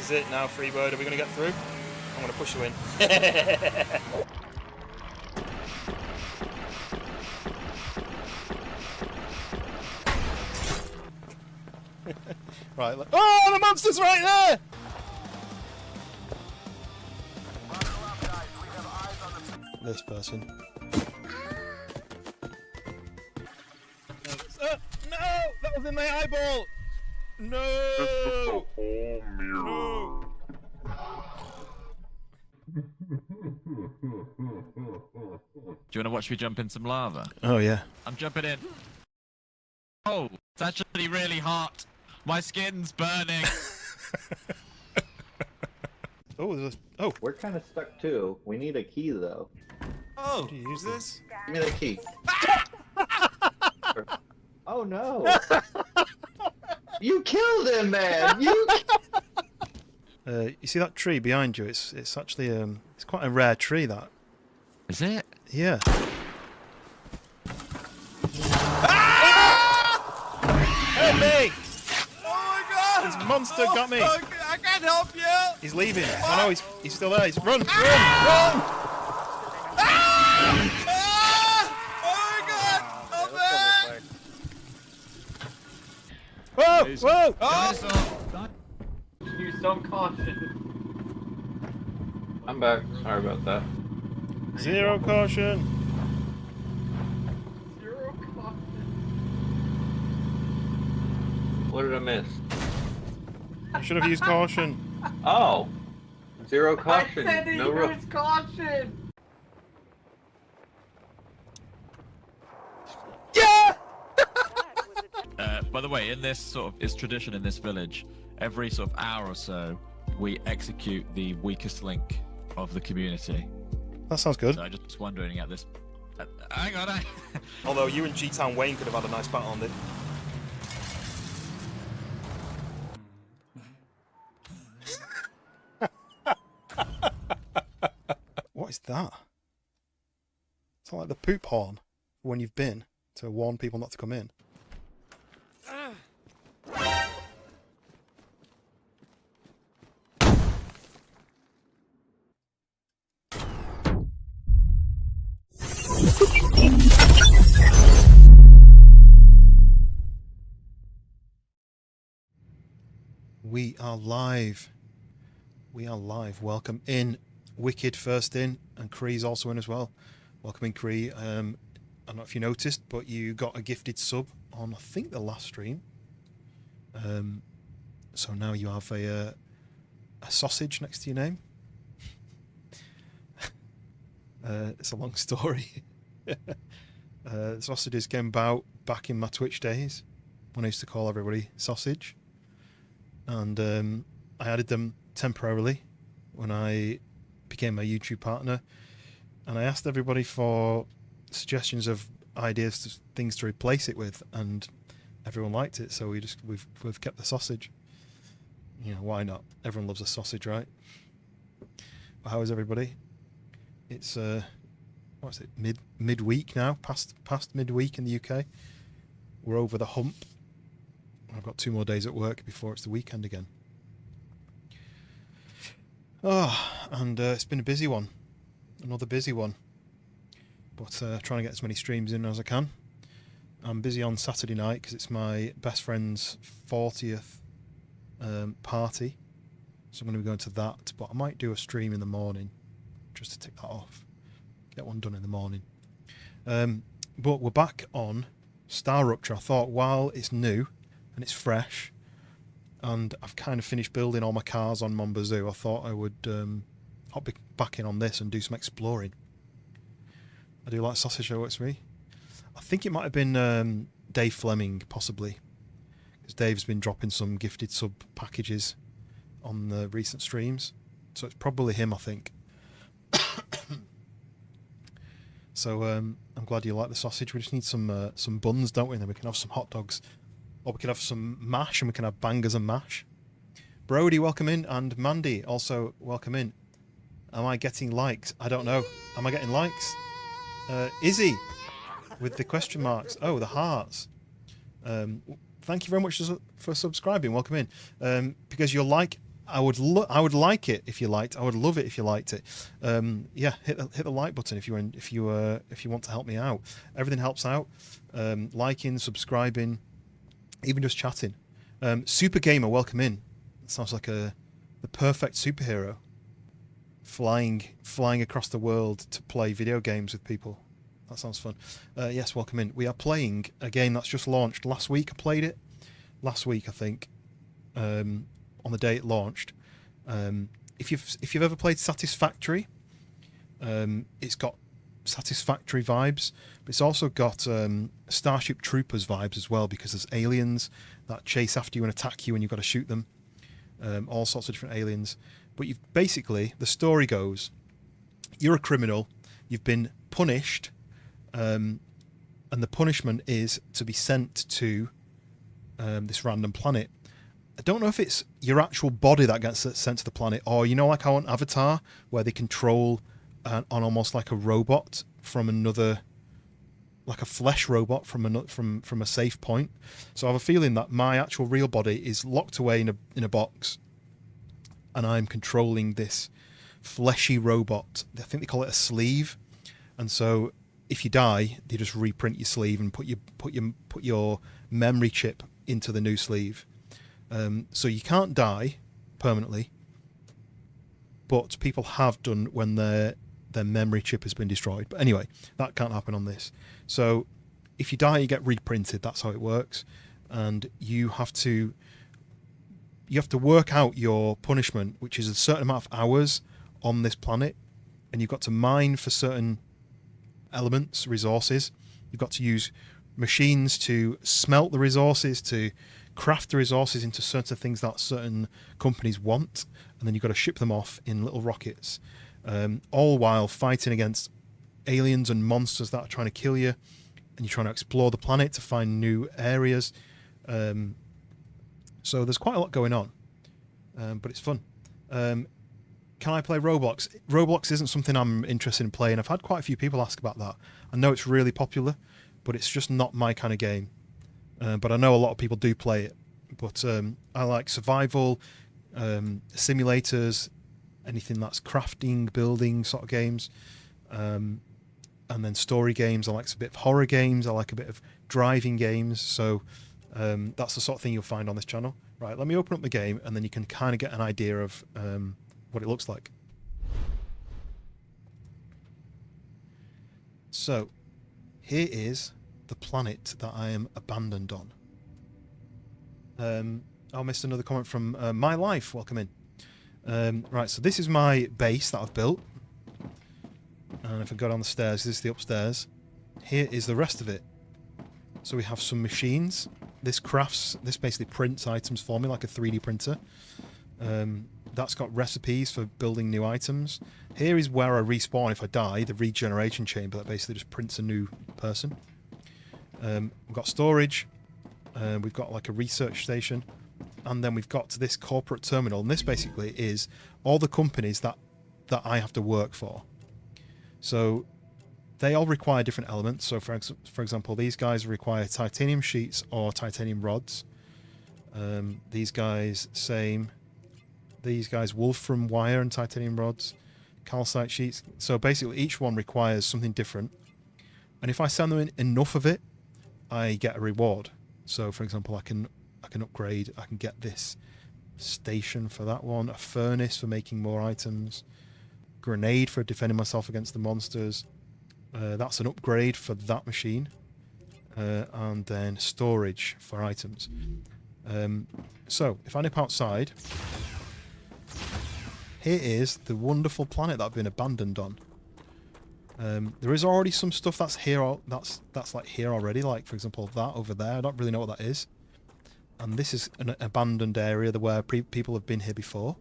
is it now, Freebird. Are we going to get through? I'm going to push you in. Right. Oh, the monster's right there! This person. No! That was in my eyeball! No! No! Do you want to watch me jump in some lava? Oh, yeah. I'm jumping in. Oh, it's actually really hot. My skin's burning. Oh, We're kind of stuck too. We need a key though. Oh, do you use this? Give me the key. Oh no! You killed him, man! You see that tree behind you? It's actually it's quite a rare tree. That Is it? yeah. Help me! Oh my god! This monster got me. Fuck, I can't help you! He's leaving. I know he's still there. He's run! Ah! Oh my god! Help me! Whoa! Whoa! Oh! Use some caution. I'm back. Sorry about that. Zero caution. Zero caution. What did I miss? I should have used caution. Oh! Zero caution. I said he No ro- used caution. Yeah! By the way, in this sort of, it's tradition in this village, every sort of hour or so, we execute the weakest link of the community. That sounds good. So I'm just wondering at this... hang on, Although you and G-Town Wayne could have had a nice battle on it. What is that? It's not like the poop horn when you've been to warn people not to come in. We are live. We are live. Welcome in. Wicked first in, and Cree's also in as well. Welcome in, Cree. I don't know if you noticed, but you got a gifted sub on, I think, the last stream. So now you have a sausage next to your name. It's a long story. Sausages came about back in my Twitch days when I used to call everybody sausage. And I added them temporarily when I became a YouTube partner, and I asked everybody for suggestions of ideas, things to replace it with, and everyone liked it. So we've kept the sausage. You know, why not? Everyone loves a sausage, right? But how is everybody? It's what's it, midweek now, past midweek in the UK. We're over the hump. I've got 2 more days at work before it's the weekend again. Oh, and it's been a busy one. Another busy one. But trying to get as many streams in as I can. I'm busy on Saturday night because it's my best friend's 40th party. So I'm going to be going to that. But I might do a stream in the morning just to tick that off. Get one done in the morning. But we're back on StarRupture. I thought while it's new and it's fresh, and I've kind of finished building all my cars on Mombazoo, I thought I would hop back in on this and do some exploring. I do like sausage, that works for me. I think it might have been Dave Fleming, possibly, because Dave's been dropping some gifted sub packages on the recent streams, so it's probably him, I think. So I'm glad you like the sausage. We just need some buns, don't we? And then we can have some hot dogs. Or we can have some mash, and we can have bangers and mash. Brody, welcome in. And Mandy, also welcome in. Am I getting likes? I don't know. Am I getting likes? Izzy, with the question marks. Oh, the hearts. Thank you very much for subscribing. Welcome in. Because your like I would like it if you liked. I would love it if you liked it. Yeah, hit the like button if you want to help me out. Everything helps out. Liking, subscribing, even just chatting. Super Gamer, welcome in. Sounds like the perfect superhero. Flying across the world to play video games with people. That sounds fun. Yes, welcome in. We are playing a game that's just launched. Last week I played it. Last week I think. On the day it launched. If you've ever played Satisfactory, it's got Satisfactory vibes, but it's also got Starship Troopers vibes as well, because there's aliens that chase after you and attack you and you've got to shoot them. All sorts of different aliens. But you've basically, the story goes, you're a criminal, you've been punished, and the punishment is to be sent to this random planet. I don't know if it's your actual body that gets sent to the planet, or, you know, like how on Avatar, where they control on almost like a robot from another, like a flesh robot from a safe point. So I have a feeling that my actual real body is locked away in a box, and I'm controlling this fleshy robot. I think they call it a sleeve. And so if you die, they just reprint your sleeve and put your memory chip into the new sleeve. So you can't die permanently, but people have done when their memory chip has been destroyed. But anyway, that can't happen on this. So if you die, you get reprinted. That's how it works, and you have to work out your punishment, which is a certain amount of hours on this planet, and you've got to mine for certain elements, resources. You've got to use machines to smelt the resources, to craft the resources into certain things that certain companies want, and then you've got to ship them off in little rockets, all while fighting against aliens and monsters that are trying to kill you, and you're trying to explore the planet to find new areas. So there's quite a lot going on, but it's fun. Can I play Roblox? Roblox isn't something I'm interested in playing. I've had quite a few people ask about that. I know it's really popular, but it's just not my kind of game. But I know a lot of people do play it. But I like survival, simulators, anything that's crafting, building sort of games. And then story games. I like a bit of horror games. I like a bit of driving games. So that's the sort of thing you'll find on this channel. Right, let me open up the game, and then you can kind of get an idea of what it looks like. So here is the planet that I am abandoned on. I missed another comment from My Life. Welcome in. Right, so this is my base that I've built. And if I go down the stairs, this is the upstairs. Here is the rest of it. So we have some machines. This basically prints items for me like a 3D printer. That's got recipes for building new items. Here is where I respawn if I die, the regeneration chamber that basically just prints a new person. We've got storage, we've got like a research station, and then we've got this corporate terminal, and this basically is all the companies that I have to work for. So they all require different elements. So for example, these guys require titanium sheets or titanium rods. These guys, same. These guys, wolfram wire and titanium rods, calcite sheets. So basically each one requires something different. And if I send them in enough of it, I get a reward. So for example, I can upgrade, I can get this station for that one, a furnace for making more items, grenade for defending myself against the monsters. That's an upgrade for that machine. And then storage for items. So if I nip outside, here is the wonderful planet that I've been abandoned on. There is already some stuff that's here, that's like here already, like for example that over there. I don't really know what that is. And this is an abandoned area where people have been here before.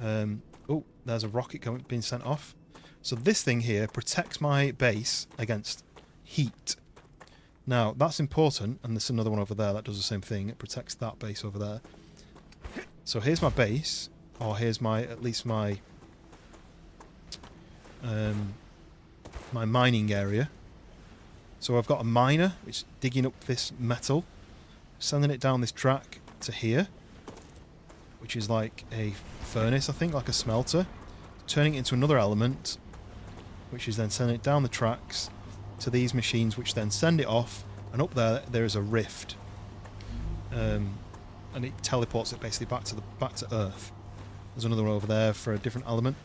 Oh, there's a rocket being sent off. So this thing here protects my base against heat. Now that's important, and there's another one over there that does the same thing. It protects that base over there. So here's my base, or here's at least my my mining area. So I've got a miner which is digging up this metal, sending it down this track to here, which is like a furnace, I think, like a smelter, turning it into another element, which is then sending it down the tracks to these machines, which then send it off, and up there is a rift, and it teleports it basically back to Earth. There's another one over there for a different element.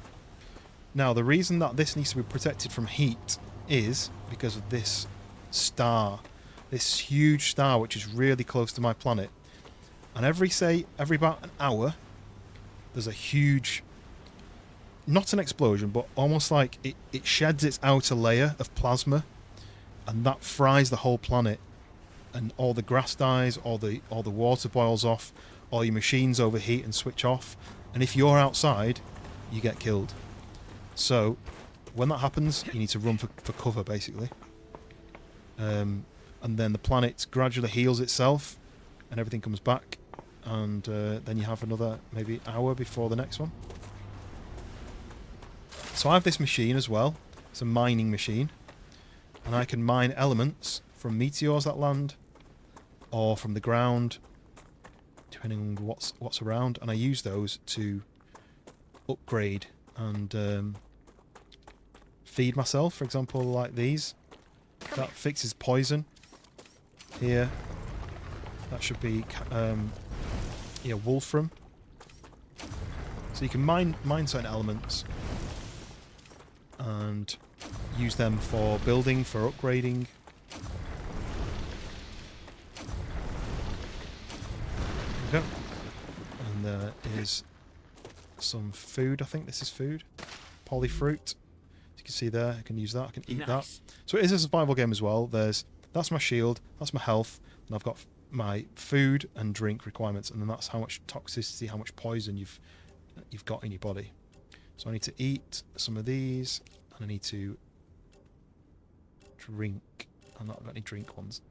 Now, the reason that this needs to be protected from heat is because of this star, this huge star which is really close to my planet. And every about an hour, there's a huge, not an explosion, but almost like it sheds its outer layer of plasma, and that fries the whole planet, and all the grass dies, all the water boils off, all your machines overheat and switch off, and if you're outside, you get killed. So, when that happens, you need to run for cover, basically. And then the planet gradually heals itself, and everything comes back, and then you have another maybe hour before the next one. So I have this machine as well. It's a mining machine, and I can mine elements from meteors that land, or from the ground, depending on what's around, and I use those to upgrade and feed myself. For example, like these, that fixes poison. Here, that should be wolfram. So you can mine certain elements and use them for building, for upgrading. There we go. And there is some food. I think this is food. Polyfruit. You can see there, I can use that, I can eat that. So it is a survival game as well. That's my shield, that's my health, and I've got my food and drink requirements, and then that's how much toxicity, how much poison you've got in your body. So I need to eat some of these, and I need to drink. I've not got any drink ones.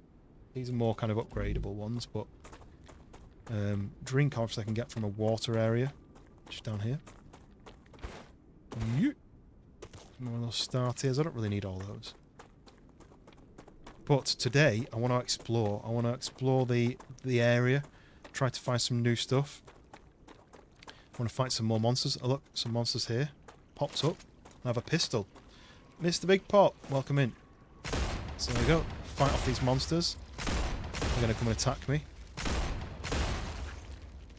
These are more kind of upgradable ones, but drink obviously I can get from a water area, just down here. One of those star tiers. I don't really need all those. But today I want to explore. I want to explore the area, try to find some new stuff. I want to fight some more monsters. Oh look, some monsters here. Popped up. I have a pistol. Mr. Big Pot, welcome in. So there we go. Fight off these monsters. They're going to come and attack me.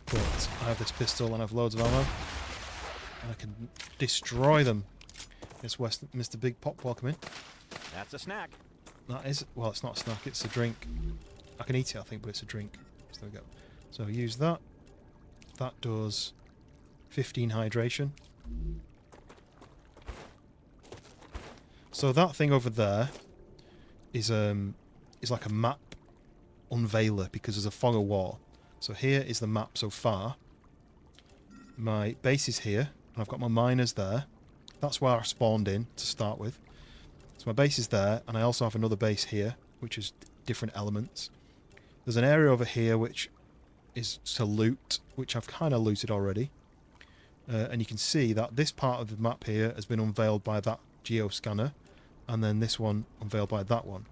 But I have this pistol and I have loads of ammo. And I can destroy them. It's Mr. Big Pop, welcome in. That's a snack. That is, well, it's not a snack, it's a drink. I can eat it, I think, but it's a drink. So there we go. So use that. That does 15 hydration. So that thing over there is like a map unveiler, because there's a fog of war. So here is the map so far. My base is here, and I've got my miners there. That's where I spawned in to start with. So my base is there, and I also have another base here, which is different elements. There's an area over here which is to loot, which I've kind of looted already. And you can see that this part of the map here has been unveiled by that geoscanner, and then this one unveiled by that one.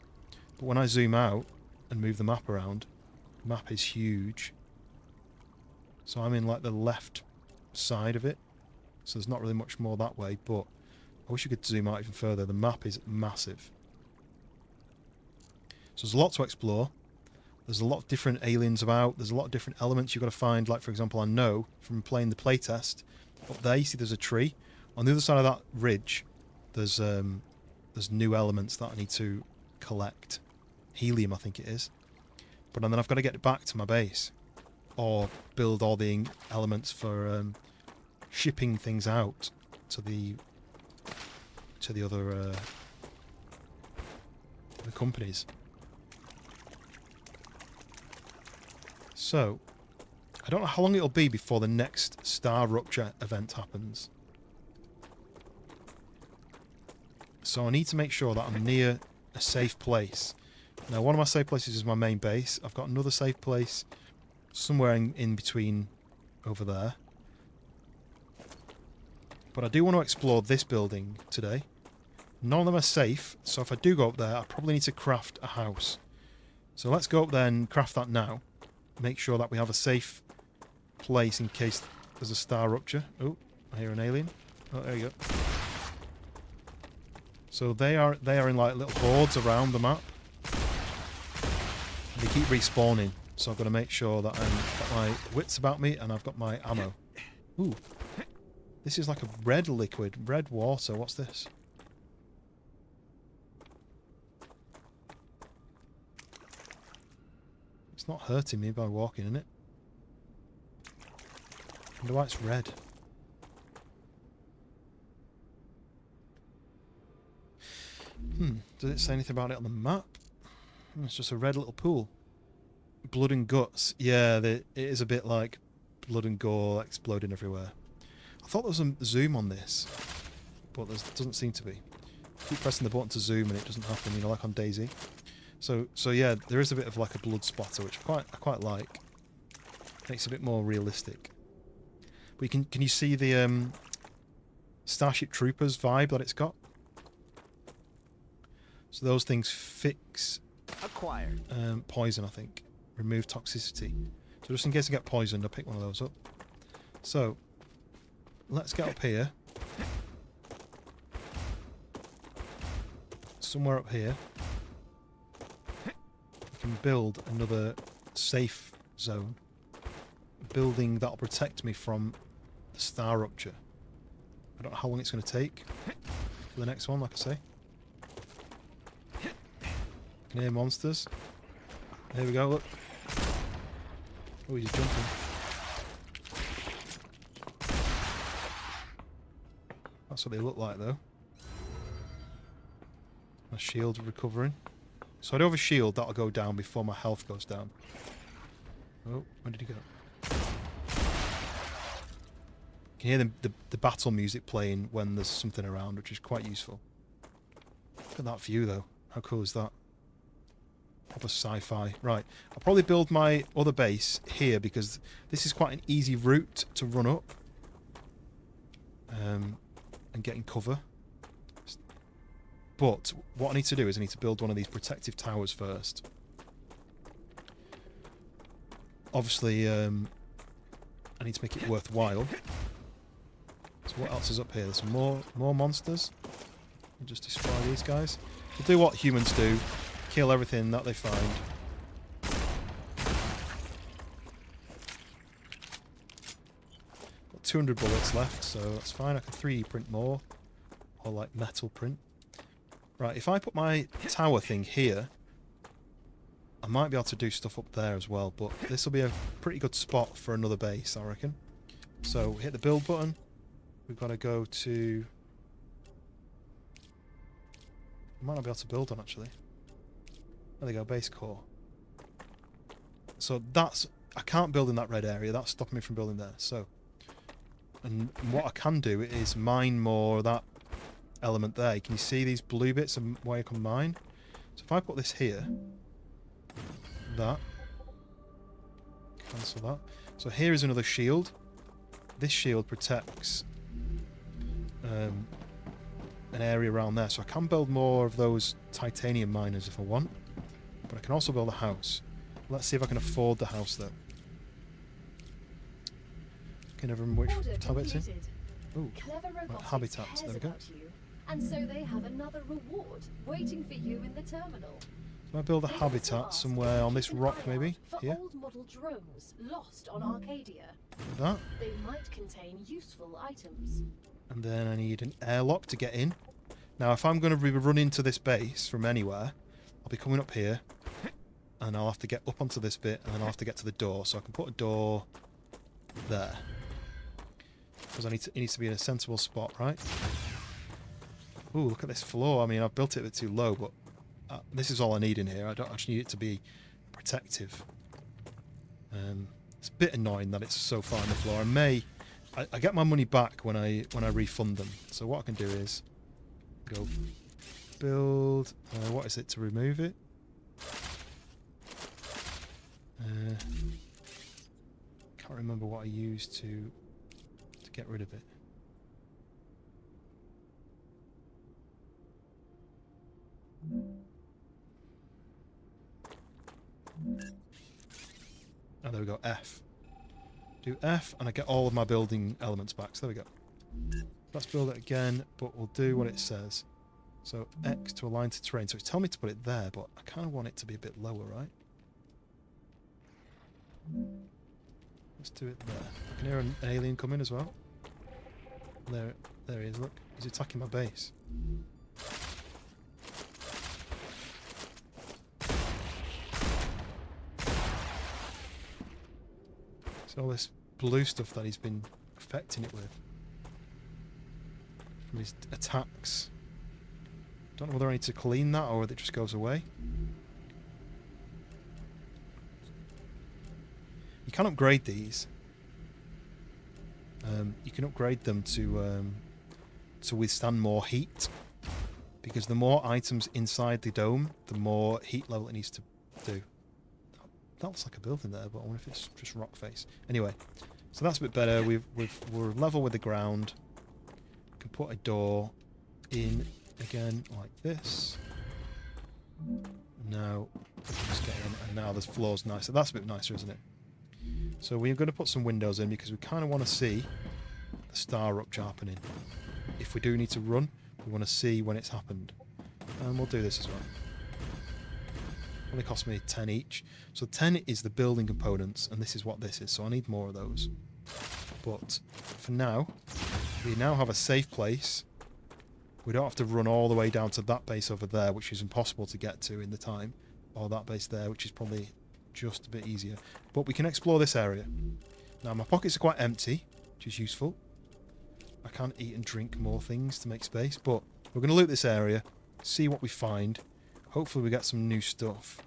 But when I zoom out and move the map around, the map is huge. So I'm in like the left side of it. So there's not really much more that way, but I wish you could zoom out even further. The map is massive. So there's a lot to explore. There's a lot of different aliens about. There's a lot of different elements you've got to find. Like, for example, I know from playing the playtest, up there you see there's a tree. On the other side of that ridge, there's new elements that I need to collect. Helium, I think it is. But then I've got to get back to my base, or build all the elements for shipping things out to the other the companies. So I don't know how long it'll be before the next StarRupture event happens. So I need to make sure that I'm near a safe place. Now, one of my safe places is my main base. I've got another safe place somewhere in between over there. But I do want to explore this building today. None of them are safe, so if I do go up there, I probably need to craft a house. So let's go up there and craft that now. Make sure that we have a safe place in case there's a StarRupture. Oh, I hear an alien. Oh, there you go. So they are in like little hordes around the map. They keep respawning, so I've got to make sure that I've got my wits about me and I've got my ammo. Ooh. This is like a red liquid, red water. What's this? It's not hurting me by walking in it. I wonder why it's red. Does it say anything about it on the map? It's just a red little pool. Blood and guts. Yeah, it is a bit like blood and gore exploding everywhere. I thought there was a zoom on this, but there doesn't seem to be. Keep pressing the button to zoom and it doesn't happen, you know, like on DayZ. So yeah, there is a bit of like a blood splatter, which I quite like. Makes it a bit more realistic. But can you see the Starship Troopers vibe that it's got? So those things fix Acquired. poison, I think. Remove toxicity. So just in case I get poisoned, I'll pick one of those up. So let's get up here. Somewhere up here. We can build another safe zone. A building that'll protect me from the StarRupture. I don't know how long it's going to take for the next one, like I say. I can hear monsters. Here we go, look. Oh, he's jumping. That's what they look like, though. My shield's recovering. So I do have a shield that'll go down before my health goes down. Oh, where did he go? You can hear the battle music playing when there's something around, which is quite useful. Look at that view, though. How cool is that? Proper sci-fi. Right, I'll probably build my other base here because this is quite an easy route to run up and get in cover. But what I need to do is I need to build one of these protective towers first. Obviously, I need to make it worthwhile. So what else is up here? There's some more monsters. I'll just destroy these guys. We'll do what humans do. Kill everything that they find. Got 200 bullets left, so that's fine. I can 3D print more. Or like metal print. Right, if I put my tower thing here, I might be able to do stuff up there as well, but this will be a pretty good spot for another base, I reckon. So, hit the build button. We've got to go to... I might not be able to build one, actually. There we go, base core. So that's... I can't build in that red area. That's stopping me from building there. So... And what I can do is mine more of that element there. Can you see these blue bits and where you can mine? So if I put this here... That. Cancel that. So here is another shield. This shield protects... an area around there. So I can build more of those titanium miners if I want. But I can also build a house. Let's see if I can afford the house though. Can never remember which tab it's in. Ooh, right, habitats, there we go. And so they have another reward waiting for you in the terminal. So I build a habitat somewhere on this rock maybe? For Here? old model drones lost on Arcadia. Like that. They might contain useful items. And then I need an airlock to get in. Now if I'm going to run into this base from anywhere, I'll be coming up here. And I'll have to get up onto this bit and then I'll have to get to the door. So I can put a door there. Because it needs to be in a sensible spot, right? Ooh, look at this floor. I mean, I've built it a bit too low, but this is all I need in here. I don't actually need it to be protective. It's a bit annoying that it's so far on the floor. I get my money back when I refund them. So what I can do is go build. What is it to remove it? Can't remember what I used to get rid of it. Oh, there we go. F. Do F, and I get all of my building elements back. So there we go. Let's build it again, but we'll do what it says. So X to align to terrain. So it's telling me to put it there, but I kind of want it to be a bit lower, right? Let's do it there. I can hear an alien coming as well. There he is, look. He's attacking my base. So all this blue stuff that he's been affecting it with. From his attacks. Don't know whether I need to clean that or whether it just goes away. You can upgrade these. You can upgrade them to withstand more heat, because the more items inside the dome, the more heat level it needs to do. That looks like a building there, but I wonder if it's just rock face. Anyway, so that's a bit better. We're level with the ground. Can put a door in again like this. Now just get in, and now the floor's nicer. That's a bit nicer, isn't it? So we're going to put some windows in because we kind of want to see the StarRupture happening. If we do need to run, we want to see when it's happened. And we'll do this as well. Only cost me 10 each. So 10 is the building components, and this is what this is. So I need more of those. But for now, we now have a safe place. We don't have to run all the way down to that base over there, which is impossible to get to in the time. Or that base there, which is probably just a bit easier. But we can explore this area. Now my pockets are quite empty, which is useful. I can't eat and drink more things to make space, but we're going to loot this area, see what we find. Hopefully we get some new stuff.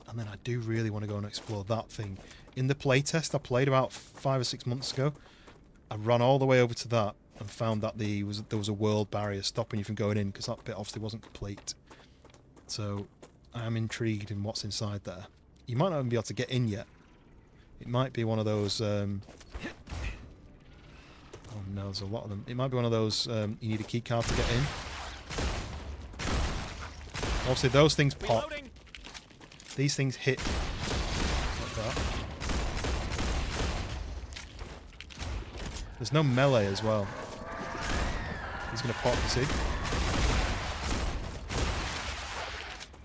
And then I do really want to go and explore that thing. In the playtest I played about 5 or 6 months ago, I ran all the way over to that and found that there was a world barrier stopping you from going in, because that bit obviously wasn't complete. So I am intrigued in what's inside there. You might not even be able to get in yet. It might be one of those... oh no, there's a lot of them. It might be one of those you need a key card to get in. Obviously those things pop. Reloading. These things hit like that. There's no melee as well. He's going to pop, you see.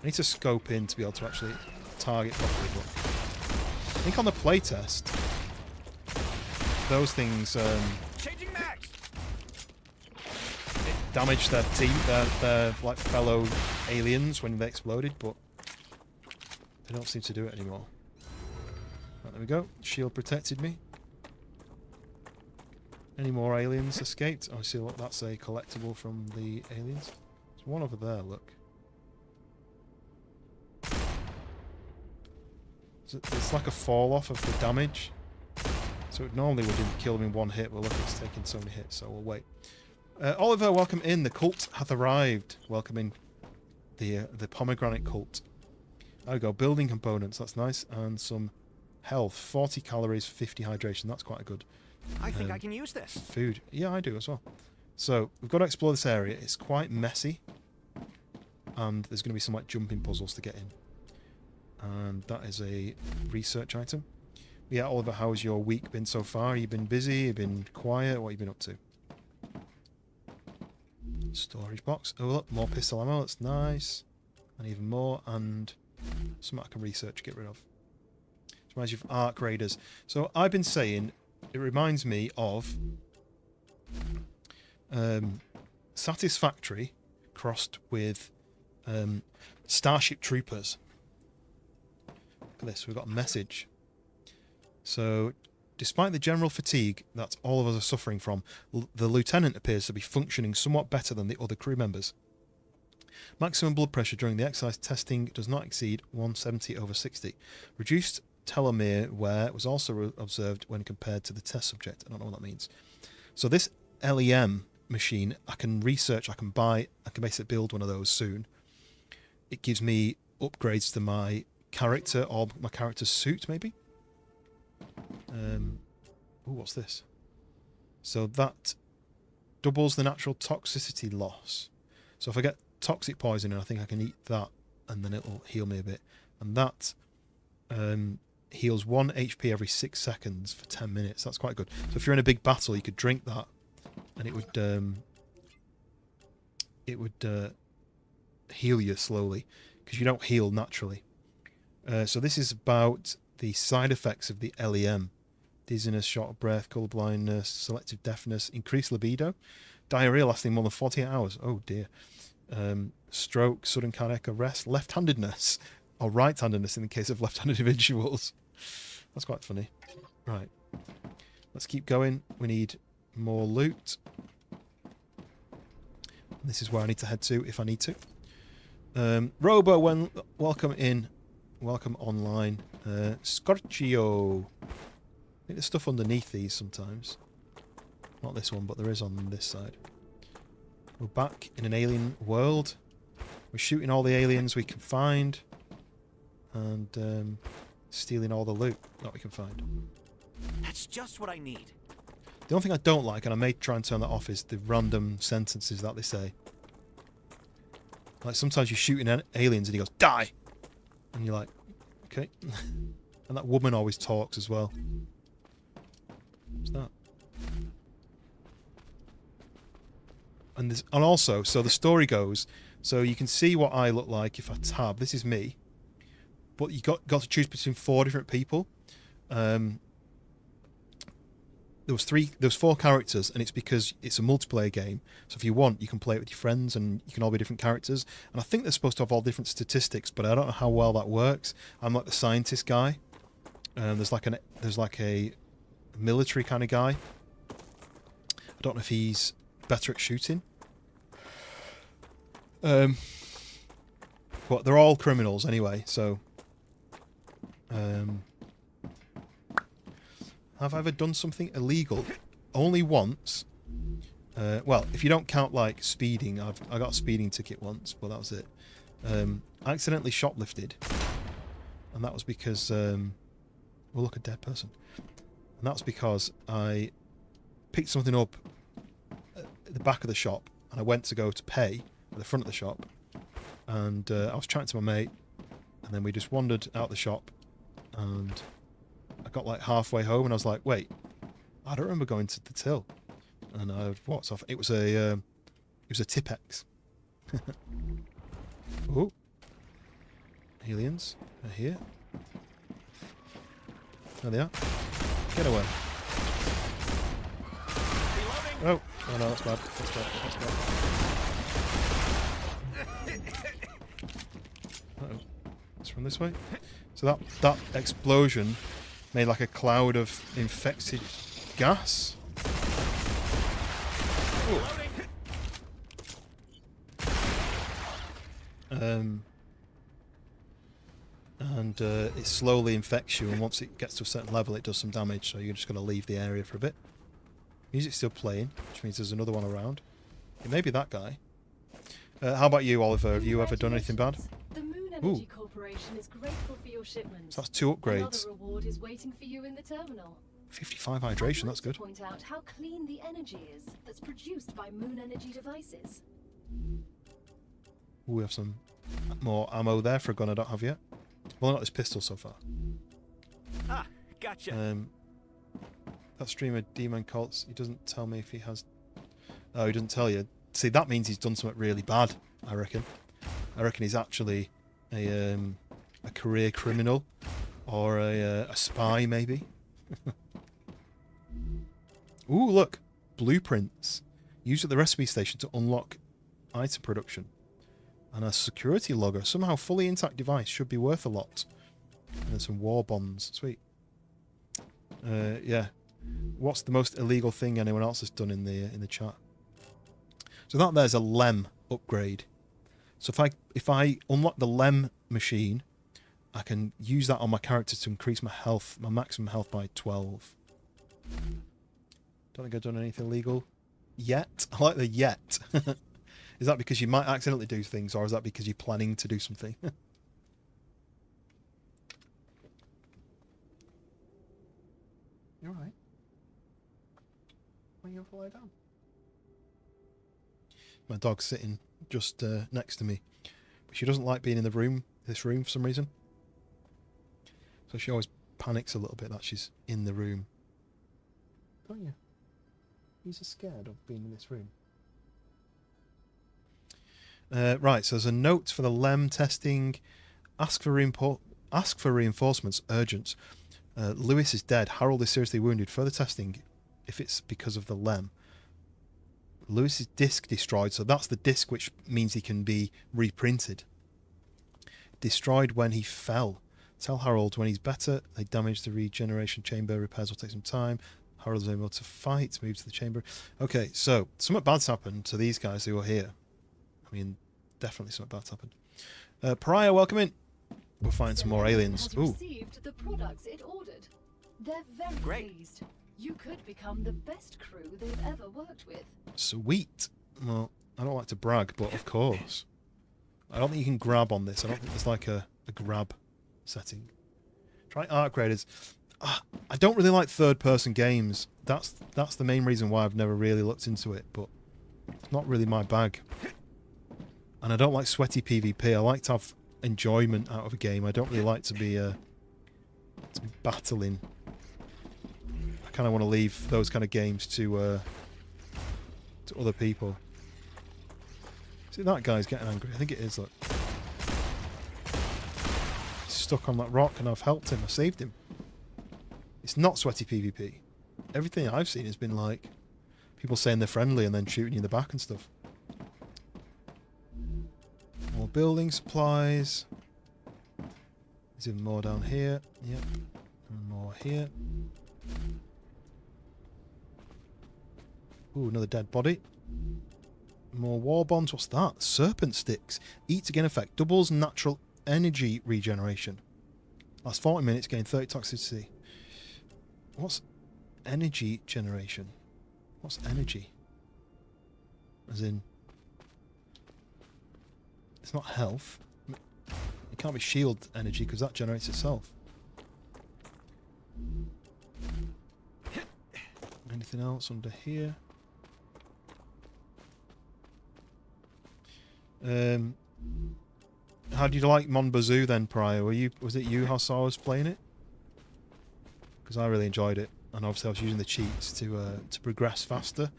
I need to scope in to be able to actually target properly, but I think on the playtest, those things Changing max. damaged their team, their like fellow aliens when they exploded, but they don't seem to do it anymore. Right, there we go. Shield protected me. Any more aliens escaped? Oh, see, look, that's a collectible from the aliens. There's one over there, look. It's like a fall off of the damage. So it normally would kill them in one hit, but look, it's taking so many hits, so we'll wait. Oliver, welcome in. The cult hath arrived. Welcome in the pomegranate cult. There we go. Building components, that's nice. And some health. 40 calories, 50 hydration. That's quite good. I think I can use this. Food. Yeah, I do as well. So we've got to explore this area. It's quite messy. And there's going to be some like jumping puzzles to get in. And that is a research item. Yeah, Oliver, how's your week been so far? You been busy? You been quiet? What have you been up to? Storage box. Oh, look, more pistol ammo. That's nice. And even more. And something I can research, get rid of. It reminds you of Arc Raiders. So I've been saying, it reminds me of Satisfactory crossed with Starship Troopers. Look at this, we've got a message. So, despite the general fatigue that all of us are suffering from, the lieutenant appears to be functioning somewhat better than the other crew members. Maximum blood pressure during the exercise testing does not exceed 170/60. Reduced telomere wear was also observed when compared to the test subject. I don't know what that means. So this LEM machine, I can research, I can buy, I can basically build one of those soon. It gives me upgrades to my character or my character's suit, maybe. Oh, what's this? So that doubles the natural toxicity loss. So if I get toxic poisoning, I think I can eat that and then it'll heal me a bit. and that heals 1 HP every 6 seconds for 10 minutes. That's quite good. So if you're in a big battle, you could drink that, and it would heal you slowly, because you don't heal naturally. So this is about the side effects of the LEM. Dizziness, short of breath, colourblindness, selective deafness, increased libido, diarrhea lasting more than 48 hours. Oh dear. Stroke, sudden cardiac arrest, left-handedness, or right-handedness in the case of left-handed individuals. That's quite funny. Right. Let's keep going. We need more loot. This is where I need to head to if I need to. Robo, welcome in. Welcome online. Scorchio. I think there's stuff underneath these sometimes. Not this one, but there is on this side. We're back in an alien world. We're shooting all the aliens we can find. And stealing all the loot that we can find. That's just what I need. The only thing I don't like, and I may try and turn that off, is the random sentences that they say. Like sometimes you're shooting aliens and he goes, "Die!" And you're like, okay. And that woman always talks as well. What's that? And also, so the story goes, so you can see what I look like if I tab. This is me. But you got to choose between 4 different people. There was 4 characters, and it's because it's a multiplayer game. So if you want, you can play it with your friends, and you can all be different characters. And I think they're supposed to have all different statistics, but I don't know how well that works. I'm like the scientist guy. There's like a military kind of guy. I don't know if he's better at shooting. But they're all criminals anyway. So, have I ever done something illegal? Only once. Well, if you don't count like speeding, I got a speeding ticket once, but that was it. I accidentally shoplifted, and that was because well, look, a dead person. And that's because I picked something up at the back of the shop, and I went to go to pay at the front of the shop, and I was chatting to my mate, and then we just wandered out the shop, and I got like halfway home, and I was like, wait, I don't remember going to the till. And I walked off. It was a Tipex. Oh, aliens are here. There they are. Get away. Oh, oh no, that's bad. That's bad. That's bad. Uh-oh. Let's run this way. So that explosion made like a cloud of infected gas. And it slowly infects you, and once it gets to a certain level it does some damage, so you're just going to leave the area for a bit. Music's still playing, which means there's another one around. It may be that guy. How about you, Oliver? Have you ever done anything bad? The Moon Energy Corporation is grateful for your shipment. So that's 2 upgrades. Another reward is waiting for you in the terminal. 55 hydration, that's good. Point out how clean the energy is that's produced by Moon Energy devices. Ooh, we have some more ammo there for a gun I don't have yet. Well, not this pistol so far. Ah, gotcha. That streamer, D-Man Colts, he doesn't tell me if he has... Oh, he doesn't tell you. See, that means he's done something really bad, I reckon. I reckon he's actually a career criminal, or a spy, maybe. Ooh, look. Blueprints. Used at the recipe station to unlock item production. And a security logger. Somehow fully intact device should be worth a lot. And there's some war bonds. Sweet. Yeah. What's the most illegal thing anyone else has done in the chat? So that there's a LEM upgrade. So if I unlock the LEM machine, I can use that on my character to increase my health, my maximum health by 12. Don't think I've done anything illegal yet. I like the yet. Is that because you might accidentally do things, or is that because you're planning to do something? You're right. Why are you lie down? My dog's sitting just next to me, but she doesn't like being in this room for some reason. So she always panics a little bit that she's in the room. Don't you? You're scared of being in this room. Right, so there's a note for the LEM testing. Ask for reinforcements. Urgent. Lewis is dead. Harold is seriously wounded. Further testing if it's because of the LEM. Lewis's disc destroyed, so that's the disc which means he can be reprinted. Destroyed when he fell. Tell Harold when he's better. They damaged the regeneration chamber. Repairs will take some time. Harold's able to fight. Move to the chamber. Okay, so something bad's happened to these guys who are here. I mean, definitely something bad's happened. Pariah, welcome in. We'll find some more aliens. Has Ooh. received the products it ordered. They're very Great. pleased. You could become the best crew they've ever worked with. Sweet. Well, I don't like to brag, but of course. I don't think you can grab on this. I don't think there's like a grab setting. Try art graders. I don't really like third-person games. That's the main reason why I've never really looked into it, but it's not really my bag. And I don't like sweaty PvP. I like to have enjoyment out of a game. I don't really like to be battling. I kind of want to leave those kind of games to other people. See, that guy's getting angry. I think it is. Look, he's stuck on that rock, and I've helped him. I saved him. It's not sweaty PvP. Everything I've seen has been like people saying they're friendly and then shooting you in the back and stuff. More building supplies. There's even more down here. Yep. And more here. Ooh, another dead body. More war bonds. What's that? Serpent sticks. Eat again effect. Doubles natural energy regeneration. Last 40 minutes, gain 30 toxicity. What's energy generation? What's energy? As in... It's not health. It can't be shield energy because that generates itself. Anything else under here? How did you like Mon Bazoo then, Pariah? Was it you how Sar was playing it? Because I really enjoyed it, and obviously I was using the cheats to progress faster,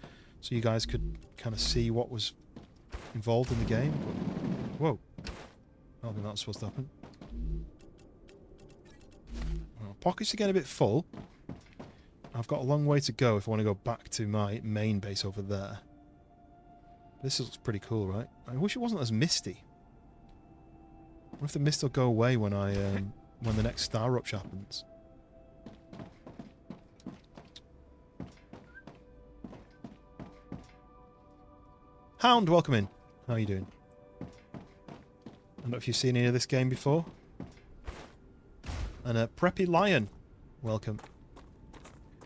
so you guys could kind of see what was involved in the game. But, whoa! I don't think that's supposed to happen. Well, pockets are getting a bit full. I've got a long way to go if I want to go back to my main base over there. This looks pretty cool, right? I wish it wasn't as misty. What if the mist will go away when when the next StarRupture happens? Hound, welcome in. How are you doing? I don't know if you've seen any of this game before. And Preppy Lion, welcome.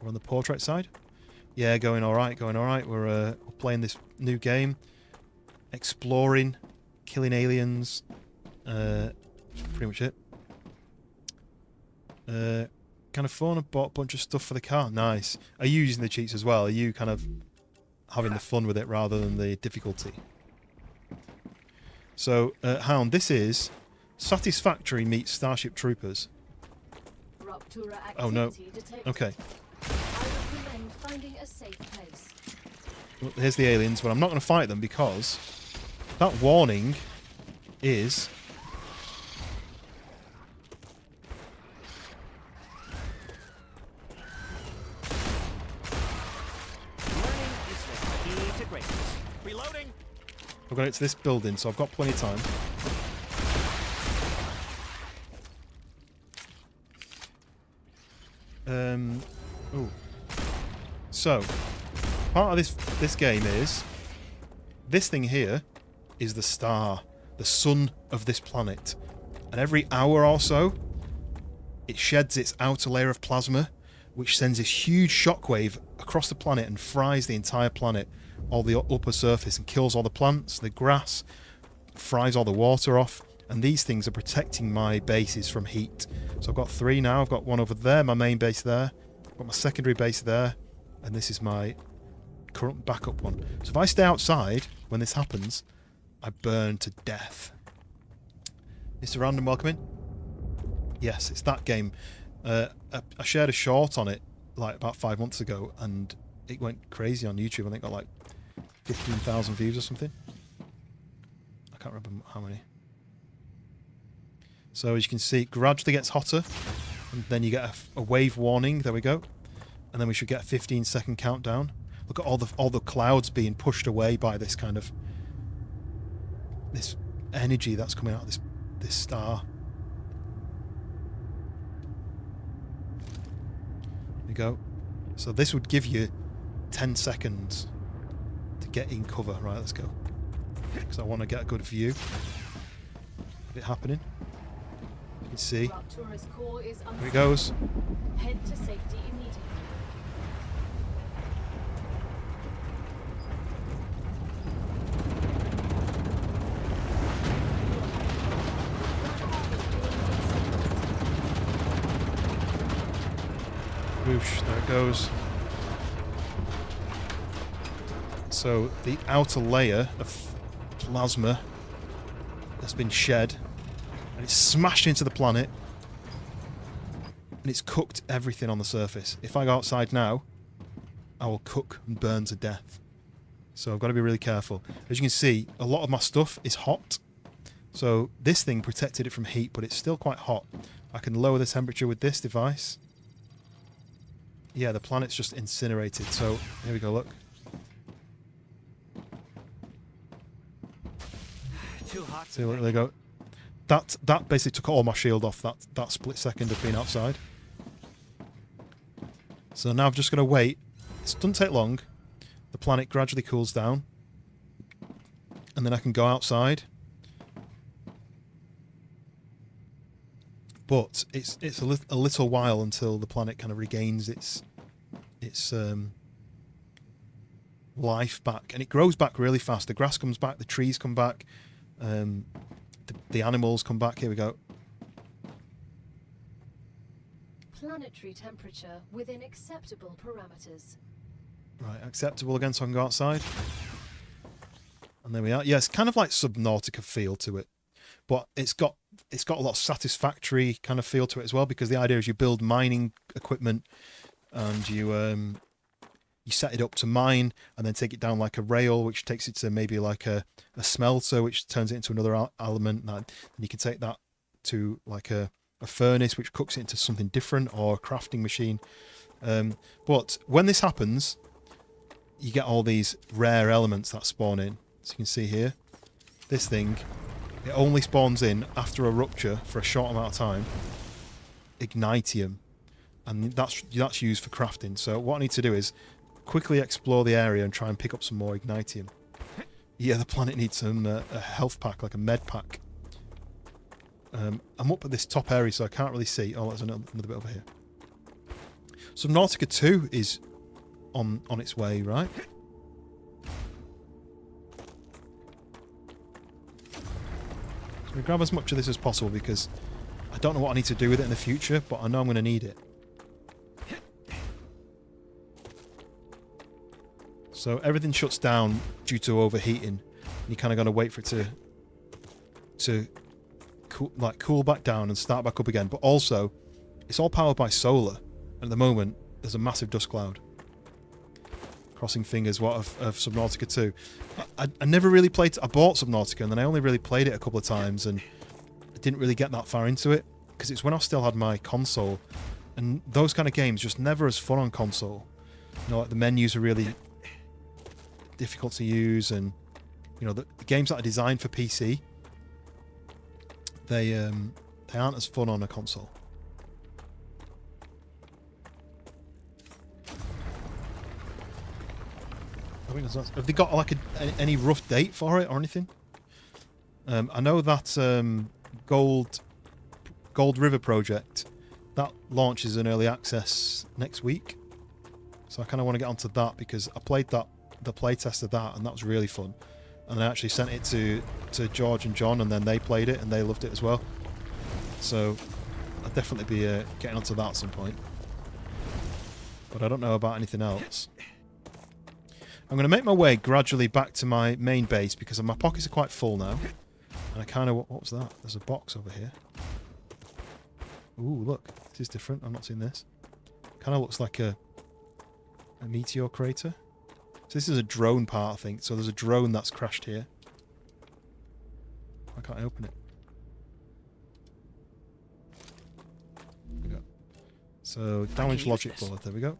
We're on the portrait side. Yeah, going alright, going alright. We're playing this new game. Exploring, killing aliens. That's pretty much it. Kind of fun. I bought a bunch of stuff for the car. Nice. Are you using the cheats as well? Are you kind of having the fun with it rather than the difficulty? So, Hound, this is Satisfactory meets Starship Troopers. Oh no. Okay. I recommend finding a safe place. Well, here's the aliens, but I'm not going to fight them because that warning is... Learning is the key to greatness. Reloading. I've got to get to this building, so I've got plenty of time. Ooh. So, part of this game is this thing here is the star, the sun of this planet, and every hour or so, it sheds its outer layer of plasma, which sends this huge shockwave across the planet and fries the entire planet, all the upper surface, and kills all the plants, the grass, fries all the water off. And these things are protecting my bases from heat. So I've got 3 now. I've got one over there, my main base there. I've got my secondary base there. And this is my current backup one. So if I stay outside when this happens, I burn to death. Mr. Random, welcome in. Yes, it's that game. I shared a short on it like about 5 months ago, and it went crazy on YouTube. I think it got like 15,000 views or something. I can't remember how many. So as you can see, it gradually gets hotter, and then you get a wave warning. There we go, and then we should get a 15-second countdown. Look at all the clouds being pushed away by this kind of this energy that's coming out of this star. There we go. So this would give you 10 seconds to get in cover. Right, let's go. Because I want to get a good view of it happening. You can see. Raptura's core is Here it goes. Head to safety immediately. Whoosh, there it goes. So the outer layer of plasma has been shed, and it's smashed into the planet, and it's cooked everything on the surface. If I go outside now, I will cook and burn to death. So I've got to be really careful. As you can see, a lot of my stuff is hot. So this thing protected it from heat, but it's still quite hot. I can lower the temperature with this device. Yeah, the planet's just incinerated. So here we go, look. Too hot. See, look, there you go. That basically took all my shield off, that split second of being outside. So now I've just got to wait. It doesn't take long. The planet gradually cools down. And then I can go outside. But it's a little while until the planet kind of regains its life back, and it grows back really fast. The grass comes back, the trees come back, the animals come back. Here we go. Planetary temperature within acceptable parameters. Right, acceptable again, so I can go outside. And there we are. Yeah, it's kind of like Subnautica feel to it, but it's got a lot of satisfactory kind of feel to it as well, because the idea is you build mining equipment and you set it up to mine and then take it down like a rail, which takes it to maybe like a smelter, which turns it into another element. And you can take that to like a furnace, which cooks it into something different, or a crafting machine. But when this happens, you get all these rare elements that spawn in. So you can see here, this thing, it only spawns in after a rupture for a short amount of time. Ignitium. And that's used for crafting. So what I need to do is quickly explore the area and try and pick up some more ignitium. Yeah, the planet needs some a health pack, like a med pack. I'm up at this top area, so I can't really see. Oh, there's another bit over here. Subnautica 2 is on its way, right? So we grab as much of this as possible, because I don't know what I need to do with it in the future, but I know I'm going to need it. So everything shuts down due to overheating, and you kind of got to wait for it to cool back down and start back up again. But also, it's all powered by solar. And at the moment, there's a massive dust cloud. Crossing fingers, what of Subnautica 2. I never really played. I bought Subnautica, and then I only really played it a couple of times, and I didn't really get that far into it, because it's when I still had my console, and those kind of games just never as fun on console. You know, like the menus are really difficult to use, and you know the games that are designed for PC, they aren't as fun on a console. I think that's, have they got like any rough date for it or anything? I know that Gold River project, that launches in early access next week, so I kind of want to get onto that, because I played the playtest of that, and that was really fun. And I actually sent it to George and John, and then they played it and they loved it as well. So I'll definitely be getting onto that at some point. But I don't know about anything else. I'm going to make my way gradually back to my main base, because my pockets are quite full now. And I kind of... What was that? There's a box over here. Ooh, look. This is different. I've not seen this. Kind of looks like a meteor crater. So this is a drone part, I think. So there's a drone that's crashed here. Why can't I open it? There we go. So, damage logic board. There we go.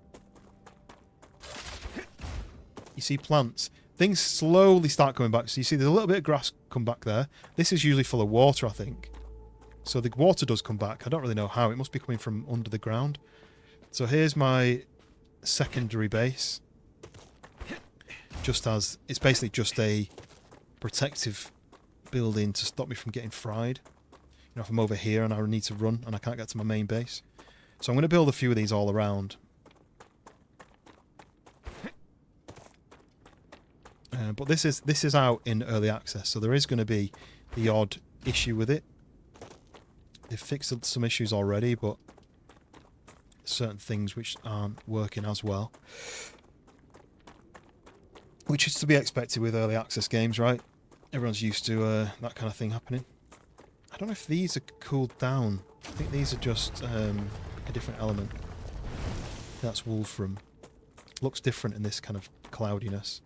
You see plants. Things slowly start coming back. So you see there's a little bit of grass come back there. This is usually full of water, I think. So the water does come back. I don't really know how. It must be coming from under the ground. So here's my secondary base. Just as... It's basically just a protective building to stop me from getting fried. You know, if I'm over here and I need to run and I can't get to my main base. So I'm going to build a few of these all around. But this is out in early access, so there is going to be the odd issue with it. They've fixed some issues already, but certain things which aren't working as well. Which is to be expected with early access games, right? Everyone's used to that kind of thing happening. I don't know if these are cooled down. I think these are just a different element. That's Wolfram. Looks different in this kind of cloudiness.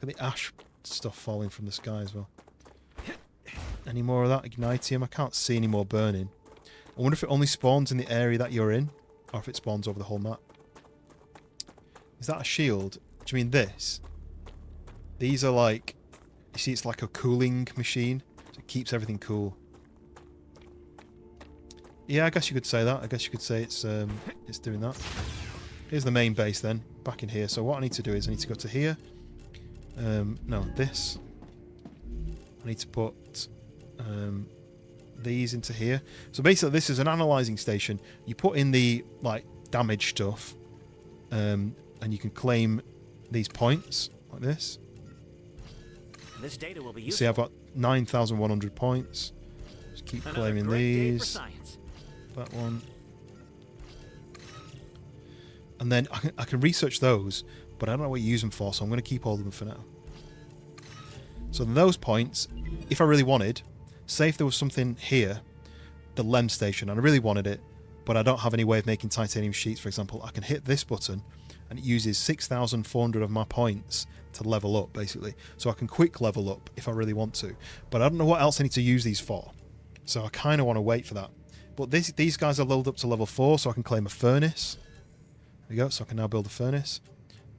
Look at the ash stuff falling from the sky as well. Any more of that ignitium? I can't see any more burning. I wonder if it only spawns in the area that you're in, or if it spawns over the whole map. Is that a shield? Do you mean this? These are like... You see, it's like a cooling machine. So it keeps everything cool. Yeah, I guess you could say that. I guess you could say it's doing that. Here's the main base then, back in here. So what I need to do is I need to go to here. No, this. I need to put these into here. So basically this is an analyzing station. You put in the like damage stuff and you can claim these points like this. This data will be You useful. see I've got 9,100 points. Just keep Another claiming great day for these. science. That one. And then I can research those, but I don't know what you use them for, so I'm going to keep all of them for now. So those points, if I really wanted, say if there was something here, the LEM station, and I really wanted it, but I don't have any way of making titanium sheets, for example, I can hit this button, and it uses 6,400 of my points to level up, basically. So I can quick level up if I really want to. But I don't know what else I need to use these for. So I kind of want to wait for that. But these guys are leveled up to level 4, so I can claim a furnace. There we go, so I can now build a furnace.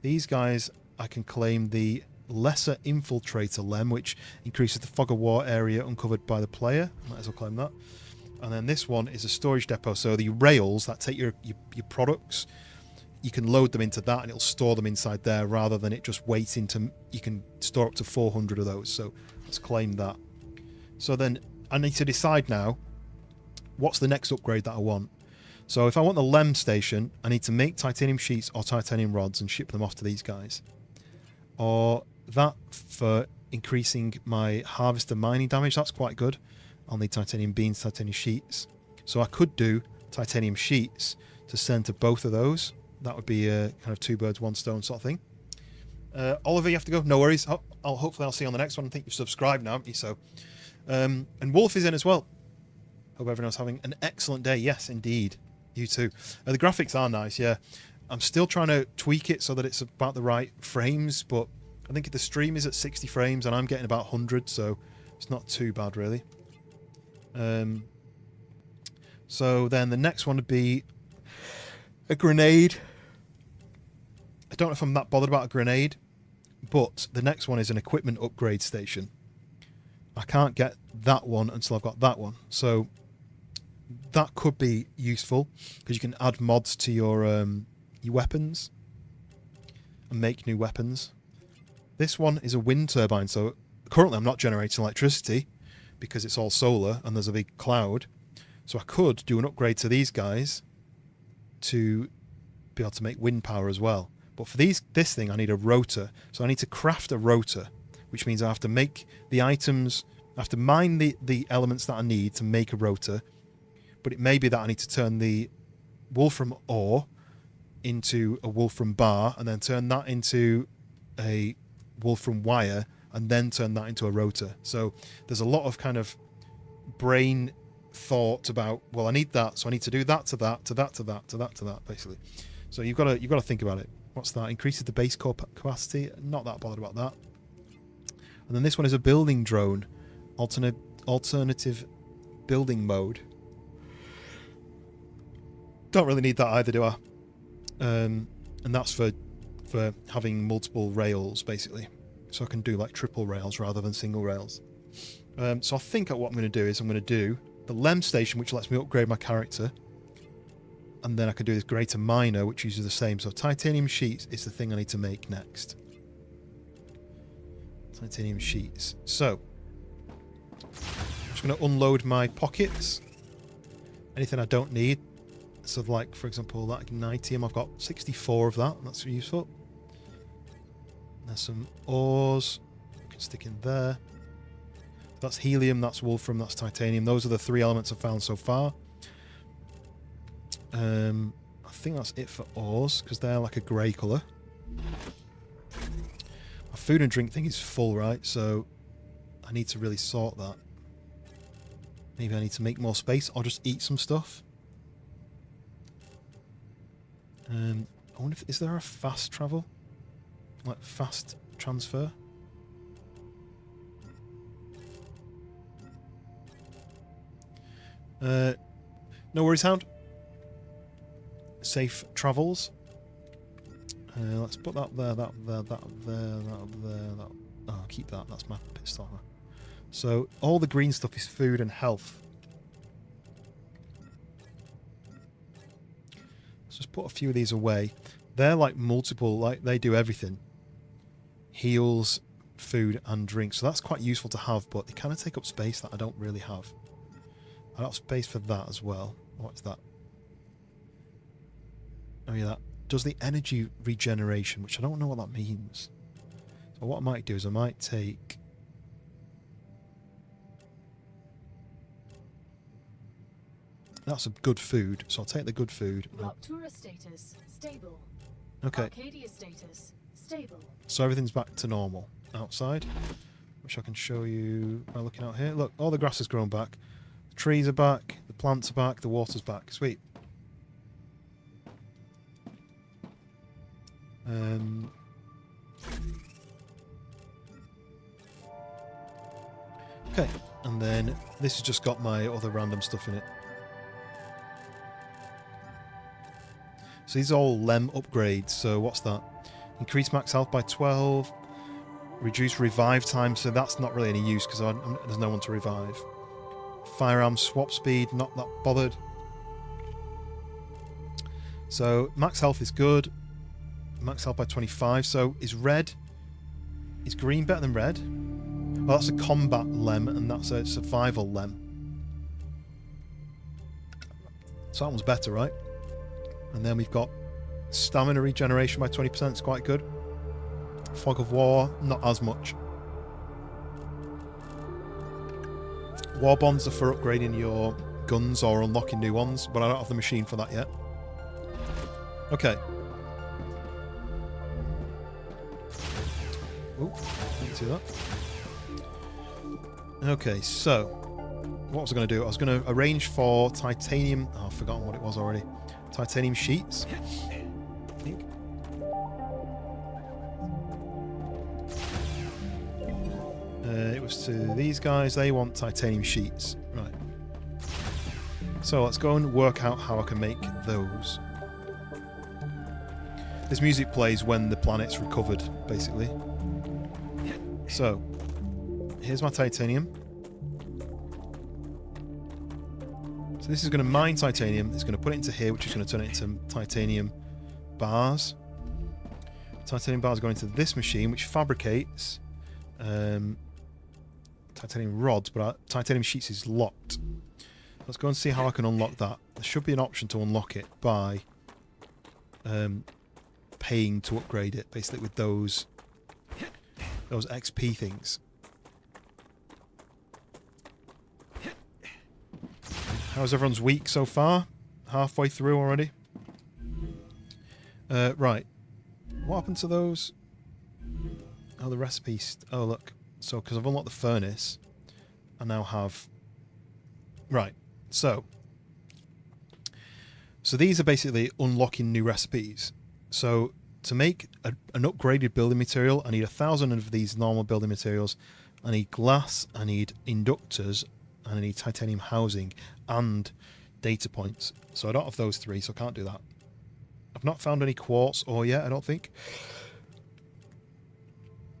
These guys, I can claim the lesser infiltrator LEM, which increases the fog of war area uncovered by the player. Might as well claim that. And then this one is a storage depot, so the rails that take your products, you can load them into that and it'll store them inside there rather than it just waiting to... You can store up to 400 of those, so let's claim that. So then I need to decide now what's the next upgrade that I want. So if I want the LEM station, I need to make titanium sheets or titanium rods and ship them off to these guys. Or that for increasing my harvester mining damage, that's quite good. I'll need titanium beans, titanium sheets. So I could do titanium sheets to send to both of those. That would be a kind of two birds, one stone sort of thing. Oliver, you have to go. No worries. Hopefully I'll see you on the next one. I think you've subscribed now, haven't you? So, and Wolf is in as well. Hope everyone's having an excellent day. Yes, indeed. You too. The graphics are nice, yeah. I'm still trying to tweak it so that it's about the right frames, but I think the stream is at 60 frames and I'm getting about 100, so it's not too bad, really. So then the next one would be a grenade. I don't know if I'm that bothered about a grenade, but the next one is an equipment upgrade station. I can't get that one until I've got that one, so that could be useful because you can add mods to your weapons and make new weapons. This one is a wind turbine, so currently I'm not generating electricity because it's all solar and there's a big cloud. So I could do an upgrade to these guys to be able to make wind power as well. But for this thing I need a rotor. So I need to craft a rotor, which means I have to make the items, I have to mine the elements that I need to make a rotor. But it may be that I need to turn the wolfram ore into a wolfram bar and then turn that into a wolfram wire and then turn that into a rotor. So there's a lot of kind of brain thought about, well, I need that, so I need to do that to that, to that, to that, to that, to that, basically. So you've got to think about it. What's that? Increases the base core capacity. Not that bothered about that. And then this one is a building drone. Alternative building mode. Don't really need that either, do I? And that's for having multiple rails, basically. So I can do like triple rails rather than single rails. So I think what I'm going to do is I'm going to do the LEM station, which lets me upgrade my character. And then I can do this greater minor, which uses the same. So titanium sheets is the thing I need to make next. Titanium sheets. So I'm just going to unload my pockets. Anything I don't need. So like, for example, that ignitium, I've got 64 of that. That's useful. There's some ores. I can stick in there. That's helium, that's wolfram, that's titanium. Those are the 3 elements I've found so far. I think that's it for ores, because they're like a grey colour. My food and drink thing is full, right? So I need to really sort that. Maybe I need to make more space, or just eat some stuff. I wonder if... Is there a fast travel? Like fast transfer? No worries, Hound. Safe travels. Let's put that there, that there, that there, that there, that... Oh, I'll keep that. That's my pit starter. So, all the green stuff is food and health. Let's just put a few of these away. They're like multiple, like they do everything. Heals, food and drink. So that's quite useful to have, but they kind of take up space that I don't really have. I don't have space for that as well. What's that? Oh yeah, that does the energy regeneration, which I don't know what that means. So what I might do is I might take... That's a good food, so I'll take the good food. Raptura status stable. Okay. Arcadia status stable. So everything's back to normal outside, which I can show you by looking out here. Look, all the grass has grown back. The trees are back, the plants are back, the water's back. Sweet. Okay, and then this has just got my other random stuff in it. So these are all LEM upgrades. So what's that? Increase max health by 12. Reduce revive time. So that's not really any use because there's no one to revive. Firearm swap speed. Not that bothered. So max health is good. Max health by 25. So is green better than red? Well, that's a combat LEM and that's a survival LEM. So that one's better, right? And then we've got stamina regeneration by 20%. It's quite good. Fog of War, not as much. War bonds are for upgrading your guns or unlocking new ones, but I don't have the machine for that yet. Okay. Oh, didn't see that. Okay, so what was I going to do? I was going to arrange for titanium. Oh, I've forgotten what it was already. Titanium sheets, I think. It was to these guys. They want titanium sheets. Right. So let's go and work out how I can make those. This music plays when the planet's recovered, basically. So, here's my titanium. So this is going to mine titanium. It's going to put it into here, which is going to turn it into titanium bars. Titanium bars go into this machine, which fabricates titanium rods, but titanium sheets is locked. Let's go and see how I can unlock that. There should be an option to unlock it by paying to upgrade it, basically with those XP things. How's everyone's week so far? Halfway through already? Right. What happened to those? Oh, the recipes. Oh, look. So, because I've unlocked the furnace, I now have... Right. So these are basically unlocking new recipes. So to make an upgraded building material, I need 1,000 of these normal building materials. I need glass, I need inductors, and I need titanium housing and data points. So I don't have those 3, so I can't do that. I've not found any quartz ore yet, I don't think.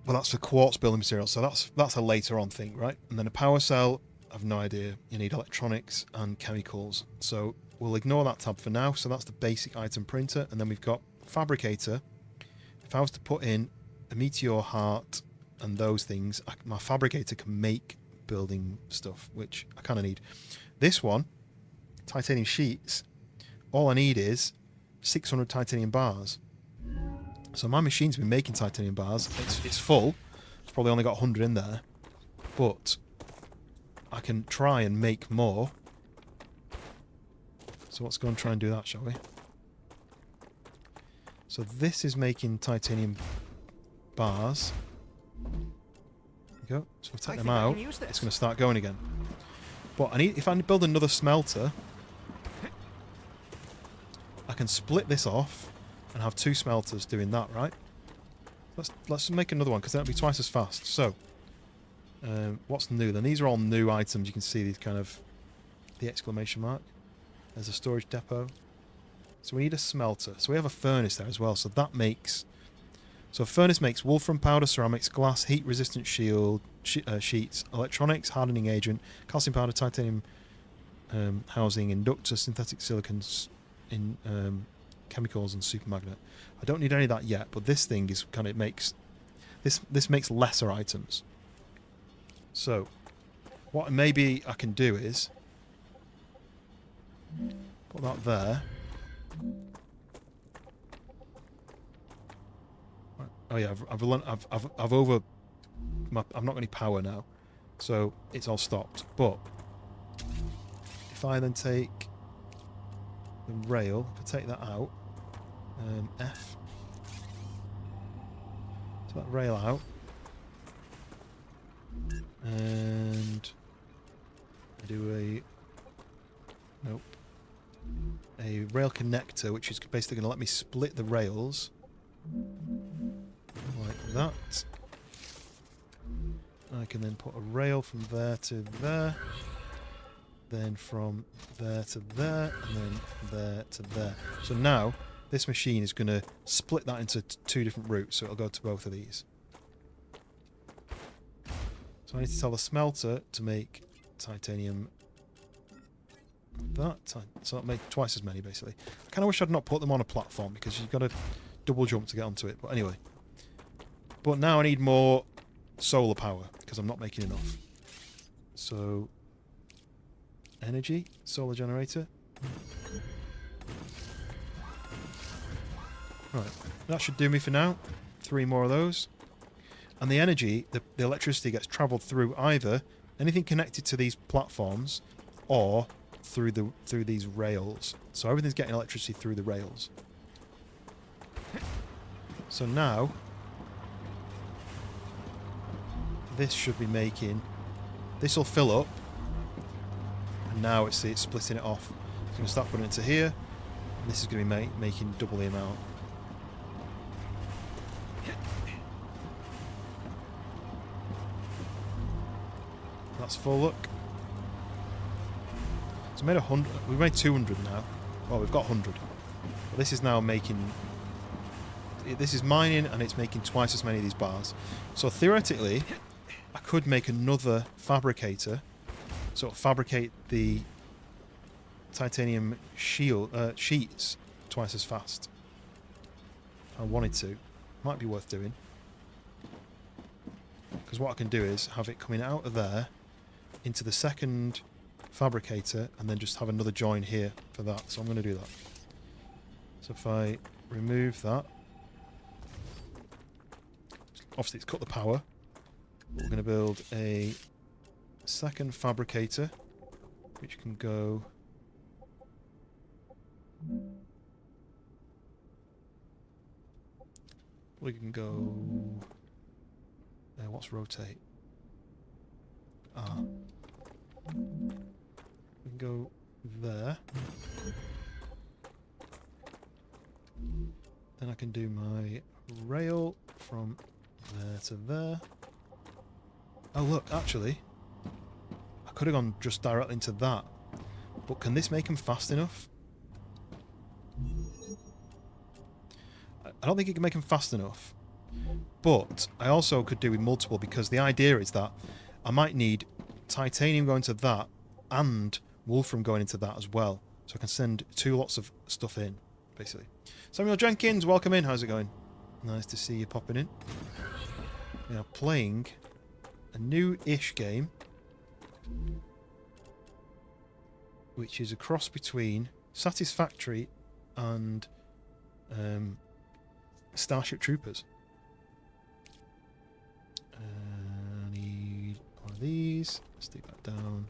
Well, that's for quartz building materials, so that's a later on thing, right? And then a power cell, I've no idea. You need electronics and chemicals. So we'll ignore that tab for now. So that's the basic item printer. And then we've got fabricator. If I was to put in a meteor heart and those things, my fabricator can make building stuff, which I kind of need. This one, titanium sheets, all I need is 600 titanium bars. So my machine's been making titanium bars. It's full. It's probably only got 100 in there. But I can try and make more. So let's go and try and do that, shall we? So this is making titanium bars. There we go. So if I take them out, it's going to start going again. But I need, if I build another smelter, I can split this off and have 2 smelters doing that, right? Let's make another one, because then it'll be twice as fast. So, what's new then? These are all new items. You can see these kind of, the exclamation mark. There's a storage depot. So we need a smelter. So we have a furnace there as well. So that makes, so a furnace makes wolfram powder, ceramics, glass, heat-resistant sheets, electronics, hardening agent, calcium powder, titanium housing, inductor, synthetic silicons, in chemicals and supermagnet. I don't need any of that yet, but this thing is kind of makes this makes lesser items. So what maybe I can do is put that there. Right. Oh yeah, I've over. I've not got any power now, so it's all stopped. But if I then take the rail, if I take that out, F, take that rail out, and I do a rail connector, which is basically going to let me split the rails like that. I can then put a rail from there to there, then from there to there, and then from there to there. So now this machine is going to split that into 2 different routes, so it'll go to both of these. So I need to tell the smelter to make titanium that, so that'll make twice as many basically. I kind of wish I'd not put them on a platform, because you've got to double jump to get onto it, but anyway. But now I need more solar power, because I'm not making enough. So energy, solar generator. Right, that should do me for now. 3 more of those. And the energy, the electricity gets travelled through either anything connected to these platforms or through these rails. So everything's getting electricity through the rails. So now this should be making, this will fill up, and now it's splitting it off. It's going to start putting it into here, and this is going to be making double the amount. That's full, look. So we made 100, we've made 200 now. Well, we've got 100. But this is now making, this is mining, and it's making twice as many of these bars. So theoretically, I could make another fabricator, sort of fabricate the titanium sheets twice as fast. If I wanted to. Might be worth doing. Because what I can do is have it coming out of there into the second fabricator, and then just have another join here for that. So I'm going to do that. So if I remove that, obviously it's cut the power. We're going to build a second fabricator, which can go what's rotate? We can go there. Then I can do my rail from there to there. Oh look, actually, I could have gone just directly into that. But can this make them fast enough? I don't think it can make them fast enough. But I also could do with multiple, because the idea is that I might need titanium going to that and wolfram going into that as well. So I can send 2 lots of stuff in, basically. Samuel Jenkins, welcome in. How's it going? Nice to see you popping in. We are playing a new-ish game, which is a cross between Satisfactory and Starship Troopers. I need one of these. Stick that down.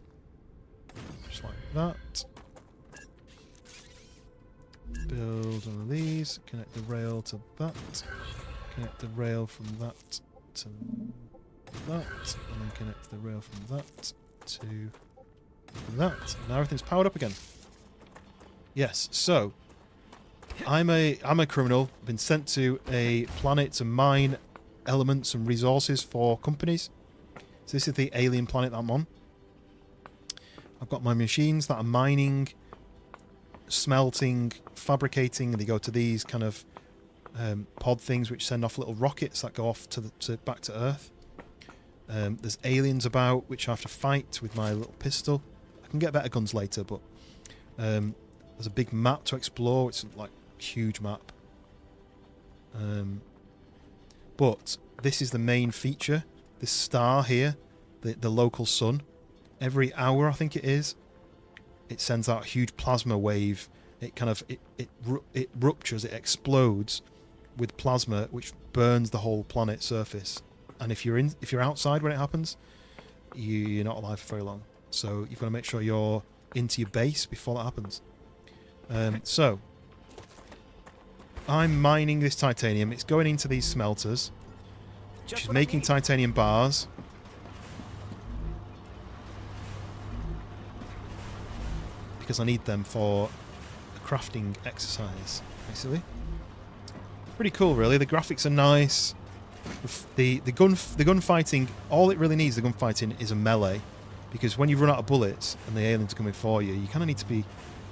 Just like that. Build one of these. Connect the rail to that. Connect the rail from that to that. And then connect the rail from that to that. Now everything's powered up again. Yes, so I'm a criminal. Been sent to a planet to mine elements and resources for companies. So this is the alien planet that I'm on. I've got my machines that are mining, smelting, fabricating, and they go to these kind of pod things which send off little rockets that go off to back to Earth. There's aliens about which I have to fight with my little pistol. I can get better guns later, but there's a big map to explore. It's like a huge map. But this is the main feature. This star here, the local sun. Every hour, I think it is, it sends out a huge plasma wave. It kind of it ruptures, it explodes with plasma, which burns the whole planet surface. And if you're outside when it happens, you're not alive for very long. So you've got to make sure you're into your base before that happens. So I'm mining this titanium. It's going into these smelters, which is making titanium bars. Because I need them for a crafting exercise, basically. Pretty cool, really. The graphics are nice. The gunfighting, all it really needs, the gunfighting, is a melee. Because when you run out of bullets and the aliens are coming for you, you kind of need to be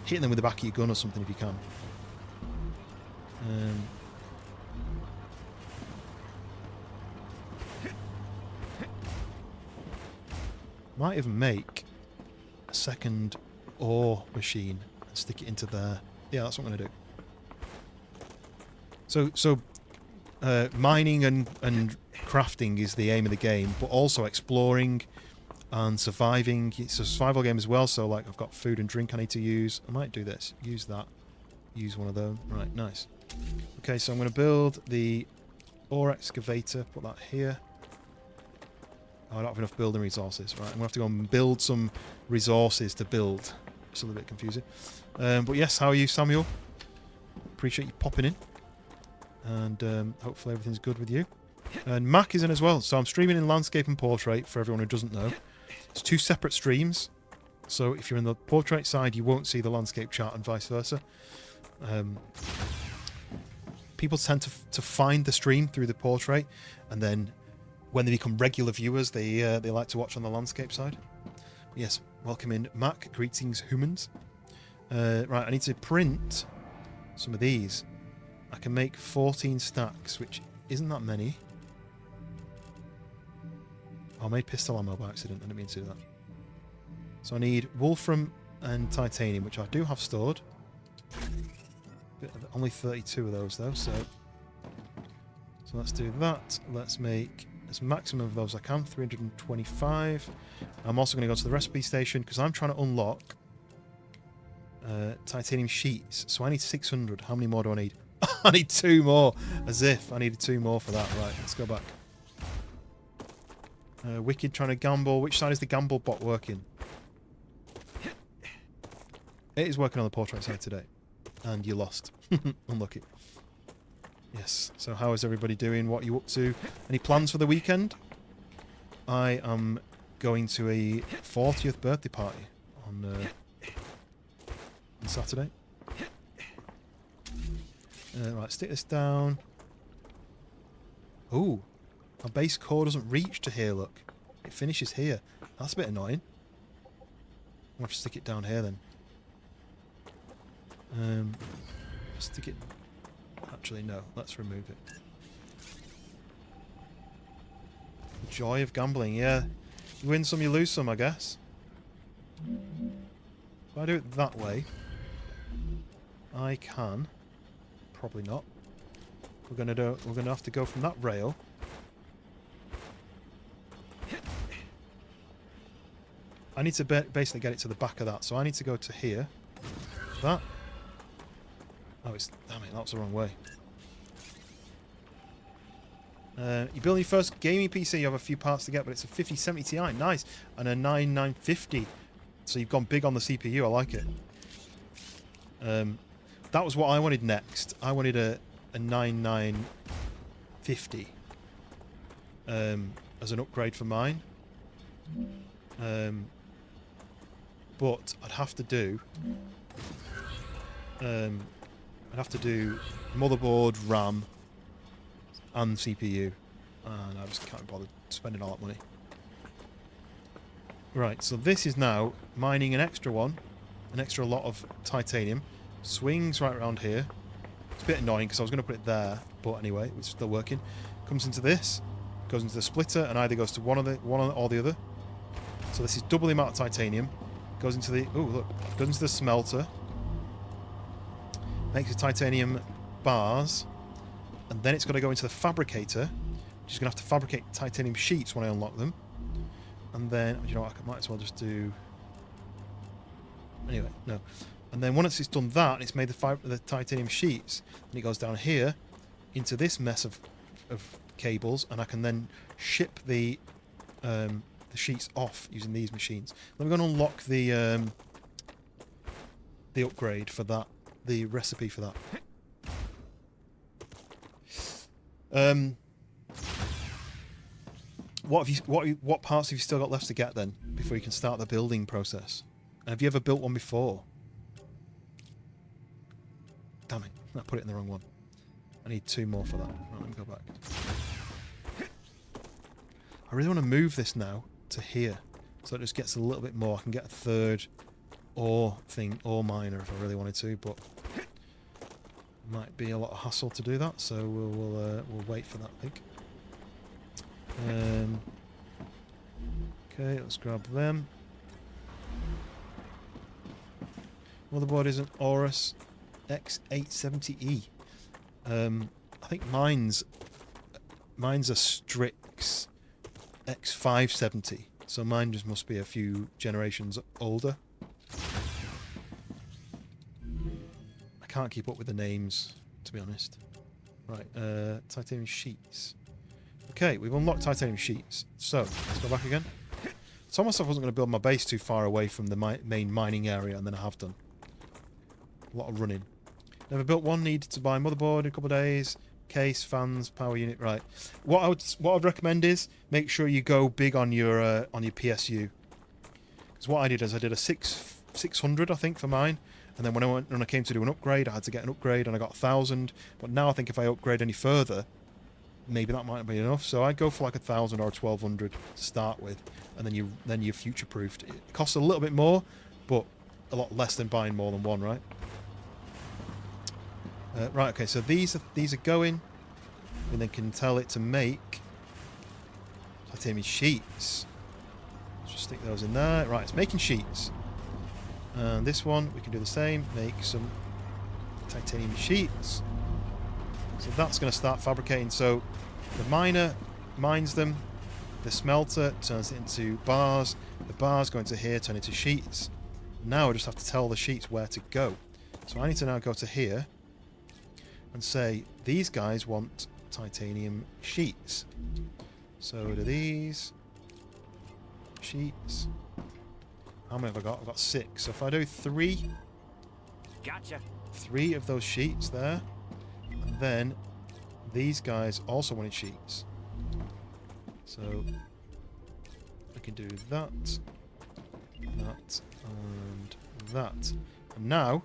hitting them with the back of your gun or something if you can. Might even make a second ore machine and stick it into there. Yeah, that's what I'm going to do. So mining and crafting is the aim of the game, but also exploring and surviving. It's a survival game as well, so like I've got food and drink I need to use. I might do this. Use that. Use one of those. Right, nice. Okay, so I'm going to build the ore excavator. Put that here. Oh, I don't have enough building resources. Right, I'm going to have to go and build some resources to build. It's a little bit confusing. But yes, how are you, Samuel? Appreciate you popping in. And hopefully everything's good with you. And Mac is in as well. So I'm streaming in landscape and portrait, for everyone who doesn't know. It's 2 separate streams. So if you're in the portrait side, you won't see the landscape chart and vice versa. People tend to find the stream through the portrait, and then when they become regular viewers, they like to watch on the landscape side. Yes, welcome in, Mac. Greetings, humans. Right, I need to print some of these. I can make 14 stacks, which isn't that many. Oh, I made pistol ammo by accident. I didn't mean to do that. So I need wolfram and titanium, which I do have stored. Only 32 of those, though, so let's do that. Let's make as maximum of those I can, 325. I'm also going to go to the recipe station because I'm trying to unlock titanium sheets. So I need 600. How many more do I need? I need 2 more. As if I needed 2 more for that. Right, let's go back. Wicked trying to gamble. Which side is the gamble bot working? It is working on the portrait side today. And you lost. Unlucky. Yes. So how is everybody doing? What are you up to? Any plans for the weekend? I am going to a 40th birthday party on on Saturday. Right, stick this down. Ooh, our base core doesn't reach to here, look. It finishes here. That's a bit annoying. I'll have to stick it down here then. Stick it... Actually, no. Let's remove it. The joy of gambling, yeah. You win some, you lose some, I guess. If I do it that way, I can... Probably not. We're gonna have to go from that rail. I need to basically get it to the back of that, so I need to go to here. That. Oh, it's... Damn it, that's the wrong way. You build your first gaming PC, you have a few parts to get, but it's a 5070 Ti, nice, and a 9950. So you've gone big on the CPU, I like it. That was what I wanted next. I wanted a 9950 as an upgrade for mine. But I'd have to do motherboard, RAM, and CPU, and I just can't bother spending all that money. Right, so this is now mining an extra lot of titanium. Swings right around here. It's a bit annoying because I was going to put it there, but anyway, it's still working. Comes into this, goes into the splitter, and either goes to one or the other. So this is double the amount of titanium. Goes into the goes into the smelter. Makes the titanium bars, and then it's got to go into the fabricator, which is going to have to fabricate titanium sheets when I unlock them. And then, you know what, I might as well just do... Anyway, no. And then once it's done that, and it's made the titanium sheets, and it goes down here into this mess of cables, and I can then ship the sheets off using these machines. Let me go and unlock the upgrade for that, the recipe for that. What parts have you still got left to get then before you can start the building process? Have you ever built one before? Damn it, I put it in the wrong one. I need 2 more for that. Right, let me go back. I really want to move this now to here, so it just gets a little bit more. I can get a 3rd ore miner if I really wanted to, but it might be a lot of hassle to do that, so we'll wait for that, I think. Okay, let's grab them. Motherboard is an Aorus X870E. I think mine's a Strix X570, so mine just must be a few generations older. I can't keep up with the names, to be honest. Right, titanium sheets. Okay, we've unlocked titanium sheets. So, let's go back again. I told myself I wasn't going to build my base too far away from the main mining area, and then I have done. A lot of running. Never built one, needed to buy motherboard in a couple of days. Case, fans, power unit, right. What I'd recommend is make sure you go big on your PSU. Because what I did is I did a 600, I think, for mine. And then when I came to do an upgrade, I had to get an upgrade, and I got 1,000. But now I think if I upgrade any further, maybe that might be enough. So I'd go for like 1,000 or 1,200 to start with, and then you're future-proofed. It costs a little bit more, but a lot less than buying more than one, right? Right. Okay. So these are going, and then can tell it to make titanium sheets. Let's just stick those in there. Right. It's making sheets. And this one we can do the same. Make some titanium sheets. So that's going to start fabricating. So the miner mines them. The smelter turns it into bars. The bars go into here, turn into sheets. Now I just have to tell the sheets where to go. So I need to now go to here and say, these guys want titanium sheets. So do these sheets. How many have I got? I've got 6. So if I do 3... Gotcha. 3 of those sheets there. And then these guys also wanted sheets. So I can do that, and that. And now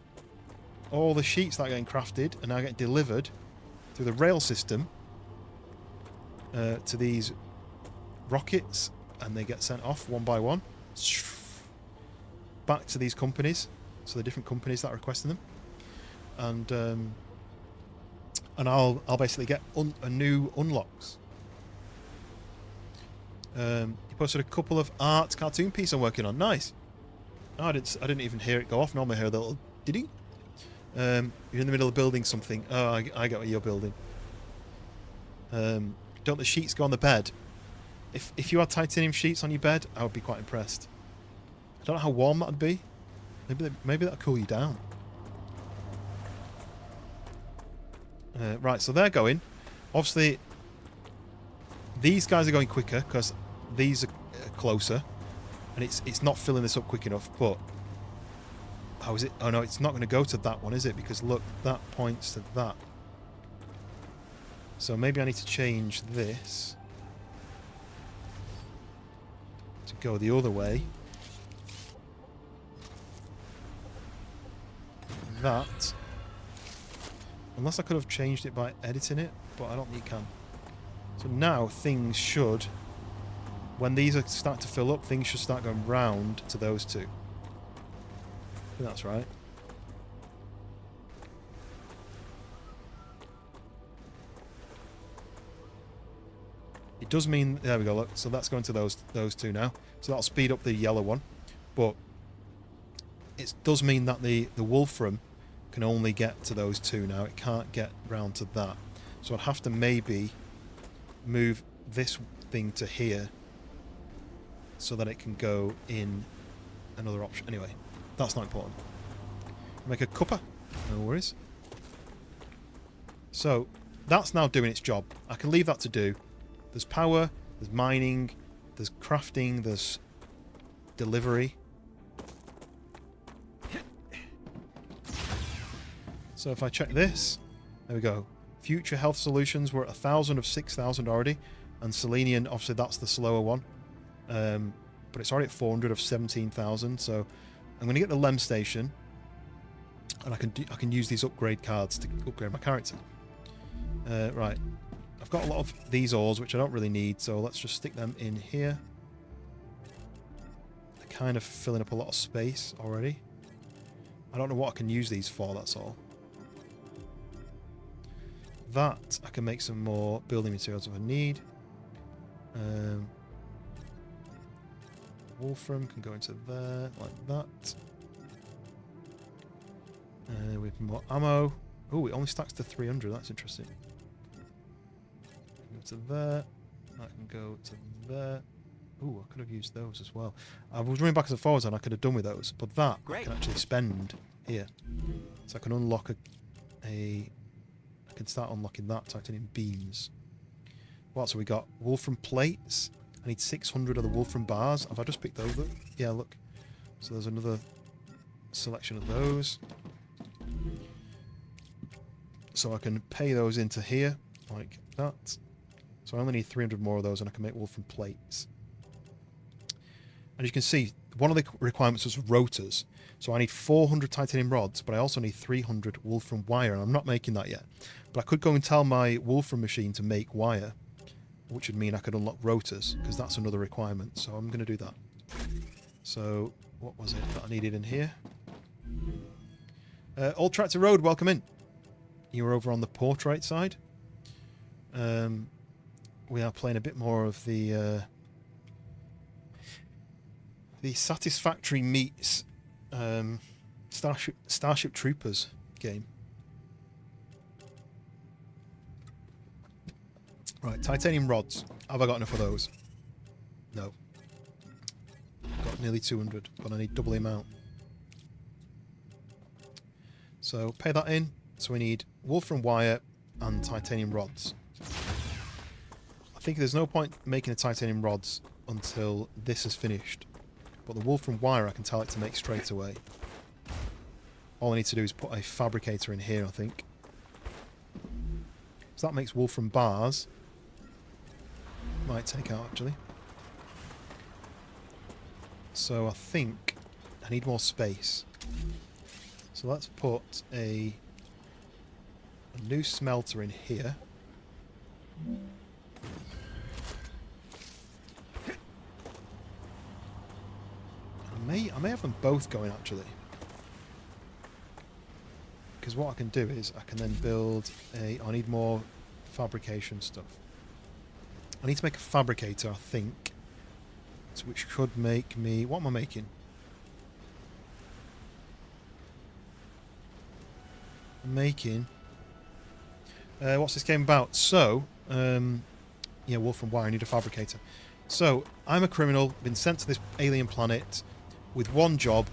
all the sheets that are getting crafted are now getting delivered through the rail system to these rockets, and they get sent off one by one back to these companies, so the different companies that are requesting them, and I'll basically get a new unlocks. You posted a couple of art cartoon pieces I'm working on. Nice. Oh, I didn't even hear it go off. Normally I hear the little diddy. You're in the middle of building something. Oh, I get what you're building. Don't the sheets go on the bed? If you had titanium sheets on your bed, I would be quite impressed. I don't know how warm that'd be. Maybe that'll cool you down. Right, so they're going. Obviously, these guys are going quicker because these are closer, and it's not filling this up quick enough. But how is it? Oh no, it's not going to go to that one, is it? Because look, that points to that. So maybe I need to change this to go the other way. That. Unless I could have changed it by editing it, but I don't think you can. So now things should, when these are start to fill up, things should start going round to those two. I think that's right. It does mean, there we go, look, so that's going to those two now. So that'll speed up the yellow one. But it does mean that the Wolfram can only get to those two now. It can't get round to that. So I'd have to maybe move this thing to here so that it can go in another option. Anyway, that's not important. Make a cuppa. No worries. So that's now doing its job. I can leave that to do. There's power, there's mining, there's crafting, there's delivery. So if I check this, there we go. Future health solutions, we're at 1,000 of 6,000 already. And Selenium, obviously that's the slower one. But it's already at 400 of 17,000. So I'm going to get the LEM station. And I can use these upgrade cards to upgrade my character. Right. I've got a lot of these ores, which I don't really need. So let's just stick them in here. They're kind of filling up a lot of space already. I don't know what I can use these for, that's all. That, I can make some more building materials if I need. Wolfram can go into there, like that. With more ammo. Oh, it only stacks to 300, that's interesting. Go to there. That can go to there. Oh, I could have used those as well. I was running backwards and forwards and I could have done with those, but that I can actually spend here. So I can unlock I can start unlocking that titanium beams. What else have we got? Wolfram plates. I need 600 of the Wolfram bars. Have I just picked those up? Yeah, look. So there's another selection of those. So I can pay those into here, like that. So I only need 300 more of those and I can make Wolfram plates. And you can see, one of the requirements was rotors. So I need 400 titanium rods, but I also need 300 Wolfram wire, and I'm not making that yet. But I could go and tell my Wolfram machine to make wire, which would mean I could unlock rotors, because that's another requirement. So I'm going to do that. So what was it that I needed in here? Old Tractor Road, welcome in. You were over on the portrait side. We are playing a bit more of the Satisfactory meets Starship Troopers game. Right, titanium rods. Have I got enough of those? No. Got nearly 200, but I need double the amount. So pay that in. So we need Wolfram wire and titanium rods. I think there's no point making the titanium rods until this is finished. But the Wolfram wire I can tell it to make straight away. All I need to do is put a fabricator in here, I think. So that makes Wolfram bars. Might take out, actually. So I think I need more space. So let's put a new smelter in here. I may have them both going actually. Because what I can do is I can then build a... I need more fabrication stuff. I need to make a fabricator, I think. So which could make me... What am I making? I'm making... what's this game about? So, yeah, Wolf and Wire, I need a fabricator. So, I'm a criminal, been sent to this alien planet with one job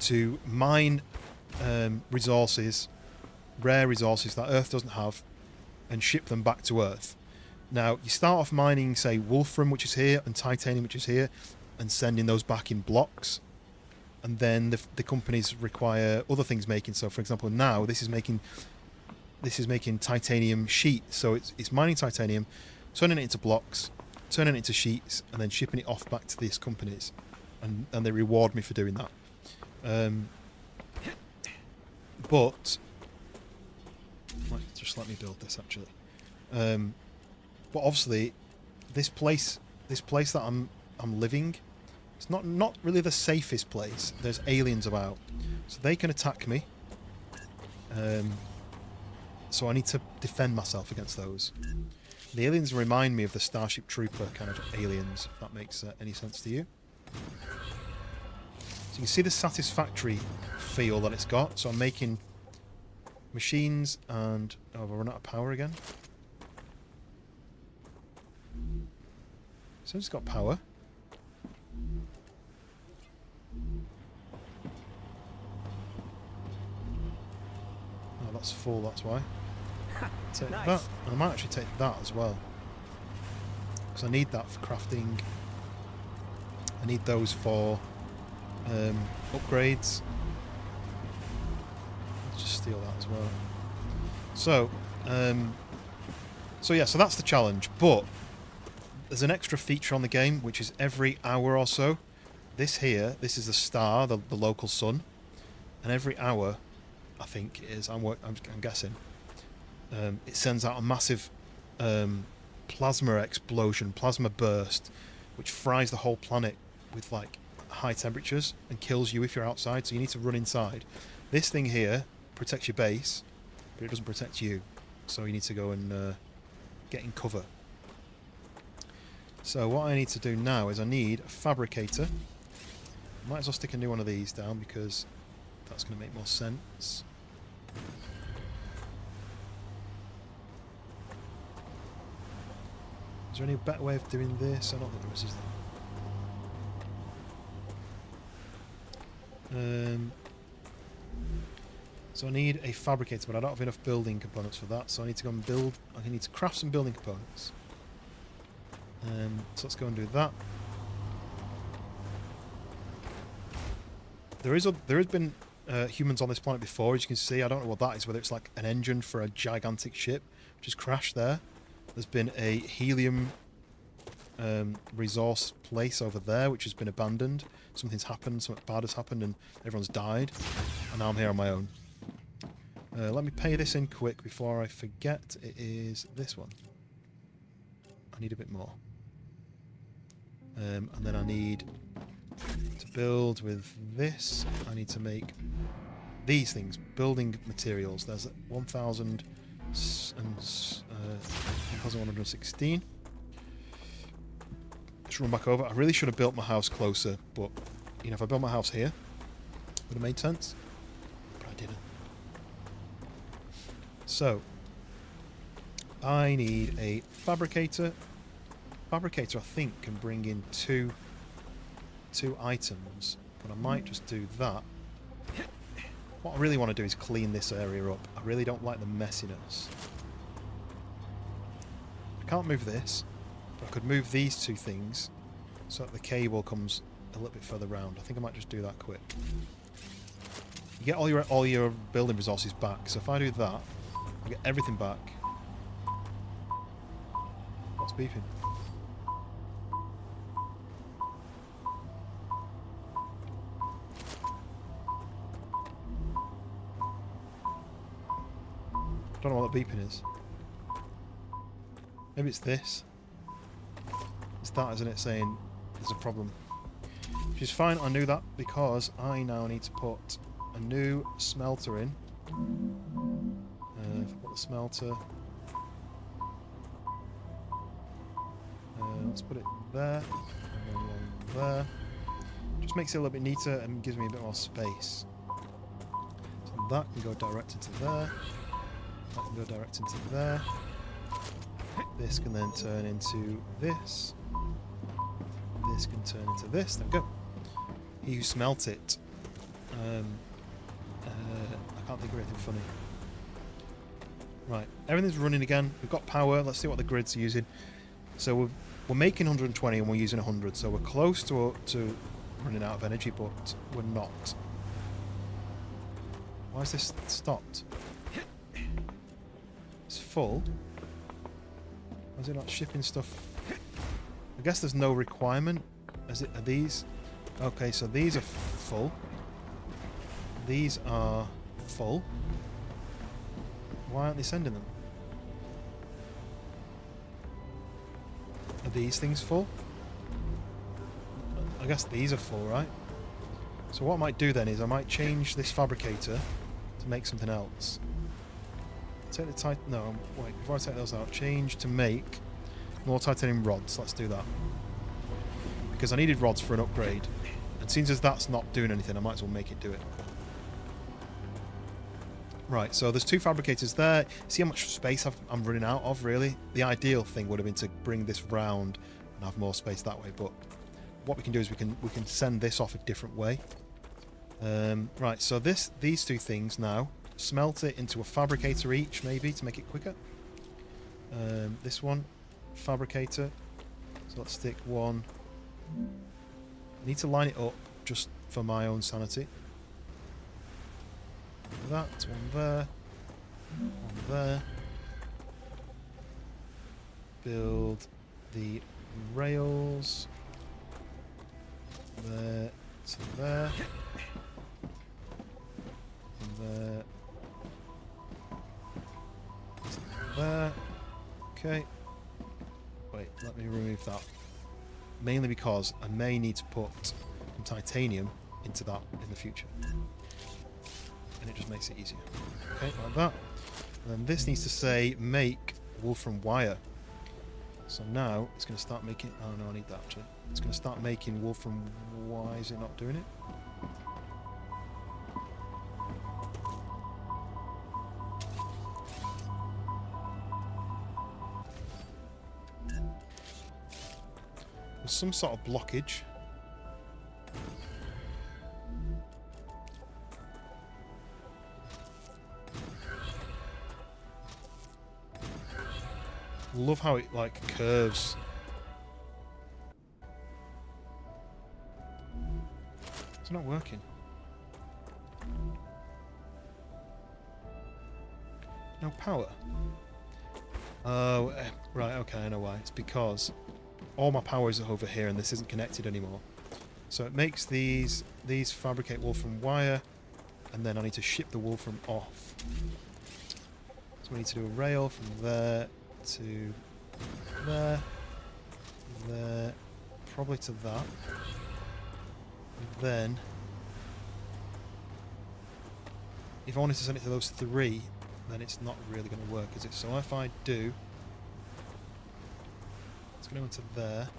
to mine resources, rare resources that Earth doesn't have, and ship them back to Earth. Now, you start off mining, say, wolfram, which is here, and titanium, which is here, and sending those back in blocks. And then the companies require other things making. So, for example, now this is making titanium sheet. So it's mining titanium, turning it into blocks, turning it into sheets, and then shipping it off back to these companies. And they reward me for doing that. But just let me build this actually. But obviously, this place that I'm living, it's not really the safest place. There's aliens about, so they can attack me. So I need to defend myself against those. The aliens remind me of the Starship Trooper kind of aliens, if that makes any sense to you. So you can see the satisfactory feel that it's got. So I'm making machines and... Oh, have I run out of power again? So it's got power. Oh, that's full, that's why. Take Nice. that. I might actually take that as well. Because I need that for crafting. I need those for upgrades. Let's just steal that as well. So, so yeah, so that's the challenge. But there's an extra feature on the game, which is every hour or so. This here, this is the star, the local sun, and every hour, I think it is. I'm guessing. It sends out a massive plasma explosion, plasma burst, which fries the whole planet with like high temperatures and kills you if you're outside. So you need to run inside. This thing here protects your base, but it doesn't protect you. So you need to go and get in cover. So what I need to do now is I need a fabricator. Might as well stick a new one of these down because that's going to make more sense. Is there any better way of doing this? I don't think there is there? So I need a fabricator, but I don't have enough building components for that, so I need to go and build... I need to craft some building components. So let's go and do that. There has been humans on this planet before, as you can see. I don't know what that is, whether it's like an engine for a gigantic ship, which has crashed there. There's been a helium resource place over there, which has been abandoned. Something's happened, something bad has happened, and everyone's died. And now I'm here on my own. Let me pay this in quick before I forget. It is this one. I need a bit more. And then I need to build with this. I need to make these things, building materials. There's 1,116. Just run back over. I really should have built my house closer, but you know, if I built my house here, it would have made sense. But I didn't. So I need a fabricator. Fabricator, I think, can bring in two items, but I might just do that. What I really want to do is clean this area up. I really don't like the messiness. I can't move this, but I could move these two things so that the cable comes a little bit further round. I think I might just do that quick. You get all your building resources back, so if I do that, I get everything back. What's beeping? Don't know what the beeping is. Maybe it's this. It's that, isn't it, saying there's a problem. Which is fine, I knew that because I now need to put a new smelter in. If I put the smelter... let's put it there, and then one there. Just makes it a little bit neater and gives me a bit more space. So that can go direct into there. That can go direct into there. This can then turn into this. This can turn into this. There we go. He who smelt it. I can't think of anything funny. Right, everything's running again. We've got power. Let's see what the grid's using. So we're making 120 and we're using 100. So we're close to running out of energy, but we're not. Why is this stopped? It's full. Why is it not shipping stuff? I guess there's no requirement. Are these? Okay, so these are full. These are full. Why aren't they sending them? Are these things full? I guess these are full, right? So what I might do then is I might change this fabricator to make something else. Take the no, wait, before I take those out, change to make more titanium rods. Let's do that. Because I needed rods for an upgrade. And since as that's not doing anything, I might as well make it do it. Right, so there's two fabricators there. See how much space I'm running out of, really? The ideal thing would have been to bring this round and have more space that way, but what we can do is we can send this off a different way. Right, so these two things now, smelt it into a fabricator each, maybe, to make it quicker. This one, fabricator. So let's stick one. Need to line it up just for my own sanity. That one there, one there. Build the rails there to there, and there to there. Okay. Wait, let me remove that. Mainly because I may need to put some titanium into that in the future. And it just makes it easier. Okay, like that. And then this needs to say make wolfram wire. So now it's going to start making... Oh no, I need that actually. It's going to start making wolfram... Why is it not doing it? There's some sort of blockage. Love how it like curves. It's not working. No power. Oh, right, okay, I know why. It's because all my power is over here and this isn't connected anymore. So it makes these fabricate wolfram wire, and then I need to ship the wolfram off. So we need to do a rail from there to there, there, probably to that. And then, if I wanted to send it to those three, then it's not really going to work, is it? So if I do, it's going to go into there.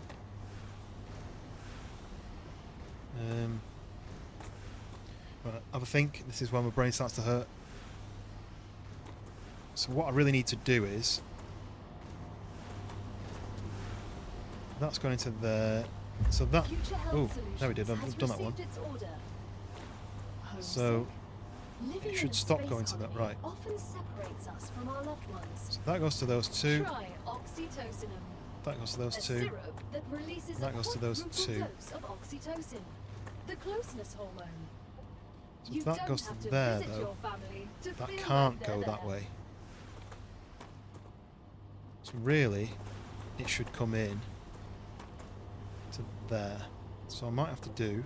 Right, have a think. This is where my brain starts to hurt. So what I really need to do is, that's going into there. So that. Oh, there we did. I've done that one. So it should stop going to that. Right. So that goes to those two. That goes to those two. That goes to those two. The closeness hormone. So if that goes to there, though, that can't go that way. So really, it should come in to there. So I might have to do,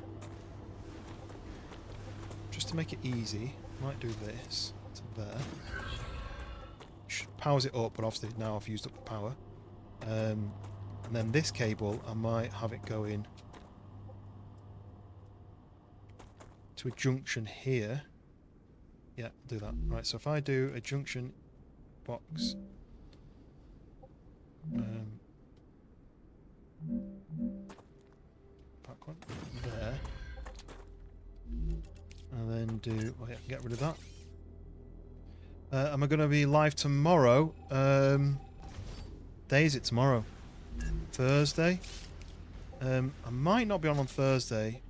just to make it easy, I might do this to there. powers it up, but obviously now I've used up the power. And then this cable, I might have it go in to a junction here. Yeah, do that. Right, so if I do a junction box, back one there, and then do. Oh yeah, get rid of that. Am I going to be live tomorrow? Day is it tomorrow? Thursday. I might not be on Thursday.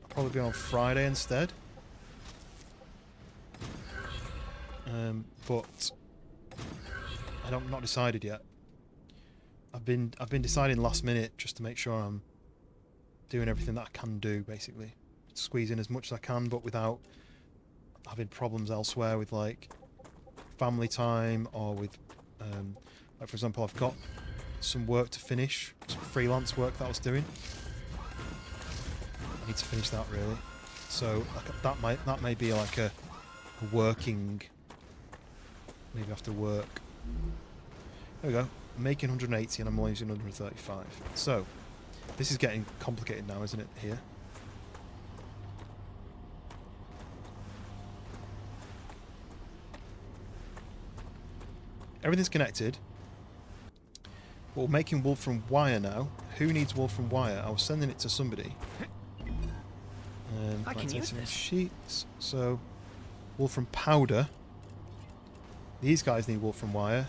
I'll probably be on Friday instead. But I'm not decided yet. I've been deciding last minute just to make sure I'm doing everything that I can do, basically. Squeeze in as much as I can, but without having problems elsewhere with like family time or with like for example, I've got some work to finish, some freelance work that I was doing. I need to finish that really. So like, that may be like a working. Maybe after work. There we go. I'm making 180 and I'm only using 135. So this is getting complicated now, isn't it? Here. Everything's connected. But we're making wool from wire now. Who needs wool from wire? I was sending it to somebody. I can use this. Sheets. So wool from powder. These guys need wool from wire.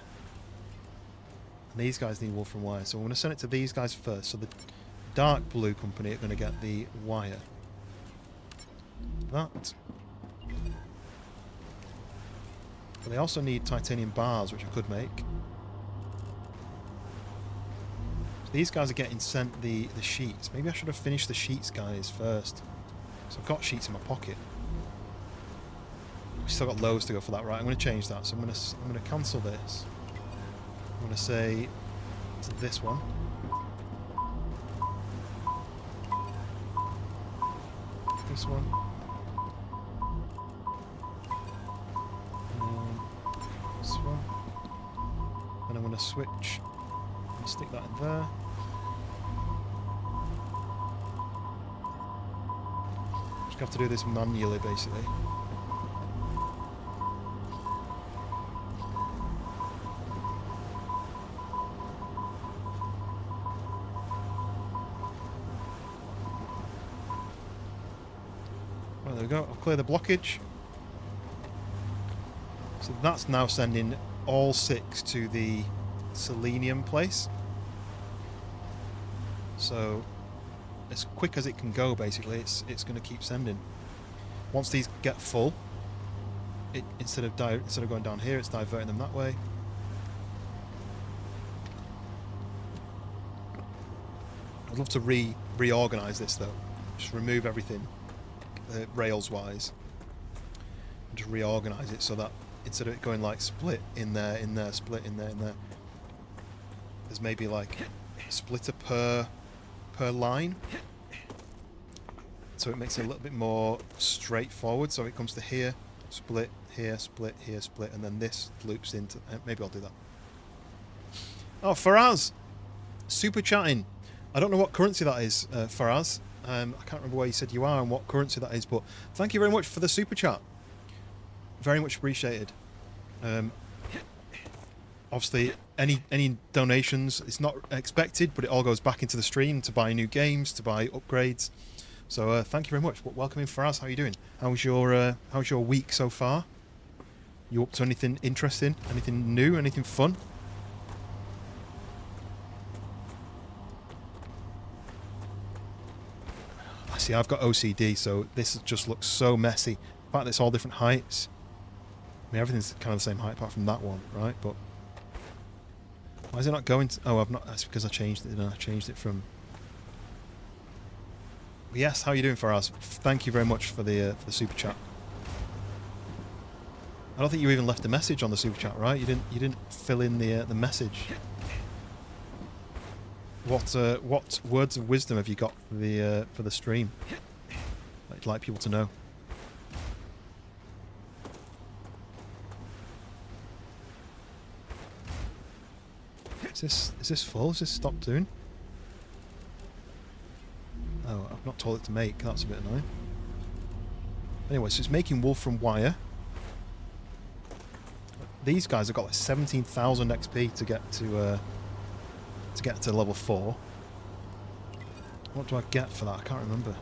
And these guys need wool from wire. So I'm going to send it to these guys first. So the dark blue company are going to get the wire. That. But they also need titanium bars, which I could make. So these guys are getting sent the sheets. Maybe I should have finished the sheets guys first. So I've got sheets in my pocket. We've still got loads to go for that, right? I'm going to change that. So I'm going to cancel this. I'm going to say to this one. This one. And this one. And I'm going to switch. I'm going to stick that in there. Just have to do this manually, basically. There we go, I'll clear the blockage. So that's now sending all 6 to the selenium place. So as quick as it can go, basically, it's going to keep sending. Once these get full, instead of going down here, it's diverting them that way. I'd love to reorganize this though. Just remove everything. Rails wise, and just reorganize it so that instead of it going like split in there, split in there, there's maybe like a splitter per line, so it makes it a little bit more straightforward. So it comes to here, split here, split here, split, and then this loops into. Maybe I'll do that. Oh, Faraz, super chatting. I don't know what currency that is, Faraz. I can't remember where you said you are and what currency that is, but thank you very much for the super chat. Very much appreciated. Obviously, any donations, it's not expected, but it all goes back into the stream to buy new games, to buy upgrades. So thank you very much. Welcome in, Faraz. How are you doing? How's your week so far? You up to anything interesting? Anything new? Anything fun? See, I've got OCD, so this just looks so messy. The fact that it's all different heights. I mean, everything's kind of the same height apart from that one, right? But why is it not going to... Oh, I've not... That's because I changed it. I changed it from... Yes, how are you doing, Faraz? Thank you very much for the super chat. I don't think you even left a message on the super chat, right? You didn't fill in the message. What words of wisdom have you got for the stream that you'd like people to know? Is this full? Is this stopped doing? Oh, I've not told it to make. That's a bit annoying. Anyway, so it's making wool from wire. These guys have got like 17,000 XP to get to level 4. What do I get for that? I can't remember.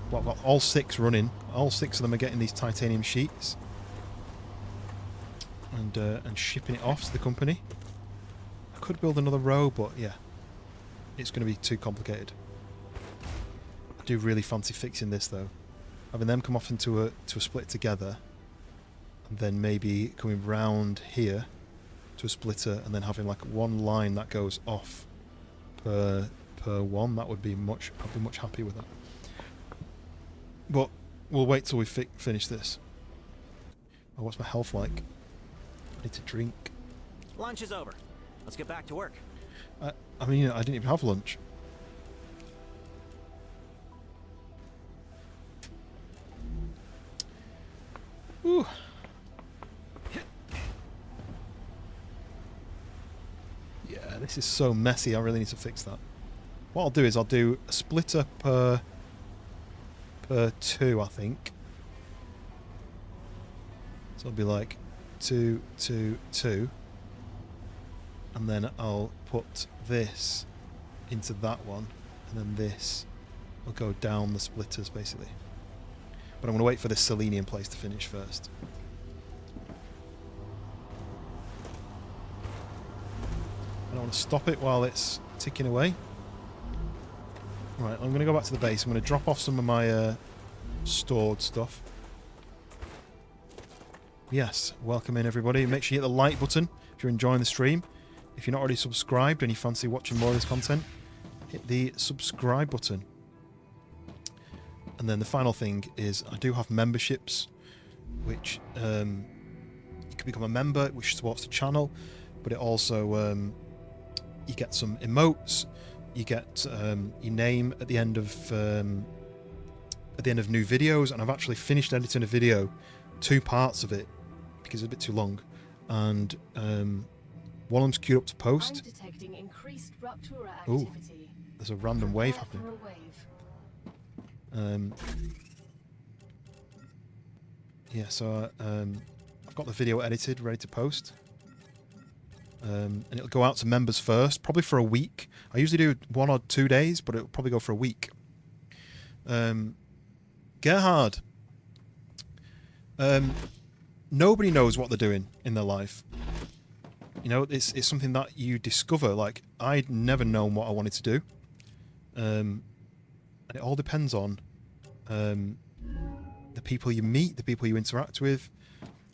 Well, I've got all 6 running. All 6 of them are getting these titanium sheets. And shipping it off to the company. I could build another row, but yeah. It's going to be too complicated. I do really fancy fixing this though. Having them come off into a split together. And then maybe coming round here to a splitter and then having like one line that goes off per one. That would be much. I'd be much happy with that. But we'll wait till we finish this. Oh, what's my health like? I need to drink. Lunch is over. Let's get back to work. I mean, I didn't even have lunch. Ooh. Yeah, this is so messy. I really need to fix that. What I'll do is I'll do a splitter per 2, I think. So it'll be like 2, 2, 2. And then I'll put this into that one, and then this will go down the splitters basically. But I'm going to wait for this selenium place to finish first. I don't want to stop it while it's ticking away. Right, I'm going to go back to the base. I'm going to drop off some of my stored stuff. Yes, welcome in everybody. Make sure you hit the like button if you're enjoying the stream. If you're not already subscribed and you fancy watching more of this content, hit the subscribe button. And then the final thing is I do have memberships, which you can become a member, which supports the channel, but it also you get some emotes, you get your name at the end of new videos, and I've actually finished editing a video, 2 parts of it because it's a bit too long, and one of them's queued up to post. I'm detecting increased rupture Ooh, activity. there's a random wave Prepare happening. for a wave. Yeah, so I've got the video edited, ready to post. And it'll go out to members first, probably for a week. I usually do 1 or 2 days, but it'll probably go for a week. Gerhard. Nobody knows what they're doing in their life. You know, it's something that you discover. Like, I'd never known what I wanted to do. And it all depends on the people you meet, the people you interact with,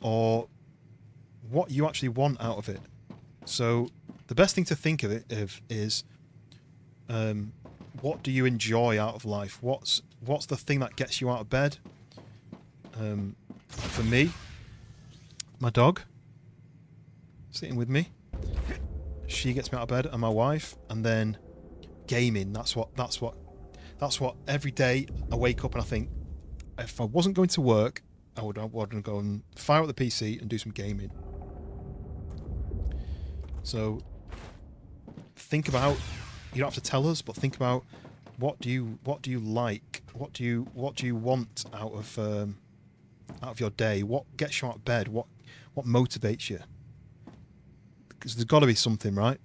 or what you actually want out of it. So the best thing to think of it is what do you enjoy out of life? What's the thing that gets you out of bed? For me, my dog sitting with me, she gets me out of bed, and my wife, and then gaming. That's what every day I wake up and I think, if I wasn't going to work, I would go and fire up the PC and do some gaming. So think about, you don't have to tell us, but think about what do you like? What do you want out of your day? What gets you out of bed? What motivates you? Because there's got to be something, right?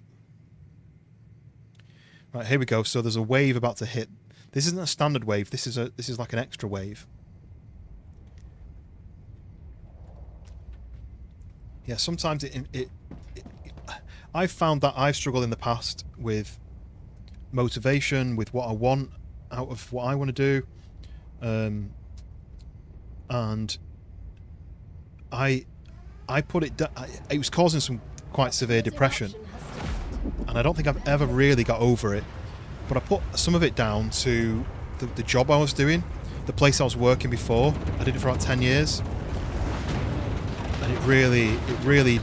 Right, here we go. So there's a wave about to hit. This isn't a standard wave. This is like an extra wave. Yeah, sometimes I've found that I've struggled in the past with motivation, with what I want out of what I want to do, and I put it down. It was causing some quite severe depression, and I don't think I've ever really got over it. But I put some of it down to the job I was doing, the place I was working before. I did it for about 10 years, and it really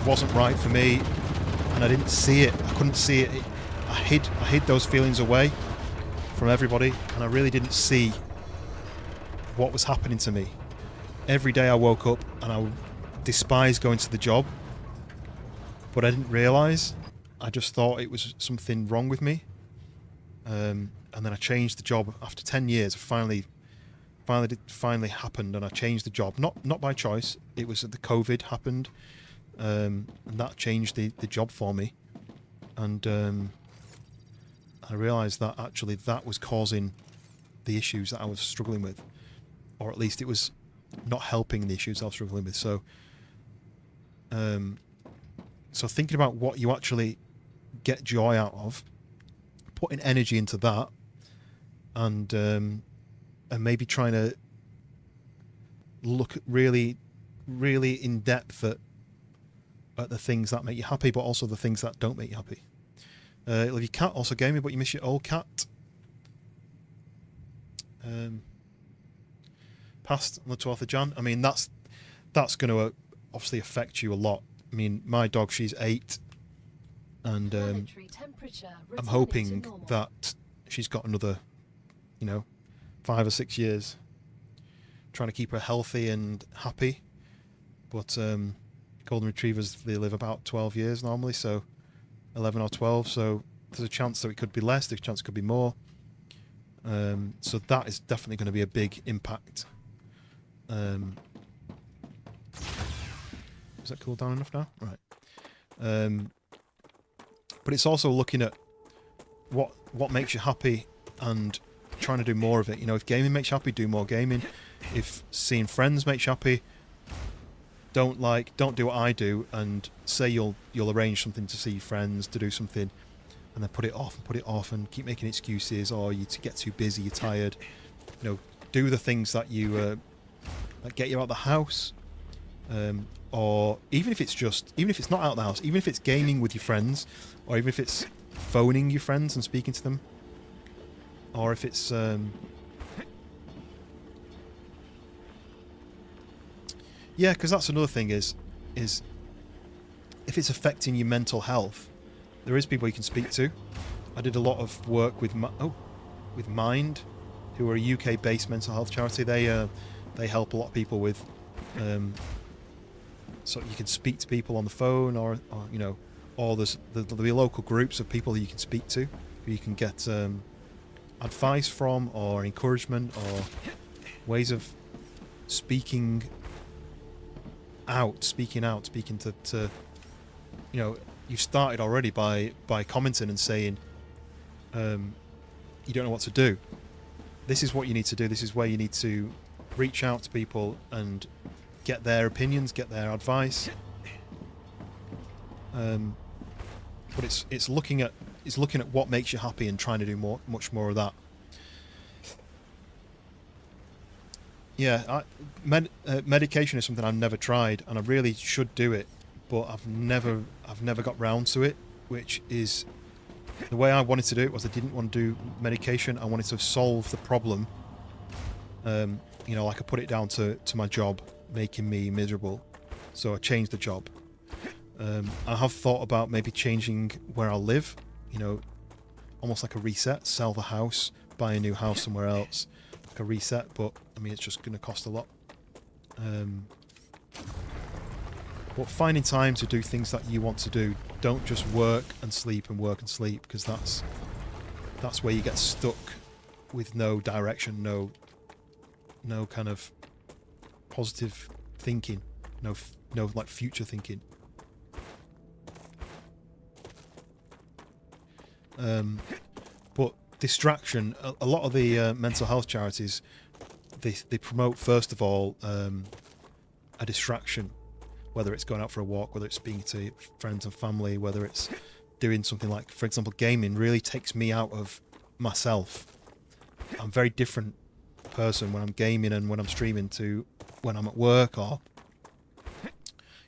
wasn't right for me, and I didn't see it. I couldn't see it. I hid those feelings away from everybody, and I really didn't see what was happening to me. Every day I woke up and I despised going to the job, but I didn't realise. I just thought it was something wrong with me. And then I changed the job after 10 years. It finally happened, and I changed the job. Not by choice. It was that the COVID happened, and that changed the job for me. And I realised that actually that was causing the issues that I was struggling with, or at least it was not helping the issues I was struggling with. So, so thinking about what you actually get joy out of, putting energy into that, and maybe trying to look at really in depth at the things that make you happy, but also the things that don't make you happy. Love your cat, also gaming, but you miss your old cat. Passed on the 12th of Jan. I mean, that's going to obviously affect you a lot. I mean, my dog, she's 8, and I'm hoping that she's got another, 5 or 6 years. Trying to keep her healthy and happy. But golden retrievers, they live about 12 years normally, so 11 or 12. So there's a chance that it could be less. There's a chance it could be more. So that is definitely going to be a big impact. Is that cooled down enough now? Right. But it's also looking at what makes you happy and trying to do more of it. If gaming makes you happy, do more gaming. If seeing friends makes you happy, don't do what I do and say you'll arrange something to see friends, to do something, and then put it off and keep making excuses, or you get too busy, you're tired. Do the things that you that get you out of the house, or even if it's not out of the house, even if it's gaming with your friends, or even if it's phoning your friends and speaking to them, or if it's yeah, because that's another thing is if it's affecting your mental health, there is people you can speak to. I did a lot of work with Mind, who are a UK-based mental health charity. They help a lot of people with so you can speak to people on the phone, or there'll be local groups of people that you can speak to, who you can get advice from, or encouragement, or ways of speaking to you started already by commenting and saying you don't know what to do. This is what you need to do. This is where you need to reach out to people and get their opinions, get their advice. But it's looking at what makes you happy and trying to do much more of that. Yeah, medication is something I've never tried, and I really should do it, but I've never got round to it. Which is the way I wanted to do it. Was I didn't want to do medication. I wanted to solve the problem. I could put it down to my job making me miserable, so I changed the job. I have thought about maybe changing where I live. Almost like a reset. Sell the house, buy a new house somewhere else. A reset, but I mean it's just going to cost a lot. But finding time to do things that you want to do. Don't just work and sleep, because that's where you get stuck with no direction, no kind of positive thinking, no like future thinking. But distraction, a lot of the mental health charities, they promote first of all a distraction, whether it's going out for a walk, whether it's speaking to friends and family, whether it's doing something like, for example, gaming really takes me out of myself. I'm a very different person when I'm gaming and when I'm streaming to when I'm at work, or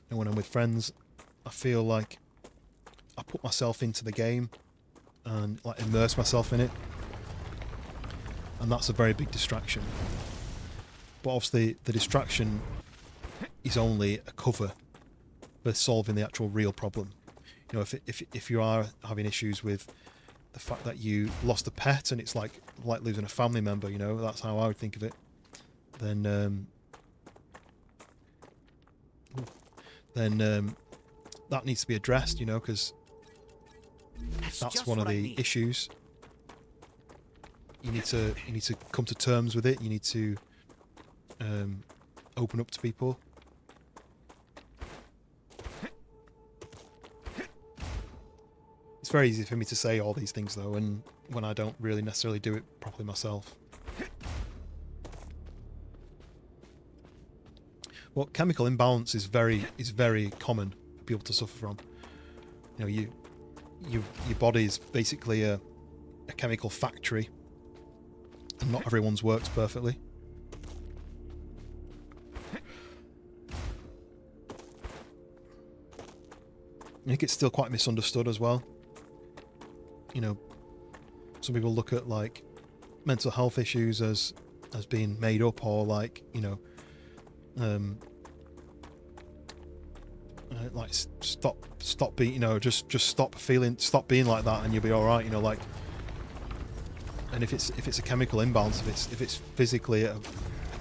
when I'm with friends. I feel like I put myself into the game and like immerse myself in it, and that's a very big distraction. But obviously the distraction is only a cover for solving the actual real problem. If you are having issues with the fact that you lost a pet and it's like losing a family member, that's how I would think of it, then that needs to be addressed, you know, because that's just one of what I the need. issues. You need to come to terms with it. You need to open up to people. It's very easy for me to say all these things though, and when I don't really necessarily do it properly myself. Well, chemical imbalance is very common for people to suffer from. You know, your body is basically a chemical factory, and not everyone's works perfectly. I think it's still quite misunderstood as well. You know, some people look at like mental health issues as being made up, or like, you know, like stop being, you know, just stop being like that and you'll be all right, you know, like. And if it's a chemical imbalance, if it's physically a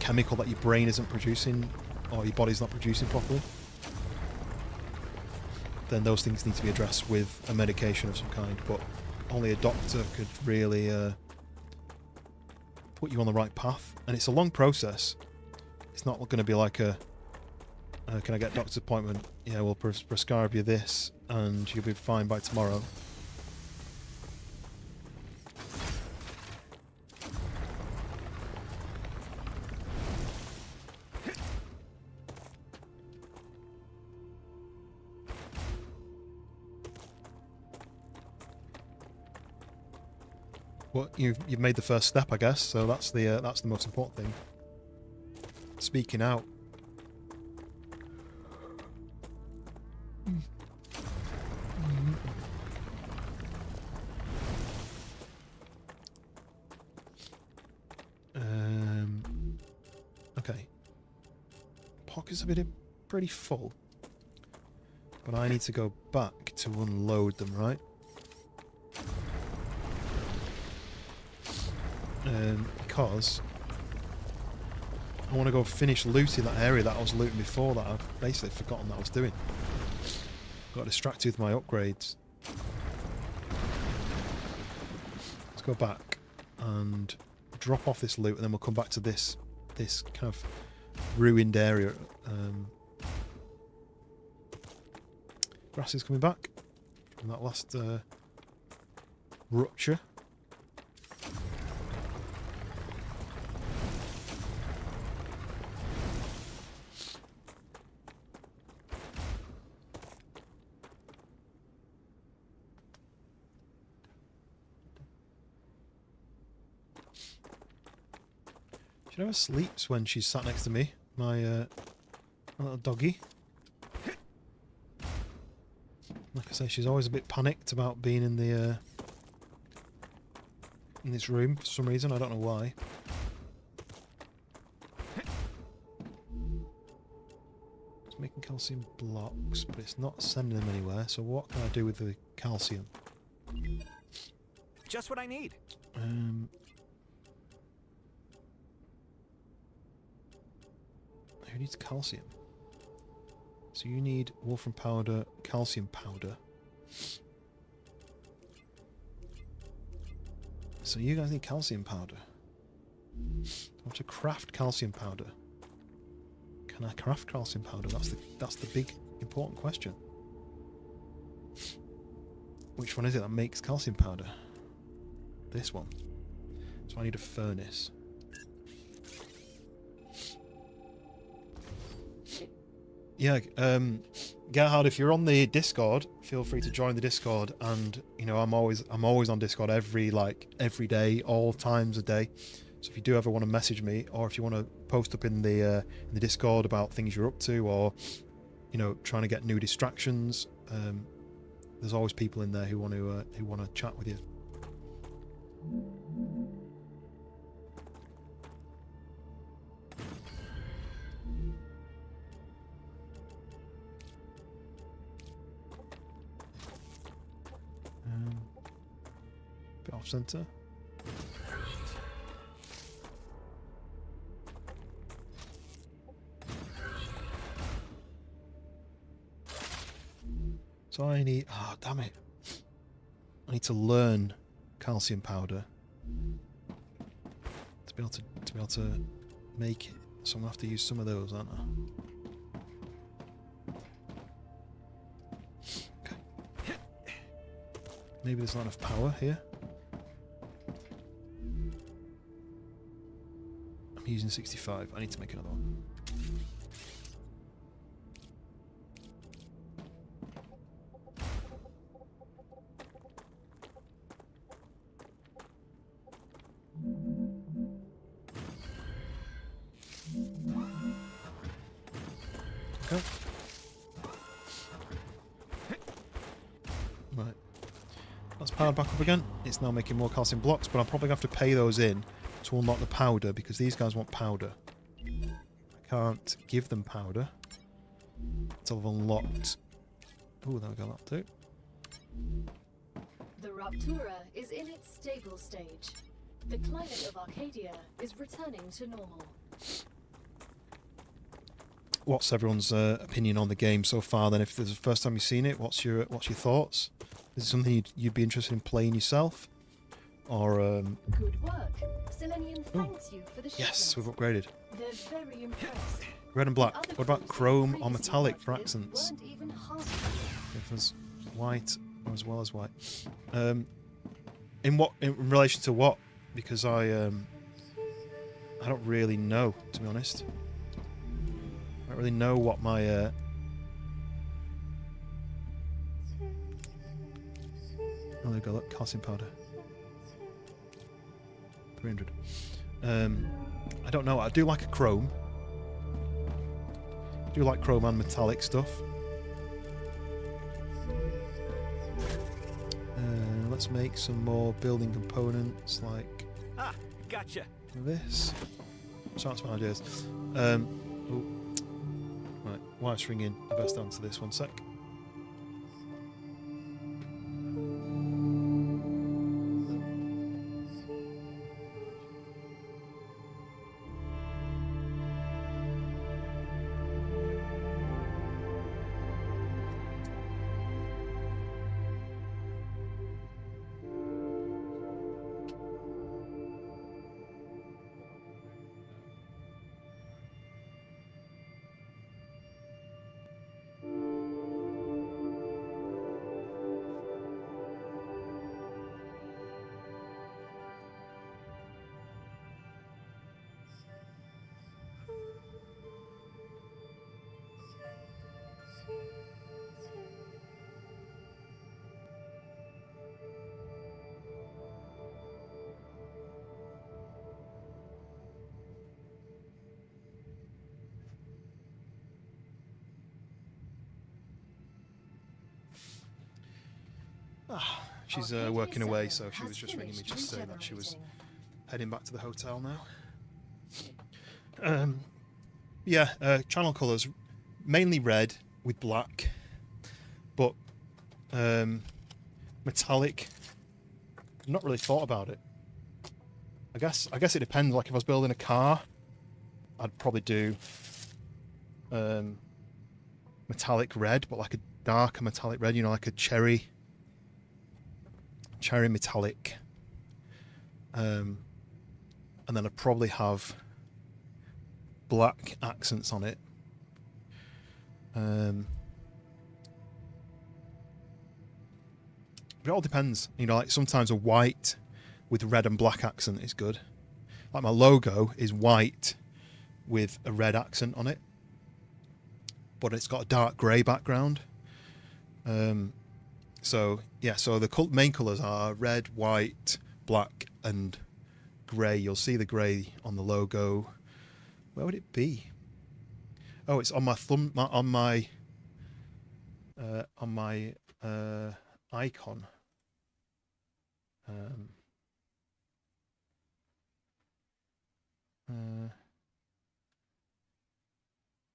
chemical that your brain isn't producing or your body's not producing properly, then those things need to be addressed with a medication of some kind. But only a doctor could really put you on the right path, and it's a long process. It's not going to be like a can I get a doctor's appointment? Yeah, we'll prescribe you this and you'll be fine by tomorrow. Well, you've made the first step, I guess. So that's the most important thing. Speaking out. Okay. Pockets have been pretty full, but I need to go back to unload them, right? Because I want to go finish looting that area that I was looting before that I've basically forgotten that I was doing. Got distracted with my upgrades. Let's go back and drop off this loot, and then we'll come back to this kind of ruined area. Grass is coming back from that last rupture. She never sleeps when she's sat next to me, my little doggy. Like I say, she's always a bit panicked about being in the in this room for some reason. I don't know why. It's making calcium blocks, but it's not sending them anywhere. So what can I do with the calcium? Just what I need. Who needs calcium? So you need wolfram powder, calcium powder. So you guys need calcium powder. I want to craft calcium powder. Can I craft calcium powder? That's the big important question. Which one is it that makes calcium powder? This one. So I need a furnace. Yeah, Gerhard, if you're on the Discord, feel free to join the Discord. And you know, I'm always on Discord every day, all times a day. So if you do ever want to message me, or if you want to post up in the Discord about things you're up to, or you know, trying to get new distractions, there's always people in there who want to chat with you. Bit off center. So I need... Oh, damn it. I need to learn calcium powder to be able to make it. So I'm going to have to use some of those, aren't I? Okay. Maybe there's not enough power here. I'm using 65. I need to make another one. Okay. Right. That's powered back up again. It's now making more calcium blocks, but I'm probably going to have to pay those in to unlock the powder because these guys want powder. I can't give them powder until I've unlocked. Oh, there we go, that too. The Raptura is in its stable stage. The climate of Arcadia is returning to normal. What's everyone's opinion on the game so far? Then, if this is the first time you've seen it, what's your thoughts? Is it something you'd be interested in playing yourself, or? Good work. Selenium thanks you for the shipment. Yes, we've upgraded. They're very impressed. Red and black. The other What about crews chrome you've or previously metallic worked for with accents? weren't even half If there's white as well as white. In relation to what? Because I don't really know, to be honest. I don't really know what my oh, there we go, look, calcium powder. 300. I don't know. I do like a chrome. I do like chrome and metallic stuff. Let's make some more building components like Gotcha. this. Shout out to my ideas. Oh, right, wife's ringing. I best answer this 1 sec. She's working away, so she was just ringing me just to say that she was heading back to the hotel now. Yeah, channel colours, mainly red with black, but metallic. I've not really thought about it. I guess it depends. Like if I was building a car, I'd probably do metallic red, but like a darker metallic red, you know, like a cherry metallic. And then I'd probably have black accents on it. But it all depends. You know, like sometimes a white with red and black accent is good. Like my logo is white with a red accent on it, but it's got a dark grey background. So yeah, so the main colours are red, white, black, and grey. You'll see the grey on the logo. Where would it be? Oh, it's on my thumb, on my icon.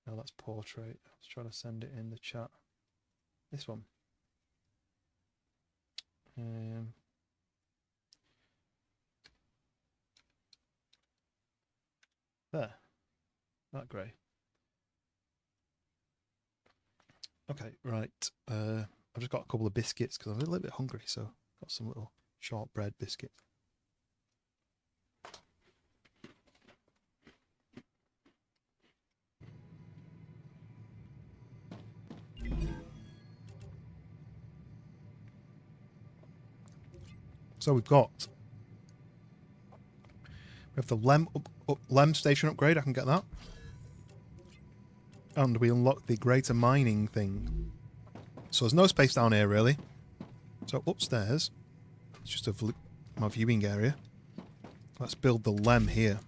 No, that's portrait. I was trying to send it in the chat. This one. There. That grey. Okay, right. I've just got a couple of biscuits because I'm a little bit hungry, so got some little shortbread biscuit. So we have the Lem station upgrade. I can get that. And we unlock the greater mining thing. So there's no space down here, really. So upstairs, it's just my viewing area. Let's build the Lem here.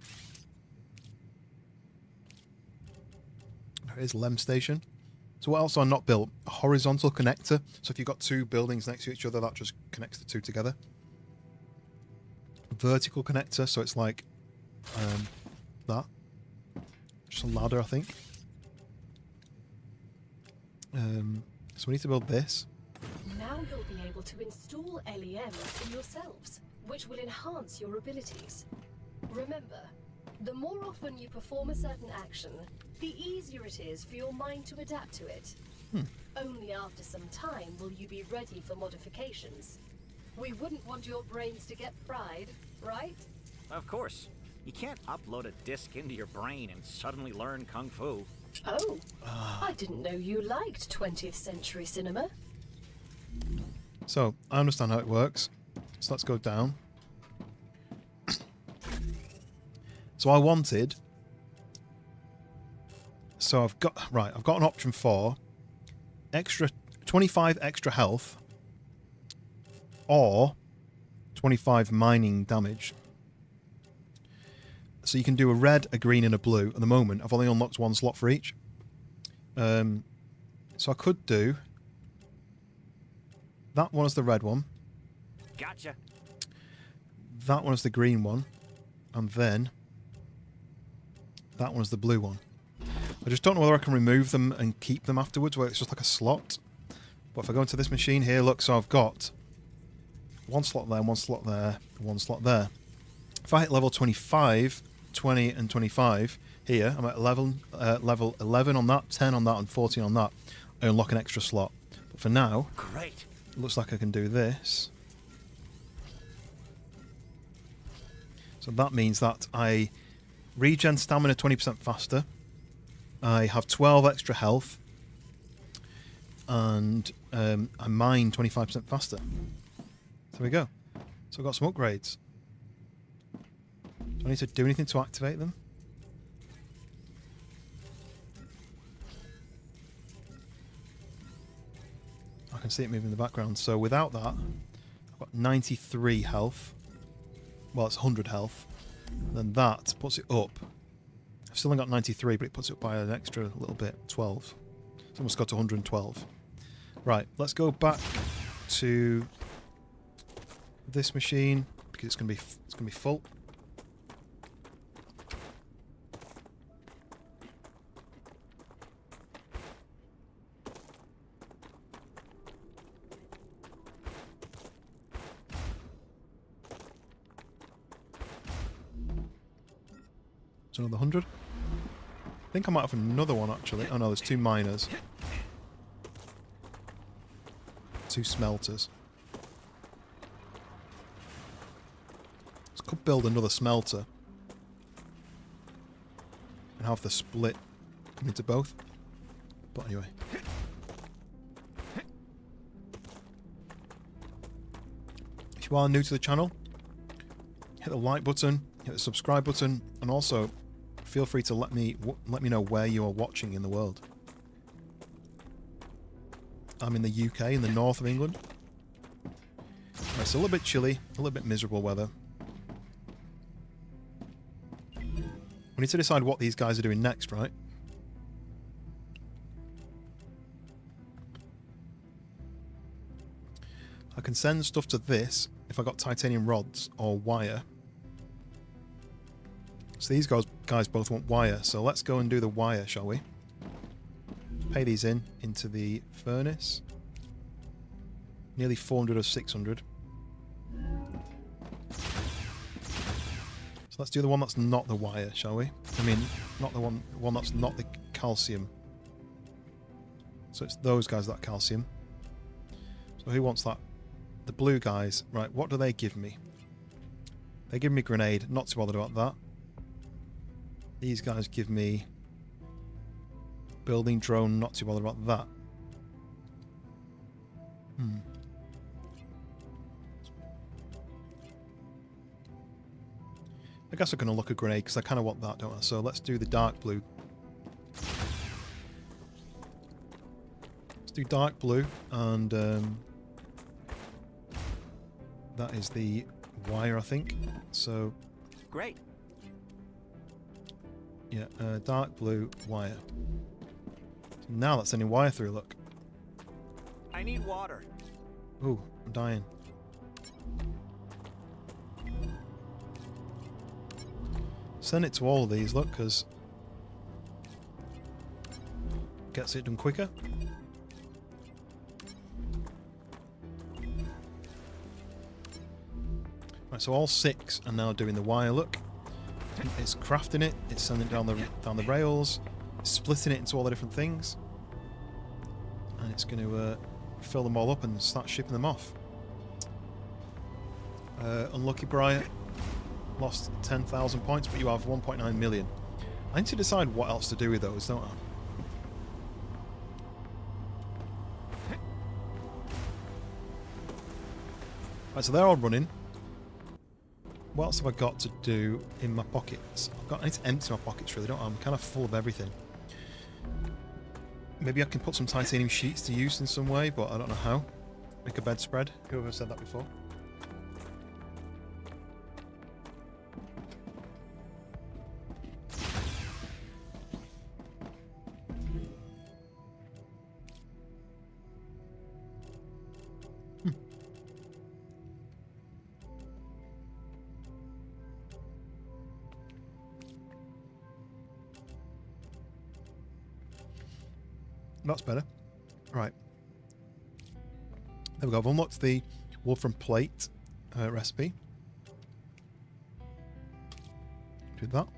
There is Lem station. So what else are not built? A horizontal connector. So if you've got two buildings next to each other, that just connects the two together. A vertical connector, so it's like that. Just a ladder, I think. So we need to build this. Now you'll be able to install LEMs in yourselves, which will enhance your abilities. Remember, the more often you perform a certain action, the easier it is for your mind to adapt to it. Only after some time will you be ready for modifications. We wouldn't want your brains to get fried, right? Of course. You can't upload a disc into your brain and suddenly learn Kung Fu. Oh, I didn't know you liked 20th century cinema. So I understand how it works. So let's go down. So I wanted. So I've got an option for extra 25 extra health or 25 mining damage. So you can do a red, a green, and a blue. At the moment, I've only unlocked one slot for each. So I could do that one as the red one. Gotcha. That one is the green one. And then that one is the blue one. I just don't know whether I can remove them and keep them afterwards, where it's just like a slot. But if I go into this machine here, look, so I've got one slot there, one slot there, one slot there. If I hit level 25, 20 and 25 here, I'm at level 11 on that, 10 on that, and 14 on that. I unlock an extra slot. But for now, Great. it looks like I can do this. So that means that I regen stamina 20% faster. I have 12 extra health. And I mine 25% faster. There we go. So I've got some upgrades. Do I need to do anything to activate them? I can see it moving in the background. So without that, I've got 93 health. Well, it's 100 health. And then that puts it up. I've still only got 93, but it puts it up by an extra little bit, 12. So I must go to 112. Right, let's go back to this machine because it's gonna be full. So another 100. I think I might have another one actually. Oh no, there's two miners. Two smelters. So I could build another smelter and have the split come into both. But anyway. If you are new to the channel, hit the like button, hit the subscribe button, and also feel free to let me know where you are watching in the world. I'm in the UK, in the north of England. It's a little bit chilly, a little bit miserable weather. We need to decide what these guys are doing next, right? I can send stuff to this if I got titanium rods or wire. So these guys both want wire, so let's go and do the wire, shall we? Pay these into the furnace. Nearly 400 or 600. So let's do the one that's not the wire, shall we? I mean, not the one that's not the calcium. So it's those guys that calcium. So who wants that? The blue guys. Right, what do they give me? They give me grenade. Not too bothered about that. These guys give me building drone. Not too bothered about that. I guess I'm going to look at grenade because I kind of want that, don't I? So let's do the dark blue. Let's do dark blue, and that is the wire, I think. So Great. yeah, dark blue wire. So now that's sending wire through. Look. I need water. Ooh, I'm dying. Send it to all of these, look, because gets it done quicker. Right, so all 6 are now doing the wire. Look, it's crafting it. It's sending it down the rails. It's splitting it into all the different things, and it's going to fill them all up and start shipping them off. Unlucky Briar. Lost 10,000 points, but you have 1.9 million. I need to decide what else to do with those, don't I? Right, so they're all running. What else have I got to do in my pockets? I need to empty my pockets, really, don't I? I'm kind of full of everything. Maybe I can put some titanium sheets to use in some way, but I don't know how. Make a bedspread. Whoever said that before? That's better. Right. There we go. I've unlocked the Wolfram Plate recipe. Do that.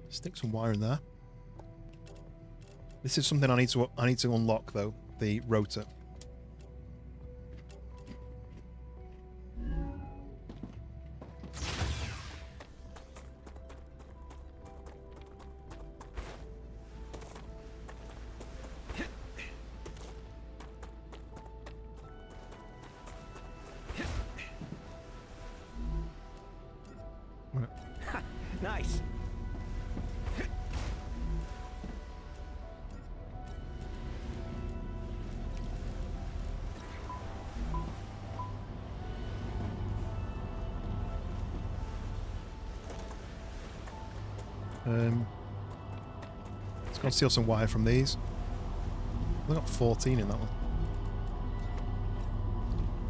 Stick some wire in there. This is something I need to unlock though. The rotor. Nice. Let's go and steal some wire from these. We've got 14 in that one.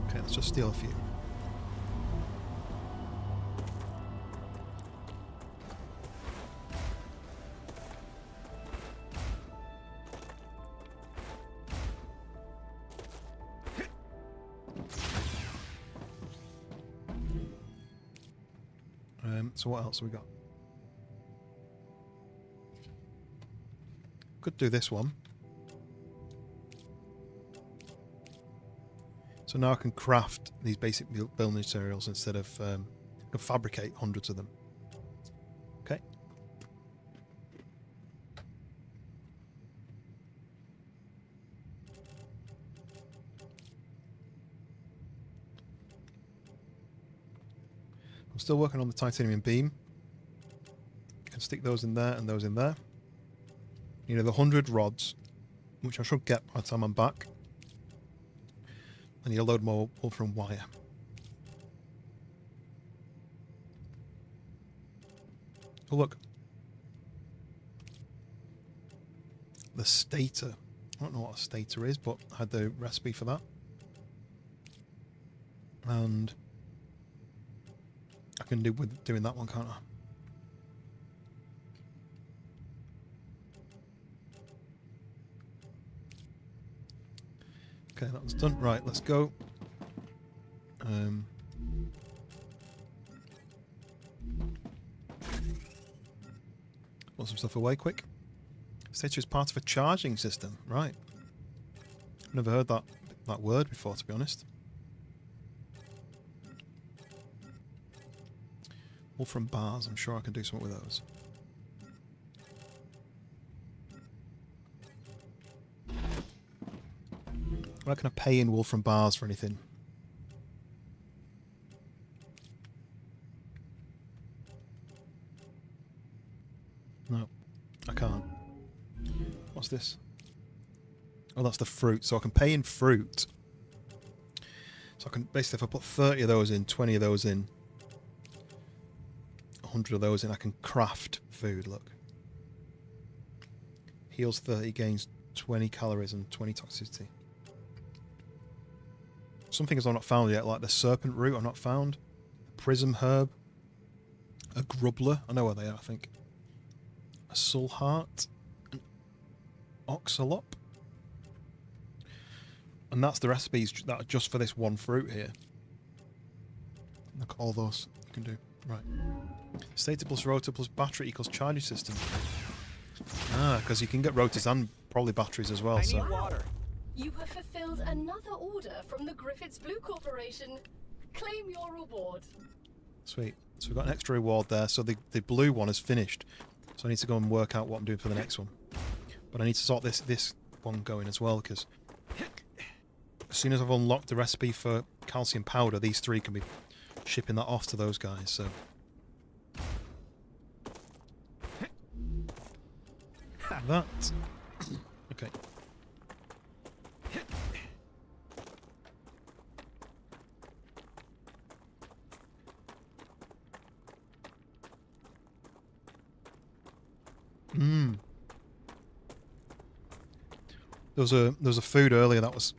Okay, let's just steal a few. So what else have we got? Could do this one. So now I can craft these basic building materials instead of I can fabricate hundreds of them. Okay. I'm still working on the titanium beam. I can stick those in there and those in there. You know, the 100 rods, which I should get by the time I'm back. I need a load more wolfram wire. Oh, look. The stator. I don't know what a stator is, but I had the recipe for that. And I can do with doing that one, can't I? Okay, that one's done. Right, let's go. Put some stuff away quick. Status is part of a charging system. Right. Never heard that word before, to be honest. Wolfram bars. I'm sure I can do something with those. Where can I pay in Wolfram bars for anything? No, I can't. What's this? Oh, that's the fruit. So I can pay in fruit. So I can basically, if I put 30 of those in, 20 of those in, 100 of those in, I can craft food. Look. Heals 30, gains 20 calories and 20 toxicity. Some things I've not found yet, like the serpent root I've not found. Prism herb. A grubbler. I know where they are, I think. A soul heart. An oxalop. And that's the recipes that are just for this one fruit here. Look at all those you can do. Right. Stator plus rotor plus battery equals charging system. Ah, because you can get rotors and probably batteries as well. I So need water. You have fulfilled another order from the Griffiths Blue Corporation. Claim your reward. sweet. So we've got an extra reward there. So the blue one is finished. So I need to go and work out what I'm doing for the next one. But I need to sort this one going as well, because as soon as I've unlocked the recipe for calcium powder, these three can be shipping that off to those guys. So that. Okay. Mmm. There was a food earlier that was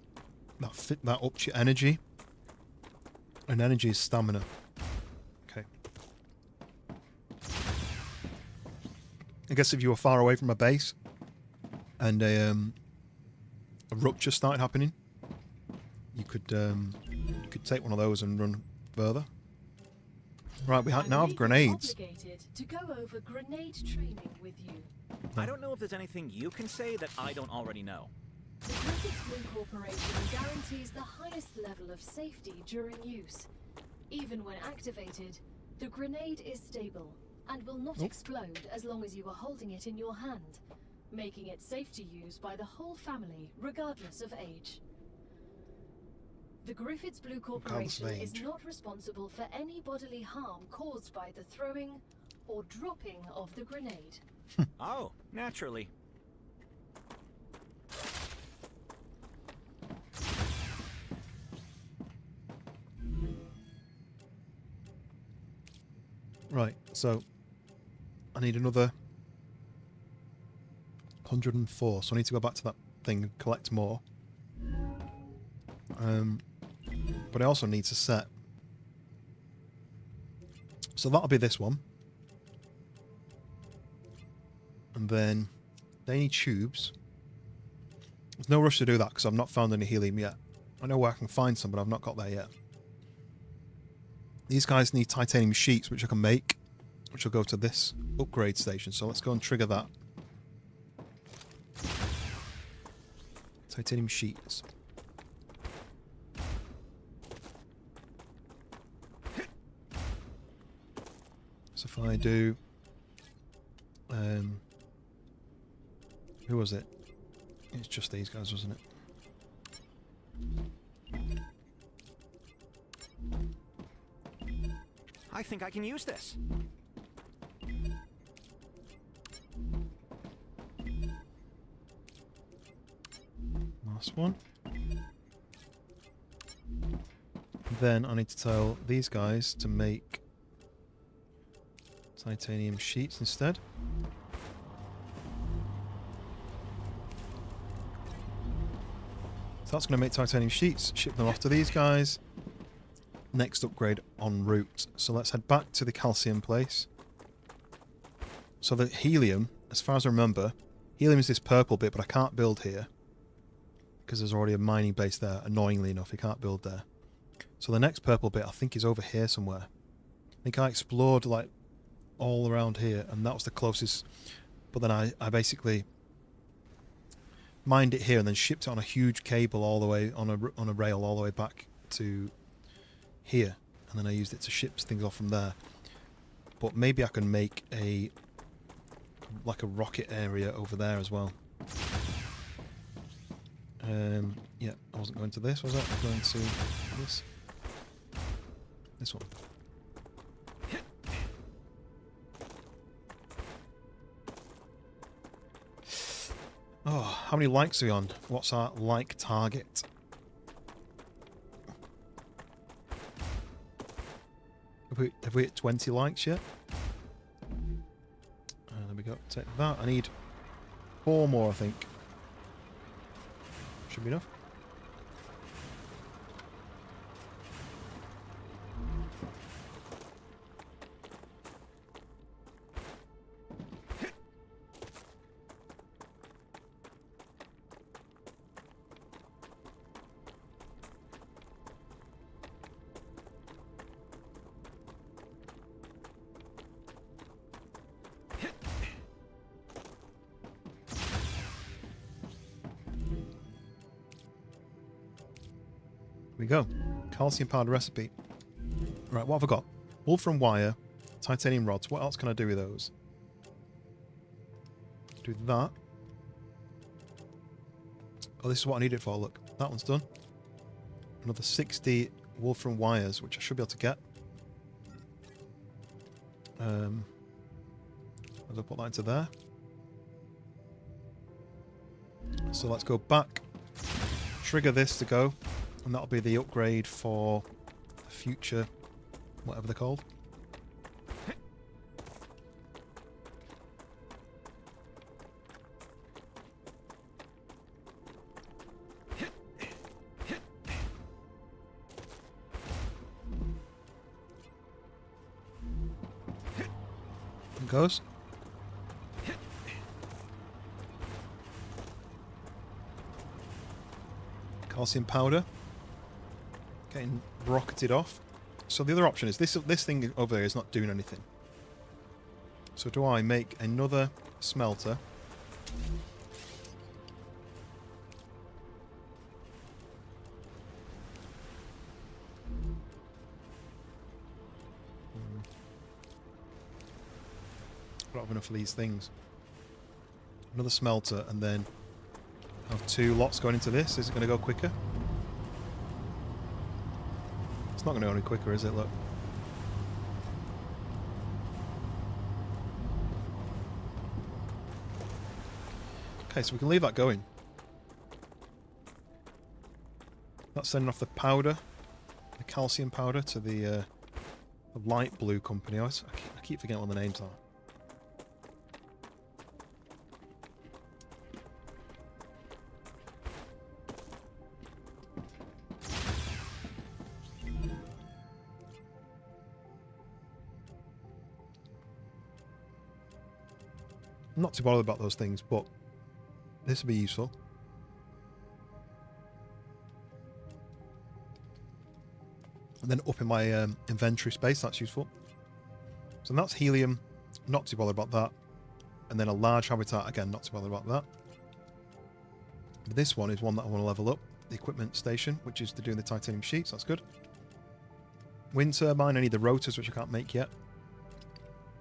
that ups your energy. And energy is stamina. Okay. I guess if you were far away from a base and a rupture started happening, you could take one of those and run further. Right, we now have grenades. Obligated to go over grenade training with you. I don't know if there's anything you can say that I don't already know. The Griffiths Blue Corporation guarantees the highest level of safety during use. Even when activated, the grenade is stable and will not explode as long as you are holding it in your hand, making it safe to use by the whole family, regardless of age. The Griffiths Blue Corporation is not responsible for any bodily harm caused by the throwing or dropping of the grenade. Oh, naturally. Right, so I need another 104, so I need to go back to that thing and collect more. But I also need to set. So that'll be this one. And then they need tubes. There's no rush to do that because I've not found any helium yet. I know where I can find some, but I've not got there yet. These guys need titanium sheets, which I can make, which will go to this upgrade station. So let's go and trigger that. Titanium sheets. So if I do... who was it? It's just these guys, wasn't it? I think I can use this. Last one. Then I need to tell these guys to make titanium sheets instead. So that's going to make titanium sheets, ship them off to these guys. Next upgrade en route. So let's head back to the calcium place. So the helium, as far as I remember, helium is this purple bit, but I can't build here because there's already a mining base there. Annoyingly enough, you can't build there. So the next purple bit I think is over here somewhere. I think I explored like all around here, and that was the closest. But then I basically mined it here and then shipped it on a huge cable all the way on a rail all the way back to here, and then I used it to ship things off from there. But maybe I can make a rocket area over there as well. Yeah, I wasn't going to this, was I? I'm going to this. This one. Oh, how many likes are we on? What's our like target? Have we hit 20 likes yet? There we go. Take that. I need 4 more, I think. Should be enough. We go. Calcium powder recipe. Right, what have I got? Wolfram wire, titanium rods. What else can I do with those? Do that. Oh, this is what I need it for. Look, that one's done. Another 60 wolfram wires, which I should be able to get. I'll put that into there. So let's go back. Trigger this to go. And that'll be the upgrade for the future, whatever they're called. It goes. Calcium powder. Getting rocketed off. So the other option is this thing over there is not doing anything. So do I make another smelter? I don't have enough of these things. Another smelter and then have 2 lots going into this. Is it going to go quicker? It's not going to go any quicker, is it? Look. Okay, so we can leave that going. That's sending off the powder, the calcium powder, to the light blue company. I keep forgetting what the names are. I'm not too bothered about those things, but this will be useful. And then up in my inventory space, that's useful. So that's helium, not too bothered about that. And then a large habitat, again, not too bothered about that. But this one is one that I want to level up. The equipment station, which is to do the titanium sheets, that's good. Wind turbine, I need the rotors, which I can't make yet.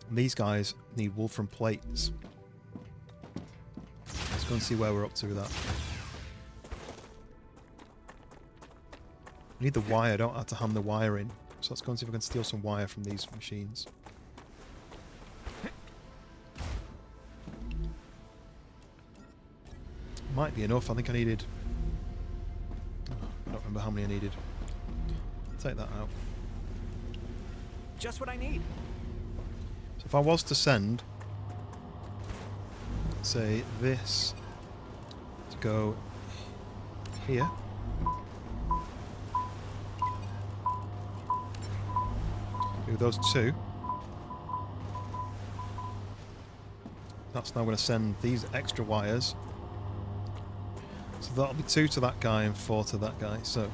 And these guys need wolfram plates. Let's go and see where we're up to with that. I need the wire, I don't have to hand the wire in. So let's go and see if I can steal some wire from these machines. Might be enough, I think I needed... I don't remember how many I needed. Take that out. Just what I need. So if I was to send, say, this to go here. Do those 2. That's now going to send these extra wires. So that'll be 2 to that guy and 4 to that guy. So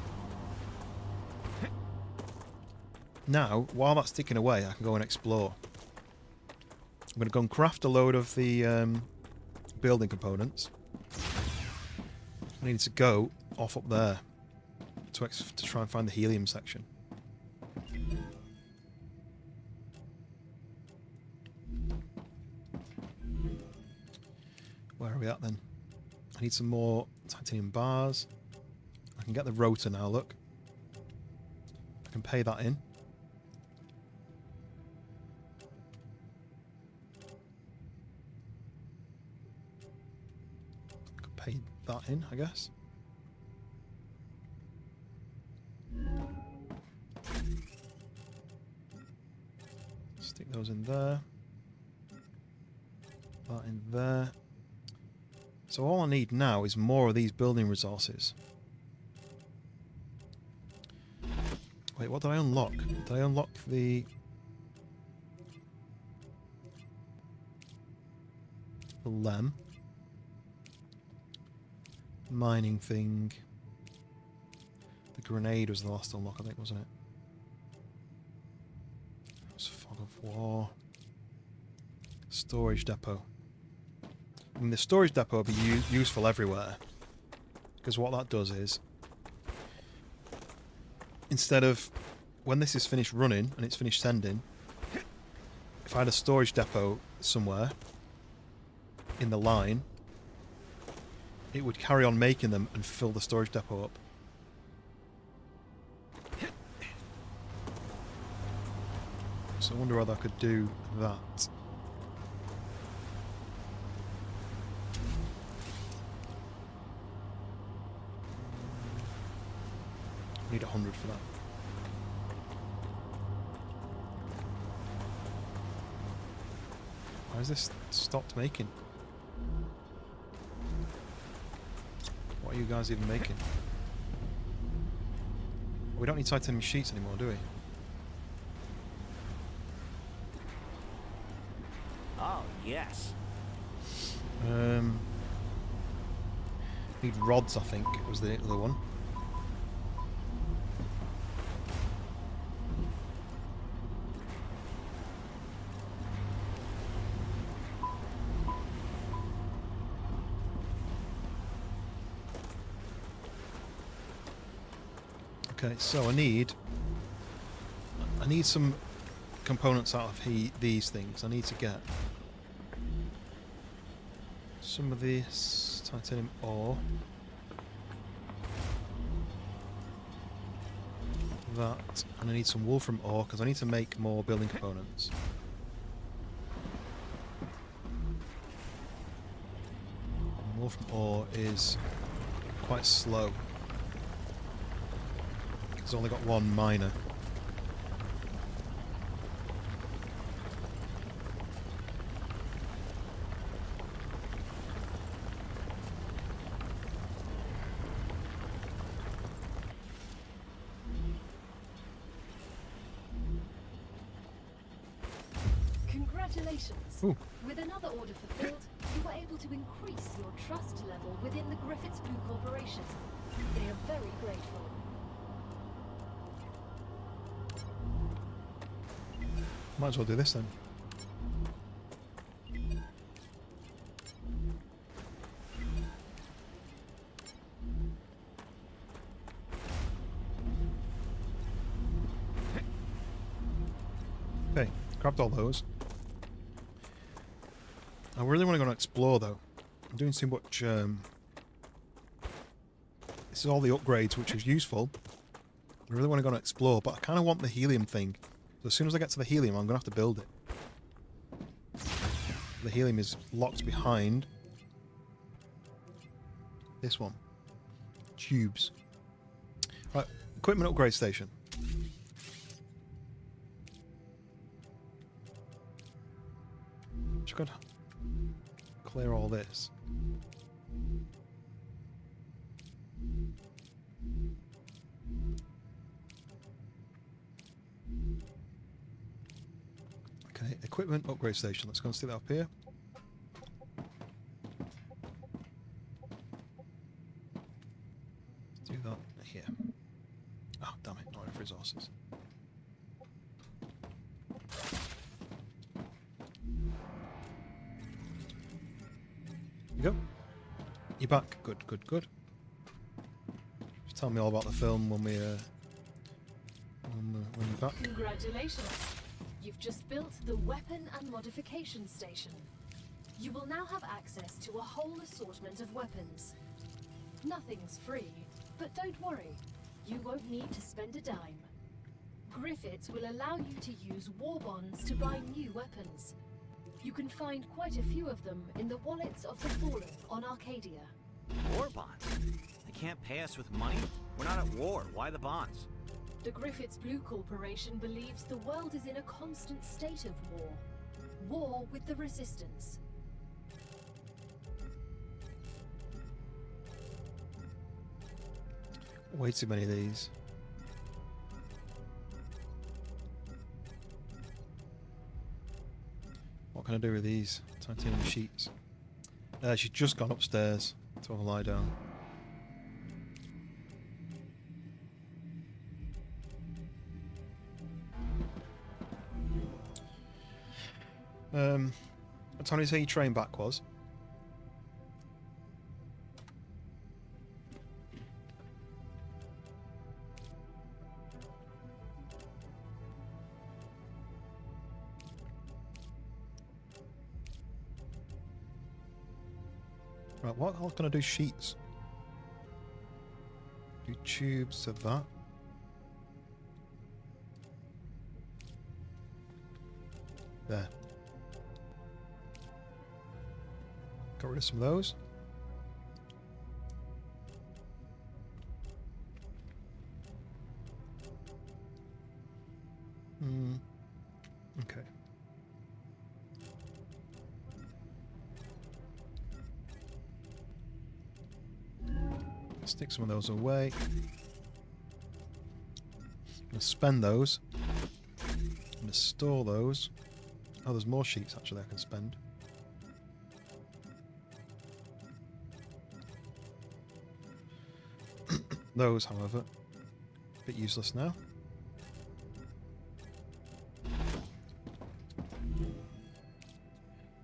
now, while that's ticking away, I can go and explore. I'm going to go and craft a load of the building components. I needed to go off up there to try and find the helium section. Where are we at then? I need some more titanium bars. I can get the rotor now, look. I can pay that in. I can pay that in, I guess. Stick those in there. That in there. So all I need now is more of these building resources. Wait, what did I unlock? Did I unlock the lem? Mining thing. The grenade was the last unlock, I think, wasn't it? That was Fog of War. Storage depot. I mean, the storage depot would be useful everywhere, because what that does is, instead of, when this is finished running and it's finished sending, if I had a storage depot somewhere in the line, it would carry on making them and fill the storage depot up. So I wonder whether I could do that. Need 100 for that. Why has this stopped making? What are you guys even making? We don't need titanium sheets anymore, do we? Oh, yes. Need rods, I think, was the other one. Okay, so I need some components out of these things. I need to get some of this titanium ore. That, and I need some wolfram ore because I need to make more building components. And wolfram ore is quite slow. It's only got one miner. Congratulations. Ooh. With another order fulfilled, you were able to increase your trust level within the Griffiths Blue Corporation. They are very grateful. Might as well do this then. Okay, grabbed all those. I really want to go and explore though. I'm doing too much. This is all the upgrades, which is useful. I really want to go and explore, but I kind of want the helium thing. So as soon as I get to the helium, I'm going to have to build it. The helium is locked behind this one. Tubes. Right, equipment upgrade station. Just got to clear all this. Okay, equipment upgrade station. Let's go and stick that up here. Let's do that here. Oh, damn it, not enough resources. You go. You're back. Good, good, good. Tell me all about the film when we're back. Congratulations! You've just built the Weapon and Modification Station. You will now have access to a whole assortment of weapons. Nothing's free, but don't worry. You won't need to spend a dime. Griffiths will allow you to use war bonds to buy new weapons. You can find quite a few of them in the wallets of the Fallen on Arcadia. War bonds? They can't pay us with money? We're not at war. Why the bonds? The Griffiths Blue Corporation believes the world is in a constant state of war. War with the Resistance. Way too many of these. What can I do with these titanium sheets? She's just gone upstairs to have a lie down. What time did you say your train back was? Right, what else can I do? Sheets. Do tubes of that. There. Got rid of some of those. Okay. Stick some of those away. I'm going to spend those. I'm going to store those. Oh, there's more sheets actually I can spend. Those, however, a bit useless now.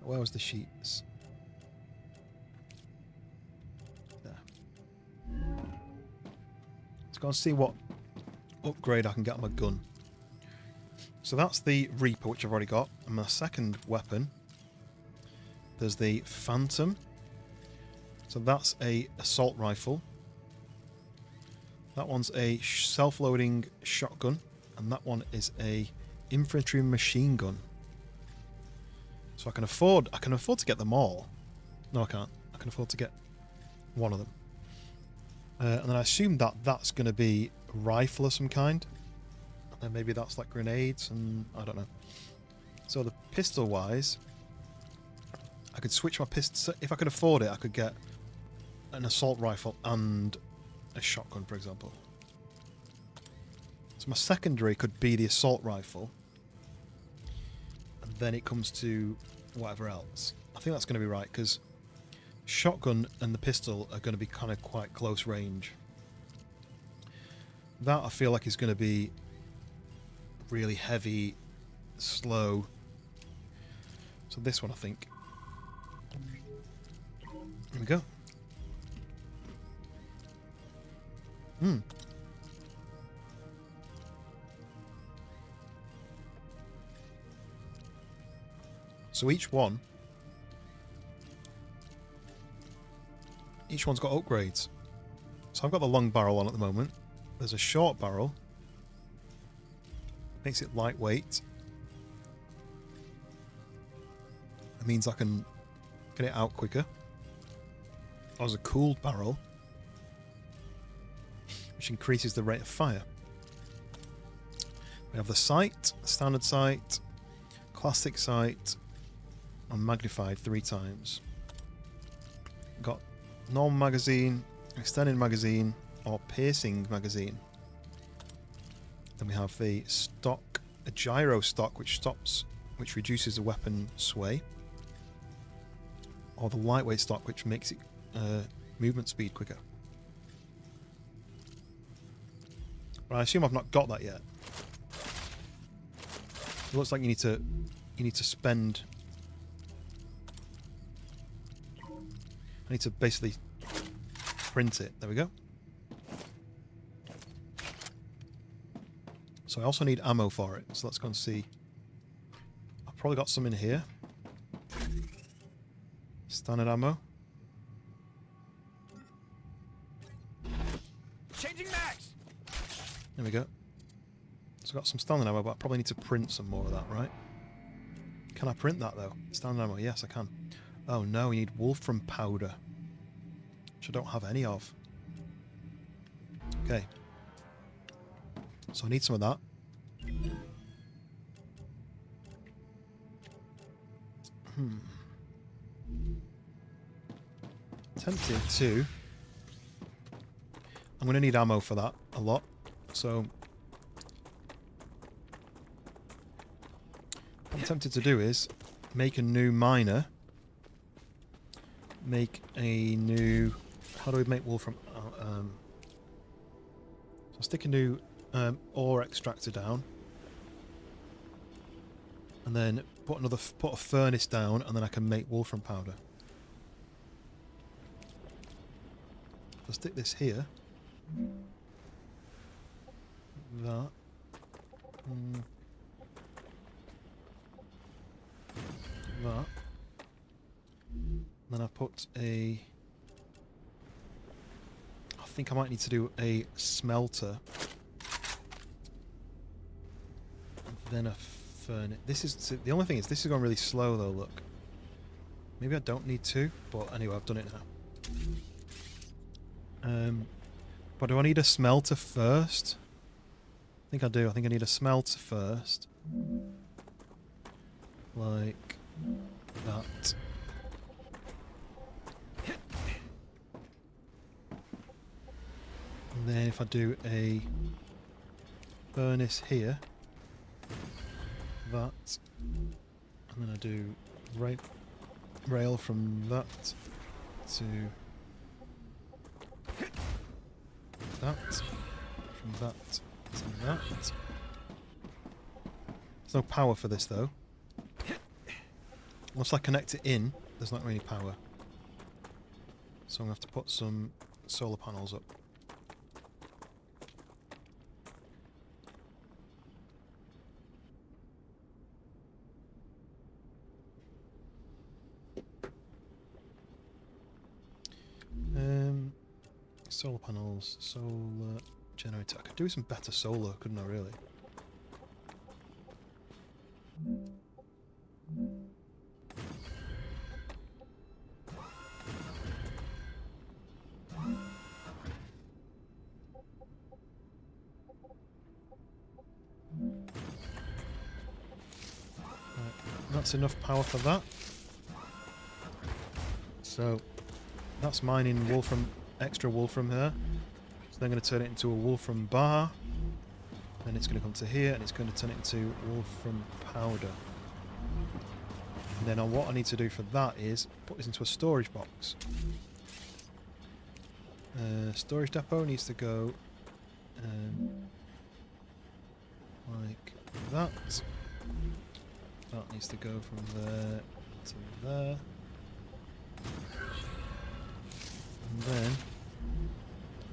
Where was the sheets? There. Let's go and see what upgrade I can get on my gun. So that's the Reaper, which I've already got. And my second weapon, there's the Phantom. So that's a assault rifle. That one's a self-loading shotgun, and that one is a infantry machine gun. So I can afford to get them all. No, I can't. I can afford to get one of them. And then I assume that that's going to be a rifle of some kind. And then maybe that's like grenades, and I don't know. So the pistol-wise, I could switch my pistol. If I could afford it, I could get an assault rifle and a shotgun, for example. So my secondary could be the assault rifle, and then it comes to whatever else. I think that's going to be right, because shotgun and the pistol are going to be kind of quite close range. That I feel like is going to be really heavy, slow. So this one, I think. Here we go. So each one's got upgrades. So I've got the long barrel on at the moment. There's a short barrel. Makes it lightweight. It means I can get it out quicker. There's a cooled barrel, which increases the rate of fire. We have the sight, standard sight, classic sight, and magnified 3 times. Got normal magazine, extended magazine, or piercing magazine. Then we have the stock, a gyro stock, which reduces the weapon sway, or the lightweight stock, which makes it movement speed quicker. But I assume I've not got that yet. It looks like you need to spend. I need to basically print it. There we go. So I also need ammo for it. So let's go and see. I've probably got some in here. Standard ammo. Changing max. There we go. So I've got some standard ammo, but I probably need to print some more of that, right? Can I print that though? Standard ammo, yes I can. Oh no, we need wolfram powder, which I don't have any of. Okay. So I need some of that. Tempted to. I'm going to need ammo for that a lot. So what I'm tempted to do is make a new miner. Make a new... How do we make wolfram? So I'll stick a new ore extractor down. And then put a furnace down, and then I can make wolfram powder. I'll stick this here. That. That. Then I put a... I think I might need to do a smelter. And then a furnace. This is... The only thing is, this is going really slow though, look. Maybe I don't need to, but anyway, I've done it now. But do I need a smelter first? I think I do. I think I need a smelter first. Like that. And then if I do a furnace here, that, and then I do rail from that to that, from that to that. There's no power for this though. Once I connect it in, there's not really power. So I'm going to have to put some solar panels up. Solar panels, solar generator. I could do some better solar, couldn't I really? Right, that's enough power for that. So that's mining wolfram. Extra wolfram here. So then I'm going to turn it into a wolfram bar. Then it's going to come to here and it's going to turn it into wolfram powder. And then what I need to do for that is put this into a storage box. Storage depot needs to go like that. That needs to go from there to there. And then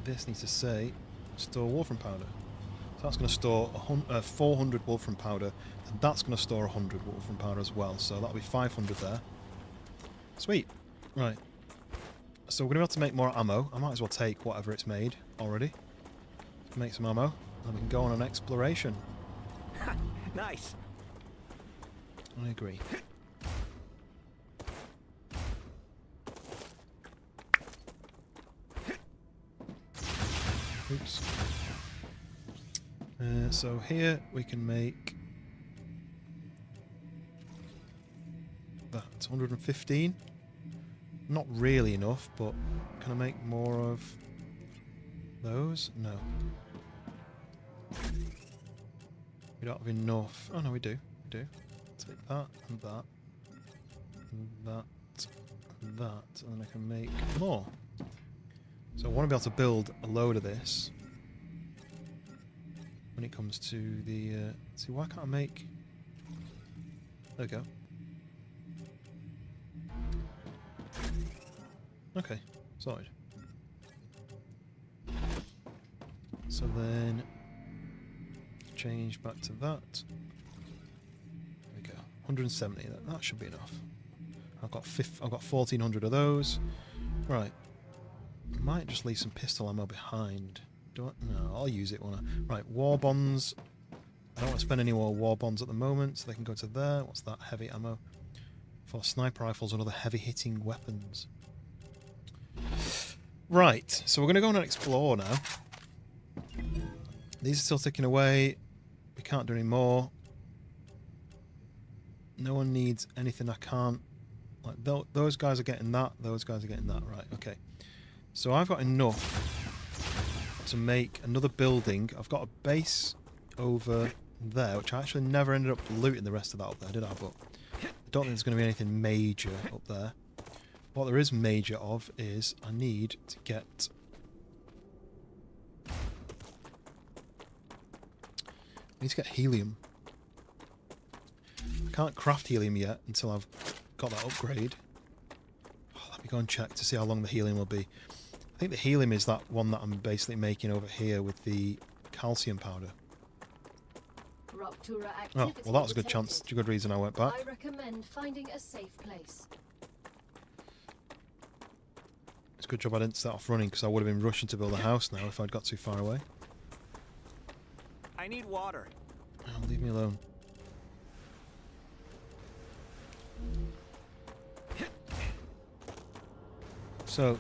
this needs to say store wolfram powder. So that's going to store 400 wolfram powder, and that's going to store 100 wolfram powder as well. So that'll be 500 there. Sweet. Right. So we're going to be able to make more ammo. I might as well take whatever it's made already. Make some ammo, and we can go on an exploration. Nice. I agree. Oops. So here we can make that 115. Not really enough, but can I make more of those? No. We don't have enough. Oh no, we do. We do. Take that and that and that and that, and then I can make more. So I want to be able to build a load of this when it comes to the... see, why can't I make... There we go. Okay, sorted. So then... change back to that. There we go. 170. That should be enough. I've got 1,400 of those. Right. Might just leave some pistol ammo behind. Do I? No, I'll use it, won't I? Right, war bonds. I don't want to spend any more war bonds at the moment, so they can go to there. What's that? Heavy ammo. For sniper rifles and other heavy hitting weapons. Right, so we're going to go on and explore now. These are still ticking away. We can't do any more. No one needs anything I can't. Like those guys are getting that. Those guys are getting that. Right, okay. So I've got enough to make another building. I've got a base over there, which I actually never ended up looting the rest of that up there, did I? But I don't think there's going to be anything major up there. What there is major of is I need to get... I need to get helium. I can't craft helium yet until I've got that upgrade. Oh, let me go and check to see how long the helium will be. I think the helium is that one that I'm basically making over here with the calcium powder. Oh, well that was a good chance, a good reason I went back. I recommend finding a safe place. It's a good job I didn't start off running because I would have been rushing to build a house now if I'd got too far away. I need water. Oh, leave me alone. So,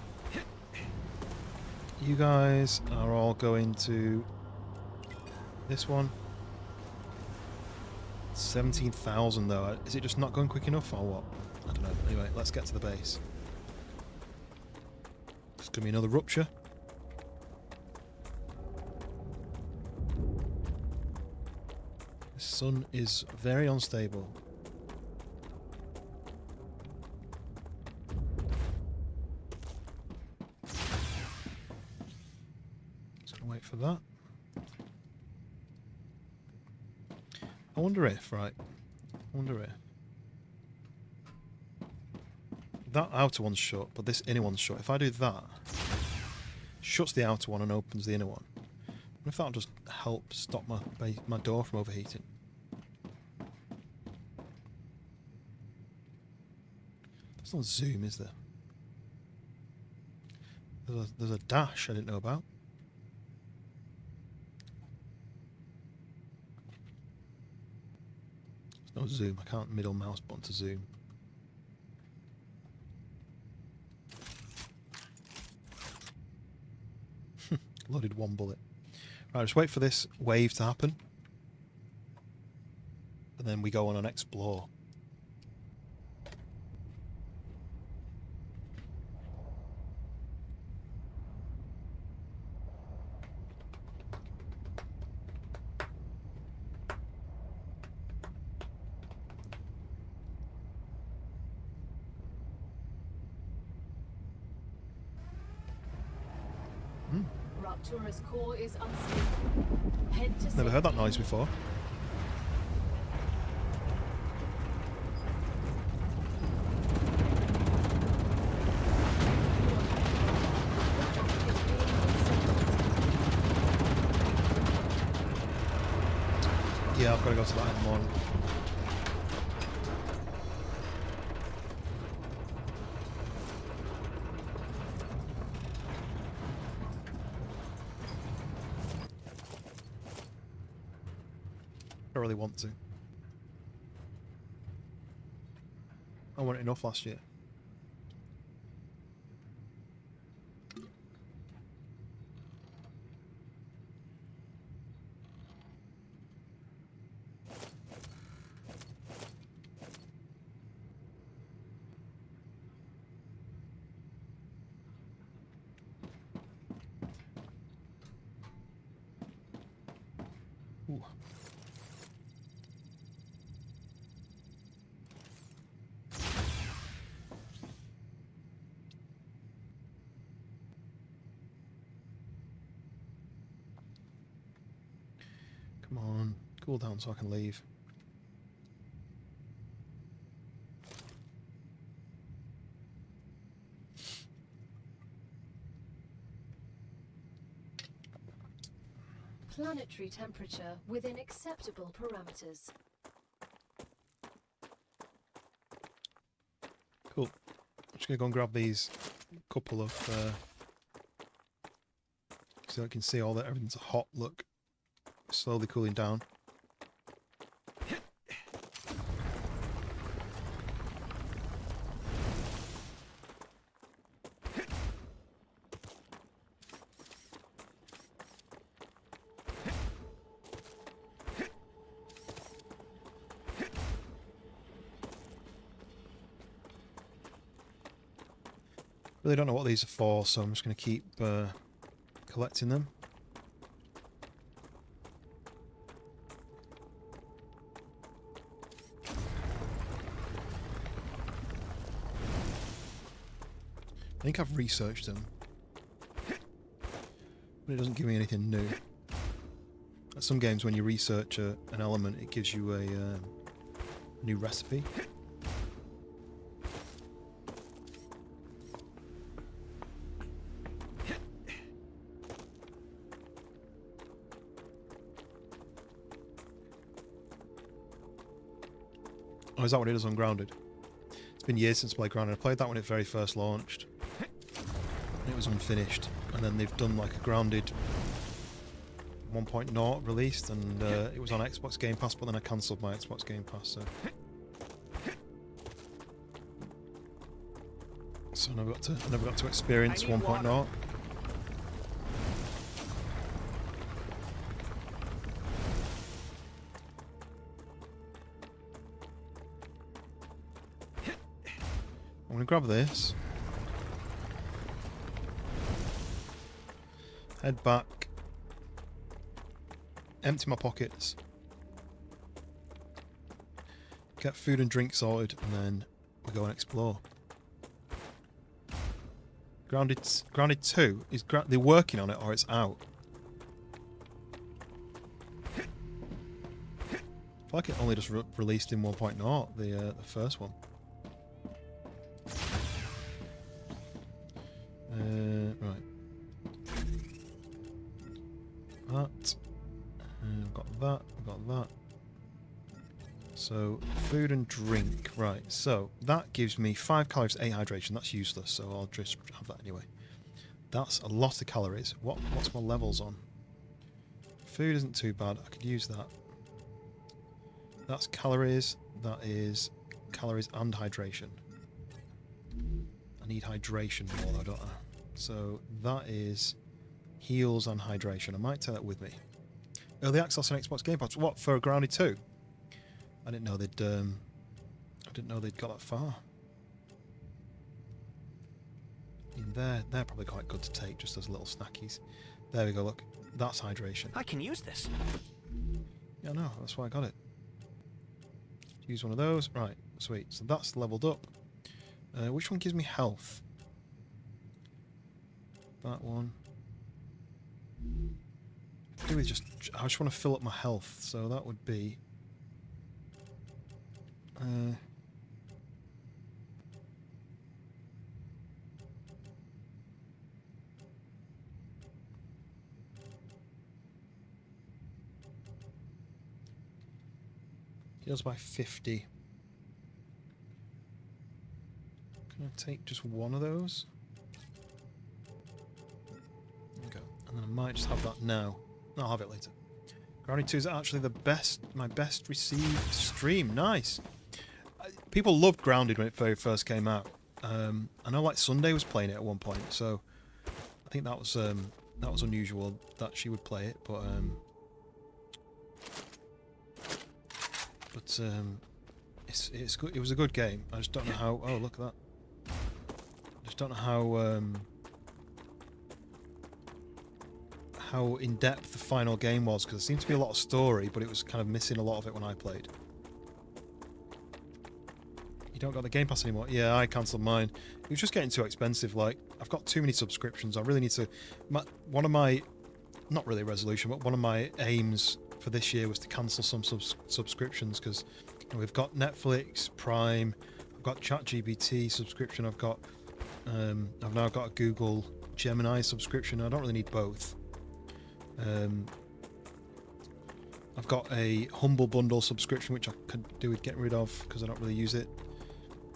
you guys are all going to this one. 17,000 though. Is it just not going quick enough or what? I don't know. Anyway, let's get to the base. It's going to be another rupture. The sun is very unstable. Just going to wait for that. I wonder if, right, I wonder if that outer one's shut, but this inner one's shut. If I do that, shuts the outer one and opens the inner one. I wonder if that'll just help stop my door from overheating. There's no zoom, is there? There's a dash I didn't know about. No zoom. I can't middle mouse button to zoom. Loaded one bullet. Right, just wait for this wave to happen. And then we go on and explore. Raptura's core is unstable. Head to Never heard that safety. noise before. Yeah, I've got to go to that in the morning. I really want to. I weren't enough last year. Ooh. Come on, cool down so I can leave. planetary temperature within acceptable parameters. Cool. I'm just gonna go and grab these couple of so I can see all that everything's hot. Look, slowly cooling down. Really don't know what these are for, so I'm just going to keep collecting them. I think I've researched them, but it doesn't give me anything new. At some games, when you research an element, it gives you a new recipe. Oh, is that what it is on Grounded? It's been years since I played Grounded. I played that when it very first launched. And it was unfinished. And then they've done like a Grounded 1.0 released, and it was on Xbox Game Pass, but then I cancelled my Xbox Game Pass, so I never got to experience 1.0. I'm going to grab this, head back, empty my pockets, get food and drink sorted, and then we go and explore. Grounded 2, is they're working on it or it's out? I feel like it only just released in 1.0, the first one. Right. That. I've got that. I've got that. So, food and drink. Right, so that gives me 5 calories, 8 hydration. That's useless, so I'll just have that anyway. That's a lot of calories. What's my levels on? Food isn't too bad. I could use that. That's calories. That is calories and hydration. I need hydration more though, don't I? So that is heals and hydration. I might take that with me. Early access on Xbox Game Pass. What, for Grounded 2? I didn't know they'd got that far. I mean, they're probably quite good to take just as little snackies. There we go, look. That's hydration. I can use this. Yeah, no, that's why I got it. Use one of those. Right, sweet. So that's leveled up. Which one gives me health? That one. I just want to fill up my health, so that would be heals by 50. Can I take just one of those? There we go. And then I might just have that now. I'll have it later. Grounded 2 is actually my best received stream. Nice. People loved Grounded when it very first came out. I know like Sunday was playing it at one point, so I think that was unusual that she would play it, but it's good. It was a good game. I just don't know how. Oh, look at that. I just don't know how in depth the final game was, because there seemed to be a lot of story, but it was kind of missing a lot of it when I played. You don't got the Game Pass anymore? Yeah, I cancelled mine. It was just getting too expensive. Like, I've got too many subscriptions. I really need to. One of my, not really a resolution, but one of my aims for this year was to cancel some subscriptions, because we've got Netflix, Prime, I've got ChatGPT subscription, I've now got a Google Gemini subscription. I don't really need both. I've got a Humble Bundle subscription which I could do with getting rid of because I don't really use it.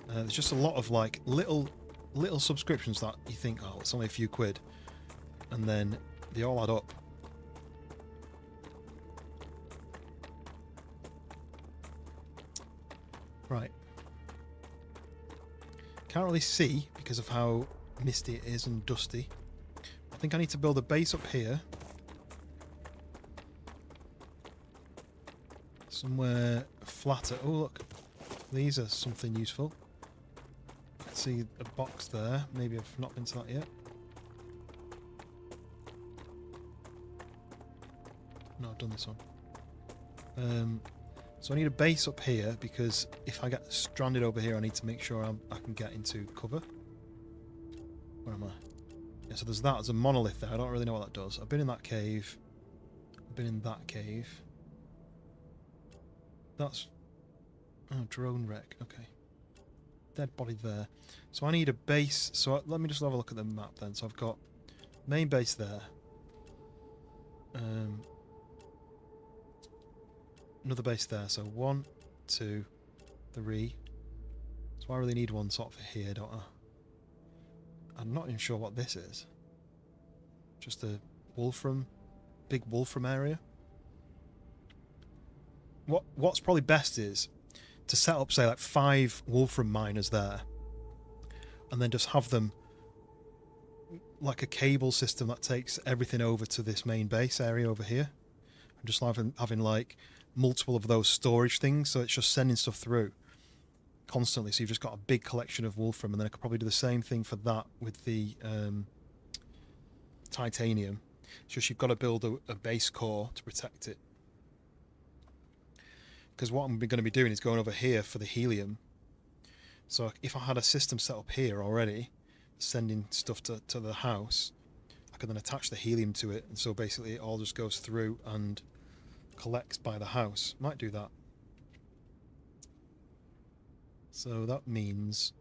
There's just a lot of like little subscriptions that you think, oh, it's only a few quid, and then they all add up. Right. Can't really see because of how misty it is and dusty. I think I need to build a base up here. Somewhere flatter. Oh, look. These are something useful. I can see a box there. Maybe I've not been to that yet. No, I've done this one. So I need a base up here because if I get stranded over here, I need to make sure I can get into cover. Where am I? Yeah, so there's that. There's a monolith there. I don't really know what that does. I've been in that cave. I've been in that cave. That's... oh, drone wreck. Okay. Dead body there. So I need a base. So let me just have a look at the map then. So I've got main base there. Another base there. So 1, 2, 3. So I really need one sort of here, don't I? I'm not even sure what this is. Just a wolfram, big wolfram area. What's probably best is to set up, say, like 5 wolfram miners there, and then just have them like a cable system that takes everything over to this main base area over here, and just having like multiple of those storage things, so it's just sending stuff through constantly. So you've just got a big collection of wolfram, and then I could probably do the same thing for that with the titanium. It's just you've got to build a base core to protect it. Because what I'm going to be doing is going over here for the helium. So if I had a system set up here already, sending stuff to the house, I could then attach the helium to it, and so basically it all just goes through and collects by the house. Might do that. So that means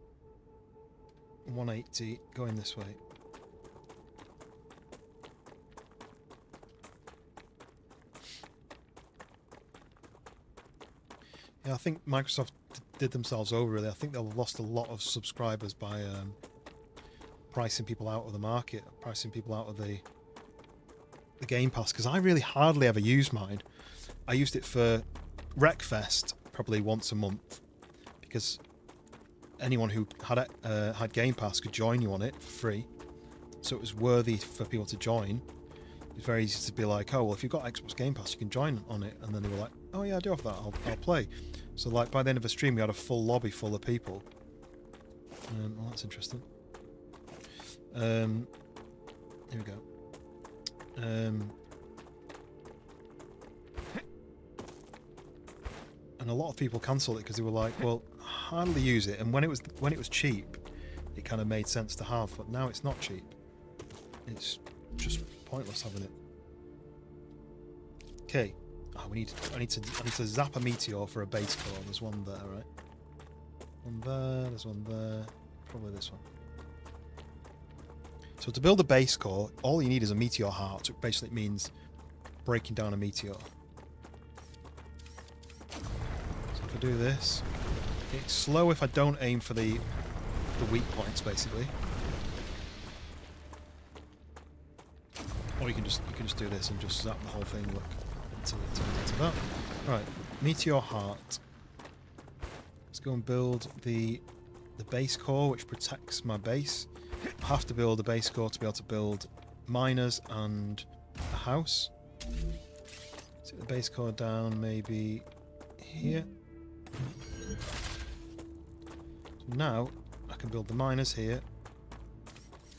180 going this way. Yeah, I think Microsoft did themselves over really. I think they've lost a lot of subscribers by pricing people out of the market, pricing people out of the Game Pass, because I really hardly ever use mine. I used it for Wreckfest probably once a month, because anyone who had Game Pass could join you on it for free, so it was worthy for people to join. It was very easy to be like, oh well, if you've got Xbox Game Pass you can join on it, and then they were like, oh yeah, I do have that, I'll play. So like by the end of the stream we had a full lobby full of people. Well, that's interesting. Here we go. And a lot of people cancelled it because they were like, well, I hardly use it, and when it was cheap it kind of made sense to have, but now it's not cheap. It's just pointless having it. Okay. Oh, I need to zap a meteor for a base core. There's one there, right? One there, there's one there. Probably this one. So to build a base core, all you need is a meteor heart, which basically means breaking down a meteor. So if I do this, it's slow if I don't aim for the weak points, basically. Or you can just do this and just zap the whole thing, look, until it turns into that. Right, meteor heart. Let's go and build the base core, which protects my base. I have to build a base core to be able to build miners and a house. Set the base core down maybe here. So now I can build the miners here.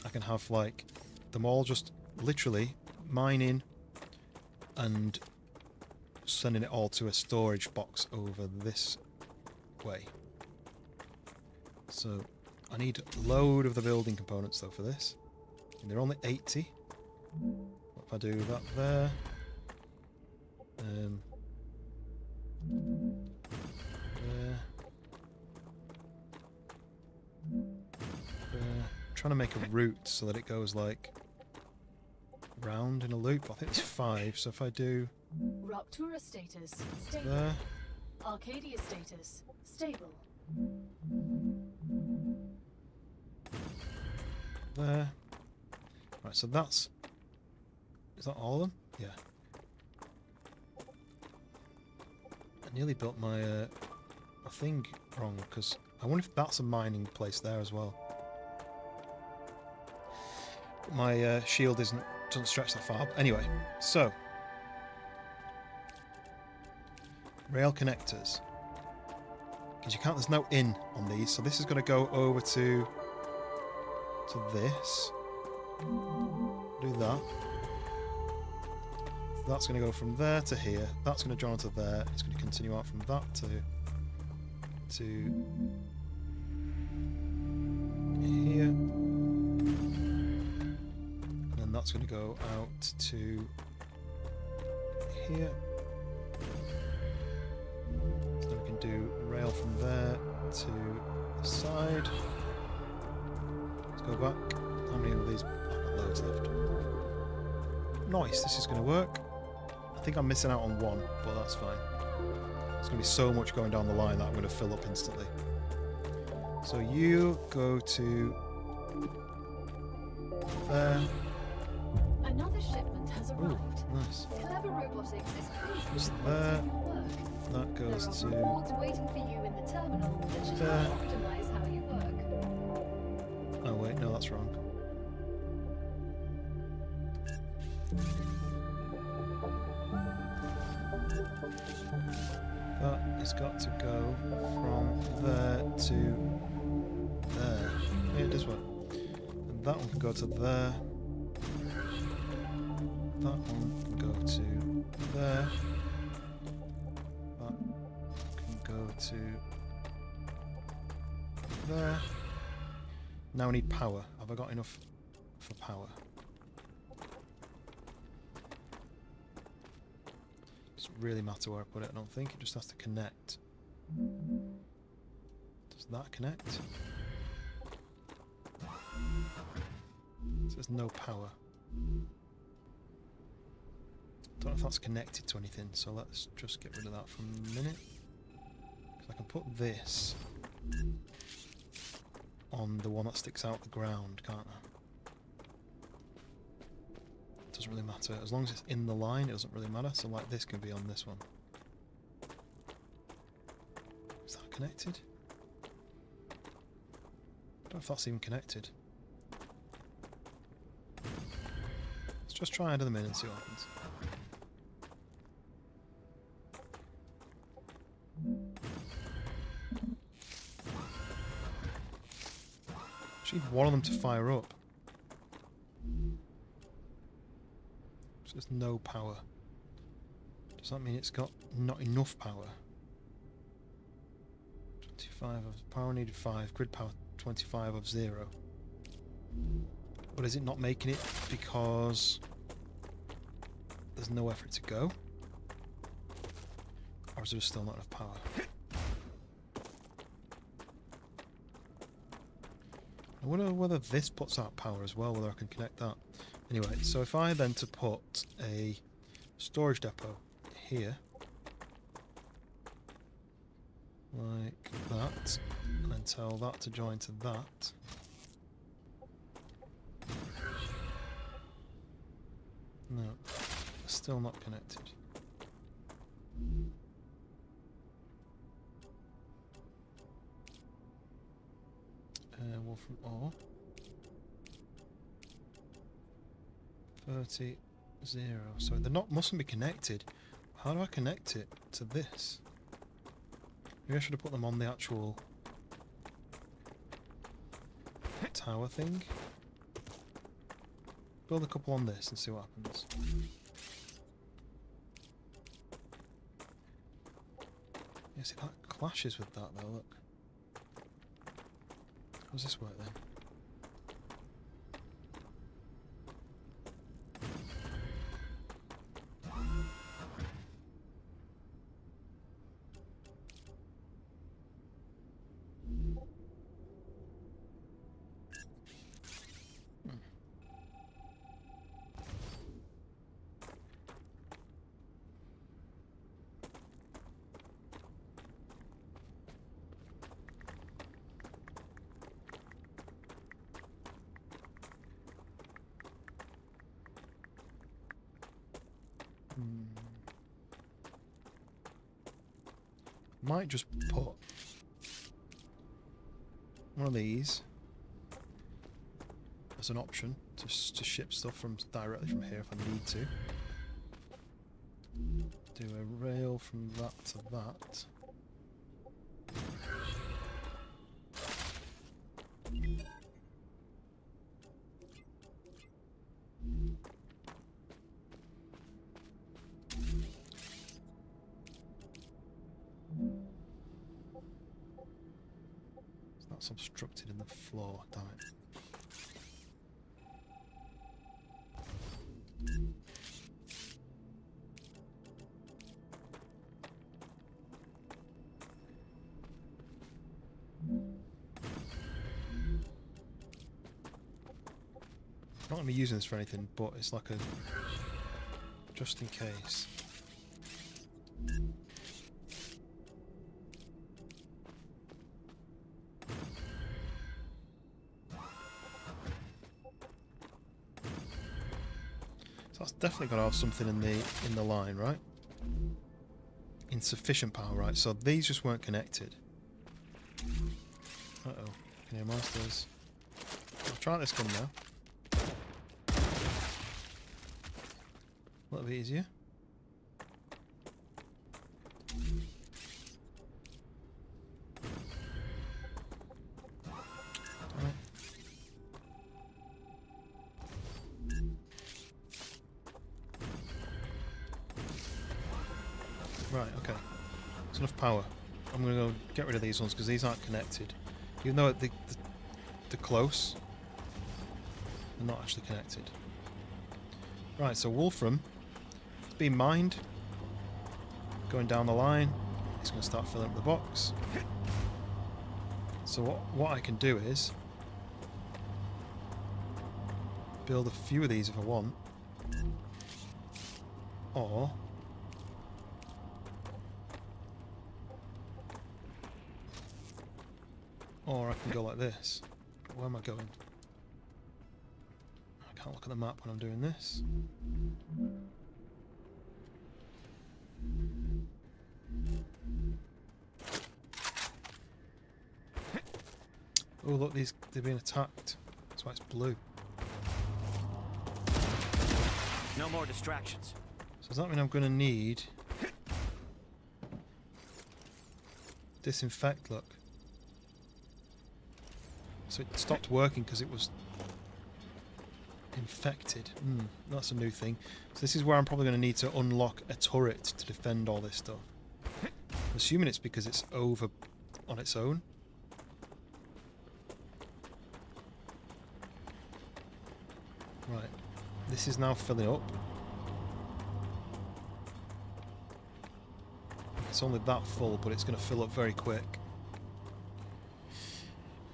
I can have like them all just literally mining and sending it all to a storage box over this way. So I need a load of the building components though for this, and they're only 80. What if I do that there? There. I'm trying to make a route so that it goes like round in a loop. I think it's 5, so if I do Ruptura status stable. There. Arcadia status stable. There. Right, so that's... Is that all of them? Yeah. I nearly built my thing wrong, because I wonder if that's a mining place there as well. My shield doesn't stretch that far. Anyway, so... Rail connectors. Because you can't, there's no in on these, so this is going to go over to this. Do that. So that's going to go from there to here. That's going to join to there. It's going to continue out from that to here. And then that's going to go out to here. So then we can do rail from there to the side. Let's go back. How many of these? I've got loads left. Nice, this is going to work. I think I'm missing out on one, but that's fine. There's going to be so much going down the line that I'm going to fill up instantly. So you go to there. Another shipment has Ooh, arrived. nice. Clever robotics is Just crucial there. to your work. That goes There to are rewards waiting for you in the terminal that should there. help optimize how you work. Oh wait, no, that's wrong. That has got to go from there to there. Yeah, it does work. And that one can go to there. That one can go to there. That can go to there. Now I need power. Have I got enough for power? Doesn't really matter where I put it, I don't think. It just has to connect. Does that connect? So there's no power. Don't know if that's connected to anything, so let's just get rid of that for a minute. Because I can put this on the one that sticks out the ground, can't I? Doesn't really matter. As long as it's in the line, it doesn't really matter. So like this can be on this one. Is that connected? I don't know if that's even connected. Let's just try under them in and see what happens. Just need one of them to fire up. So there's no power. Does that mean it's got not enough power? 25 of power needed 5, grid power 25 of 0. But is it not making it because there's nowhere for it to go? Or is there still not enough power? I wonder whether this puts out power as well, whether I can connect that. Anyway, so if I then to put a storage depot here, like that, and then tell that to join to that. No, still not connected. Wolfram ore. 30, 0. So they're not, mustn't be connected. How do I connect it to this? Maybe I should have put them on the actual tower thing. Build a couple on this and see what happens. Yeah, see that clashes with that though, look. How does this work then? Might just put one of these as an option to ship stuff from directly from here if I need to. Do a rail from that to that. So that's obstructed in the floor, damn it. I'm not going to be using this for anything, but it's like a just in case. So that's definitely got to have something in the line, right? Insufficient power, right? So these just weren't connected. Uh oh, can hear monsters. I'll try this gun now. A little bit easier. Right, okay. It's enough power. I'm going to go get rid of these ones because these aren't connected. Even though they're close, they're not actually connected. Right, so Wolfram, it's been mined. Going down the line, it's going to start filling up the box. So what I can do is build a few of these if I want. Or I can go like this. Where am I going? I can't look at the map when I'm doing this. Oh look, they're being attacked. That's why it's blue. No more distractions. So does that mean I'm going to need disinfect? Look. So it stopped working because it was infected. That's a new thing. So this is where I'm probably going to need to unlock a turret to defend all this stuff. I'm assuming it's because it's over on its own. Right. This is now filling up. It's only that full, but it's going to fill up very quick.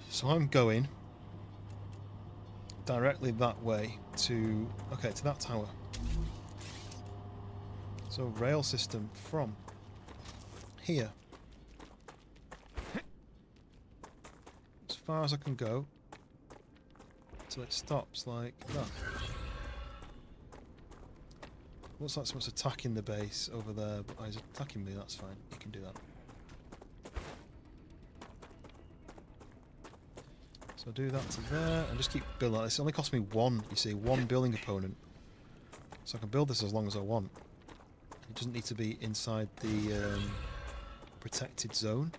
So I'm going directly that way to that tower. So rail system from here as far as I can go till it stops like that. Looks like someone's attacking the base over there, but he's attacking me, that's fine, you can do that. So I'll do that to there, and just keep building like this. It only cost me one, you see, one building component. So I can build this as long as I want. It doesn't need to be inside the protected zone.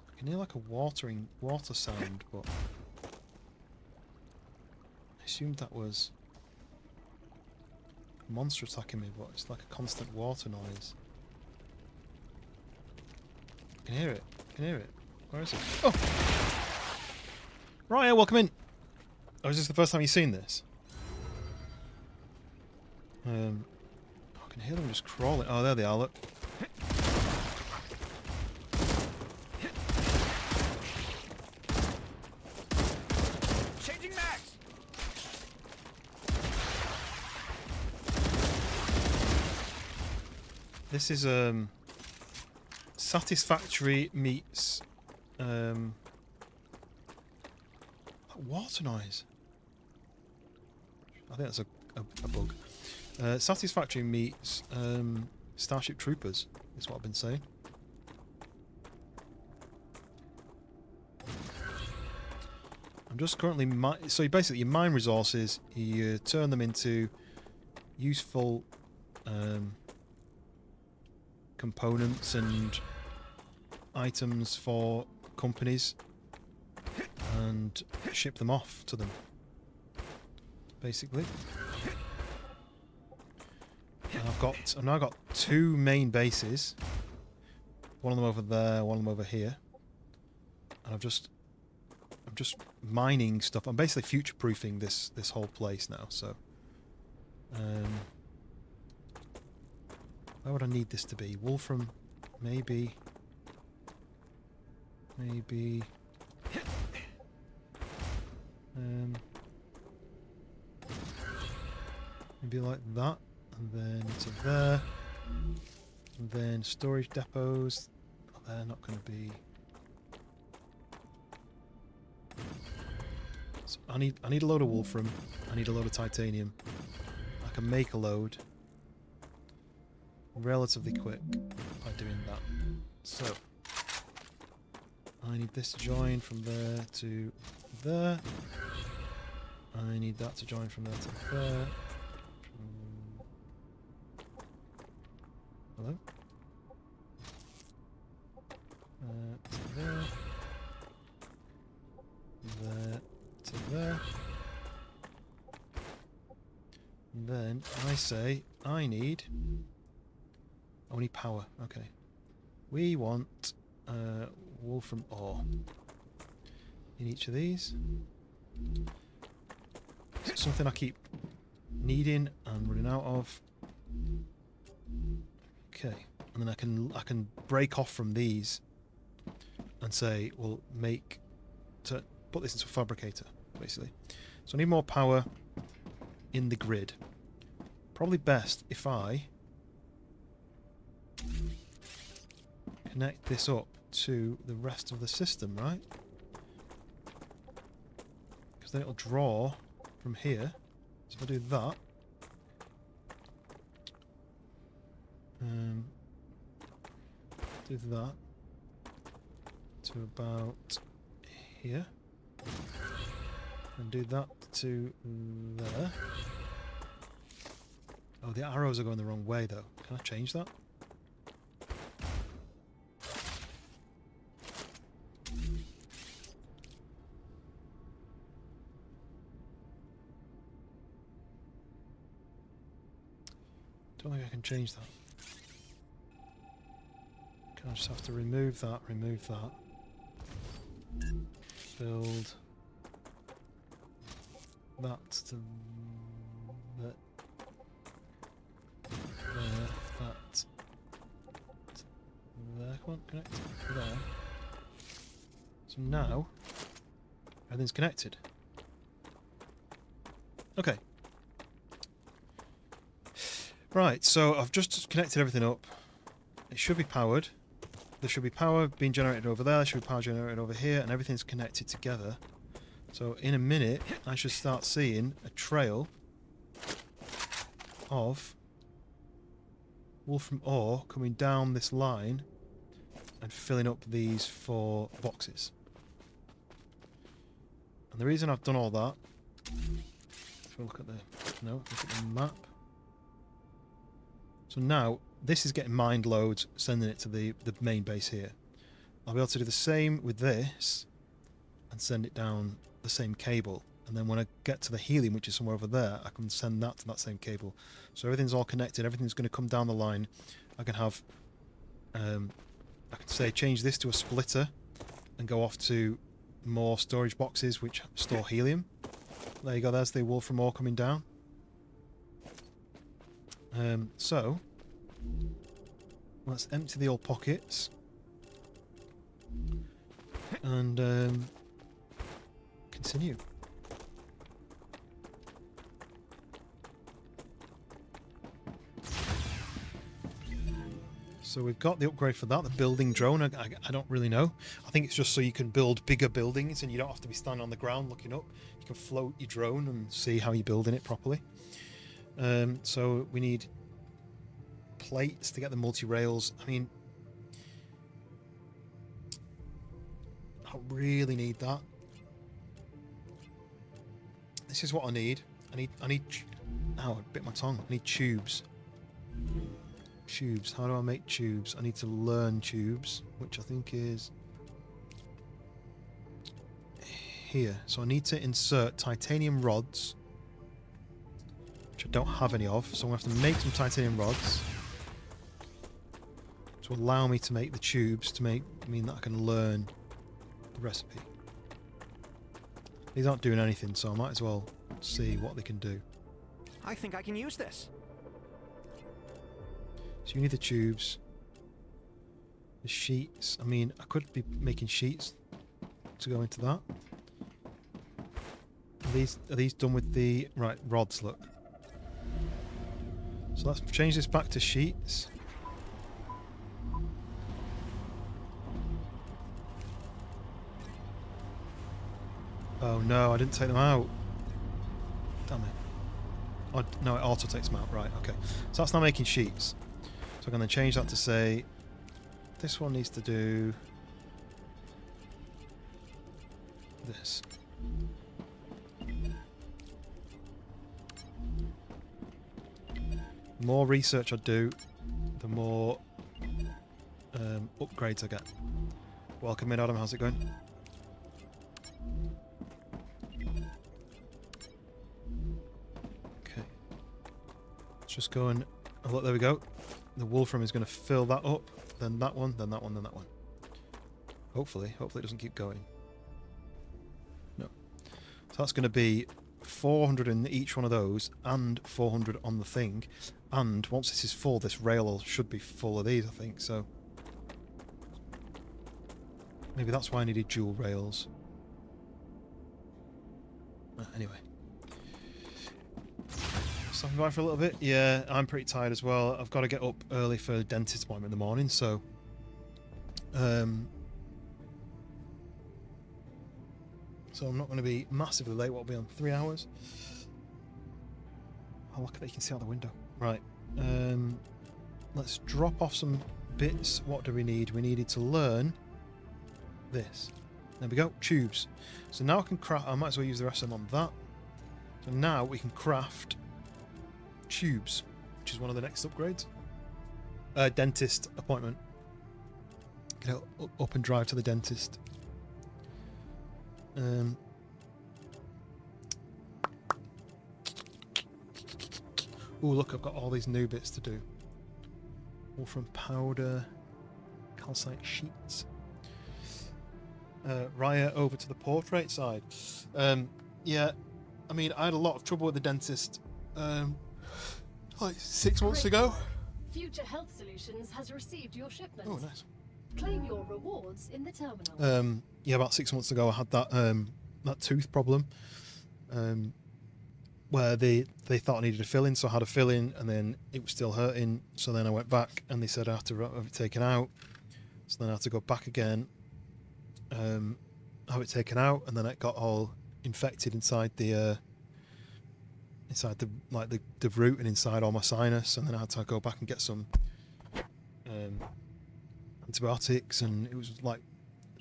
I can hear like a water sound, but I assumed that was monster attacking me, but it's like a constant water noise. I can hear it. I can hear it. Where is it? Oh! Right, welcome in. Oh, is this the first time you've seen this? I can hear them just crawling. Oh, there they are, look. Changing max. This is Satisfactory meets water noise? I think that's a bug. Satisfactory meets Starship Troopers, is what I've been saying. I'm just currently... so basically you mine resources, you turn them into useful components and items for companies and ship them off to them, basically. And I've now got 2 main bases, one of them over there, one of them over here, and I'm just mining stuff. I'm basically future-proofing this whole place now. So, where would I need this to be? Wolfram, maybe. Maybe like that, and then to there, and then storage depots. Oh, they're not going to be. So I need a load of wolfram. I need a load of titanium. I can make a load relatively quick by doing that. So I need this to join from there to there. I need that to join from there to there. Hello? To there. There to there. And then I say I need power. Okay. We want wolfram ore in each of these. It's something I keep needing and running out of. Okay, and then I can break off from these and say, well, put this into a fabricator, basically. So I need more power in the grid. Probably best if I connect this up to the rest of the system, right? Because then it'll draw from here. So if I do that, do that to about here, and do that to there. Oh, the arrows are going the wrong way though. Can I change that? Don't think I can change that. Can I just have to remove that, build that to that, there, that to there. Come on, connect to there. So now everything's connected. Okay. Right, so I've just connected everything up. It should be powered. There should be power being generated over there, there should be power generated over here, and everything's connected together. So in a minute, I should start seeing a trail of wolfram ore coming down this line and filling up these 4 boxes. And the reason I've done all that, if we look at the map. So now, this is getting mined loads, sending it to the main base here. I'll be able to do the same with this, and send it down the same cable. And then when I get to the helium, which is somewhere over there, I can send that to that same cable. So everything's all connected, everything's going to come down the line. I can have, I can say change this to a splitter, and go off to more storage boxes which store helium. There you go, there's the wolfram ore coming down. So let's empty the old pockets and continue. So we've got the upgrade for that, the building drone. I don't really know. I think it's just so you can build bigger buildings and you don't have to be standing on the ground looking up. You can float your drone and see how you're building it properly. So we need plates to get the multi-rails. I mean, I really need that. This is what I need. I need. Ow, I bit my tongue. I need tubes. Tubes. How do I make tubes? I need to learn tubes, which I think is here. So I need to insert titanium rods, which I don't have any of. So I'm going to have to make some titanium rods to allow me to make the tubes to mean that I can learn the recipe. These aren't doing anything, so I might as well see what they can do. I think I can use this. So you need the tubes, the sheets. I mean, I could be making sheets to go into that. Are these done with the right rods? Look. So let's change this back to sheets. Oh no, I didn't take them out. Damn it. Oh, no, it auto takes them out. Right, okay. So that's now making sheets. So I'm going to change that to say this one needs to do this. The more research I do, the more upgrades I get. Welcome in, Adam. How's it going? Okay. Let's just go and... Oh, look, there we go. The Wolfram is going to fill that up, then that one, then that one, then that one. Hopefully it doesn't keep going. No. So that's going to be 400 in each one of those, and 400 on the thing. And once this is full, this rail should be full of these, I think, so... Maybe that's why I needed dual rails. Anyway. So I'm going for a little bit. Yeah, I'm pretty tired as well. I've got to get up early for a dentist appointment in the morning, so... So I'm not going to be massively late. What will be on 3 hours? Oh, look at that, you can see out the window. Right. Let's drop off some bits. What do we need? We needed to learn this. There we go. Tubes. So now I can craft... I might as well use the rest of them on that. So now we can craft tubes, which is one of the next upgrades. Dentist appointment. Get up and drive to the dentist. Oh, look, I've got all these new bits to do. Wolfram powder, calcite sheets. Raya over to the portrait side. Yeah, I mean, I had a lot of trouble with the dentist like 6 months ago. Future Health Solutions has received your shipment. Oh, nice. Claim your rewards in the terminal. Yeah, about 6 months ago I had that that tooth problem, where they thought I needed a fill-in, so I had a fill-in and then it was still hurting, so then I went back and they said I had to have it taken out, so then I had to go back again, have it taken out, and then it got all infected inside the root and inside all my sinus, and then I had to go back and get some antibiotics, and it was like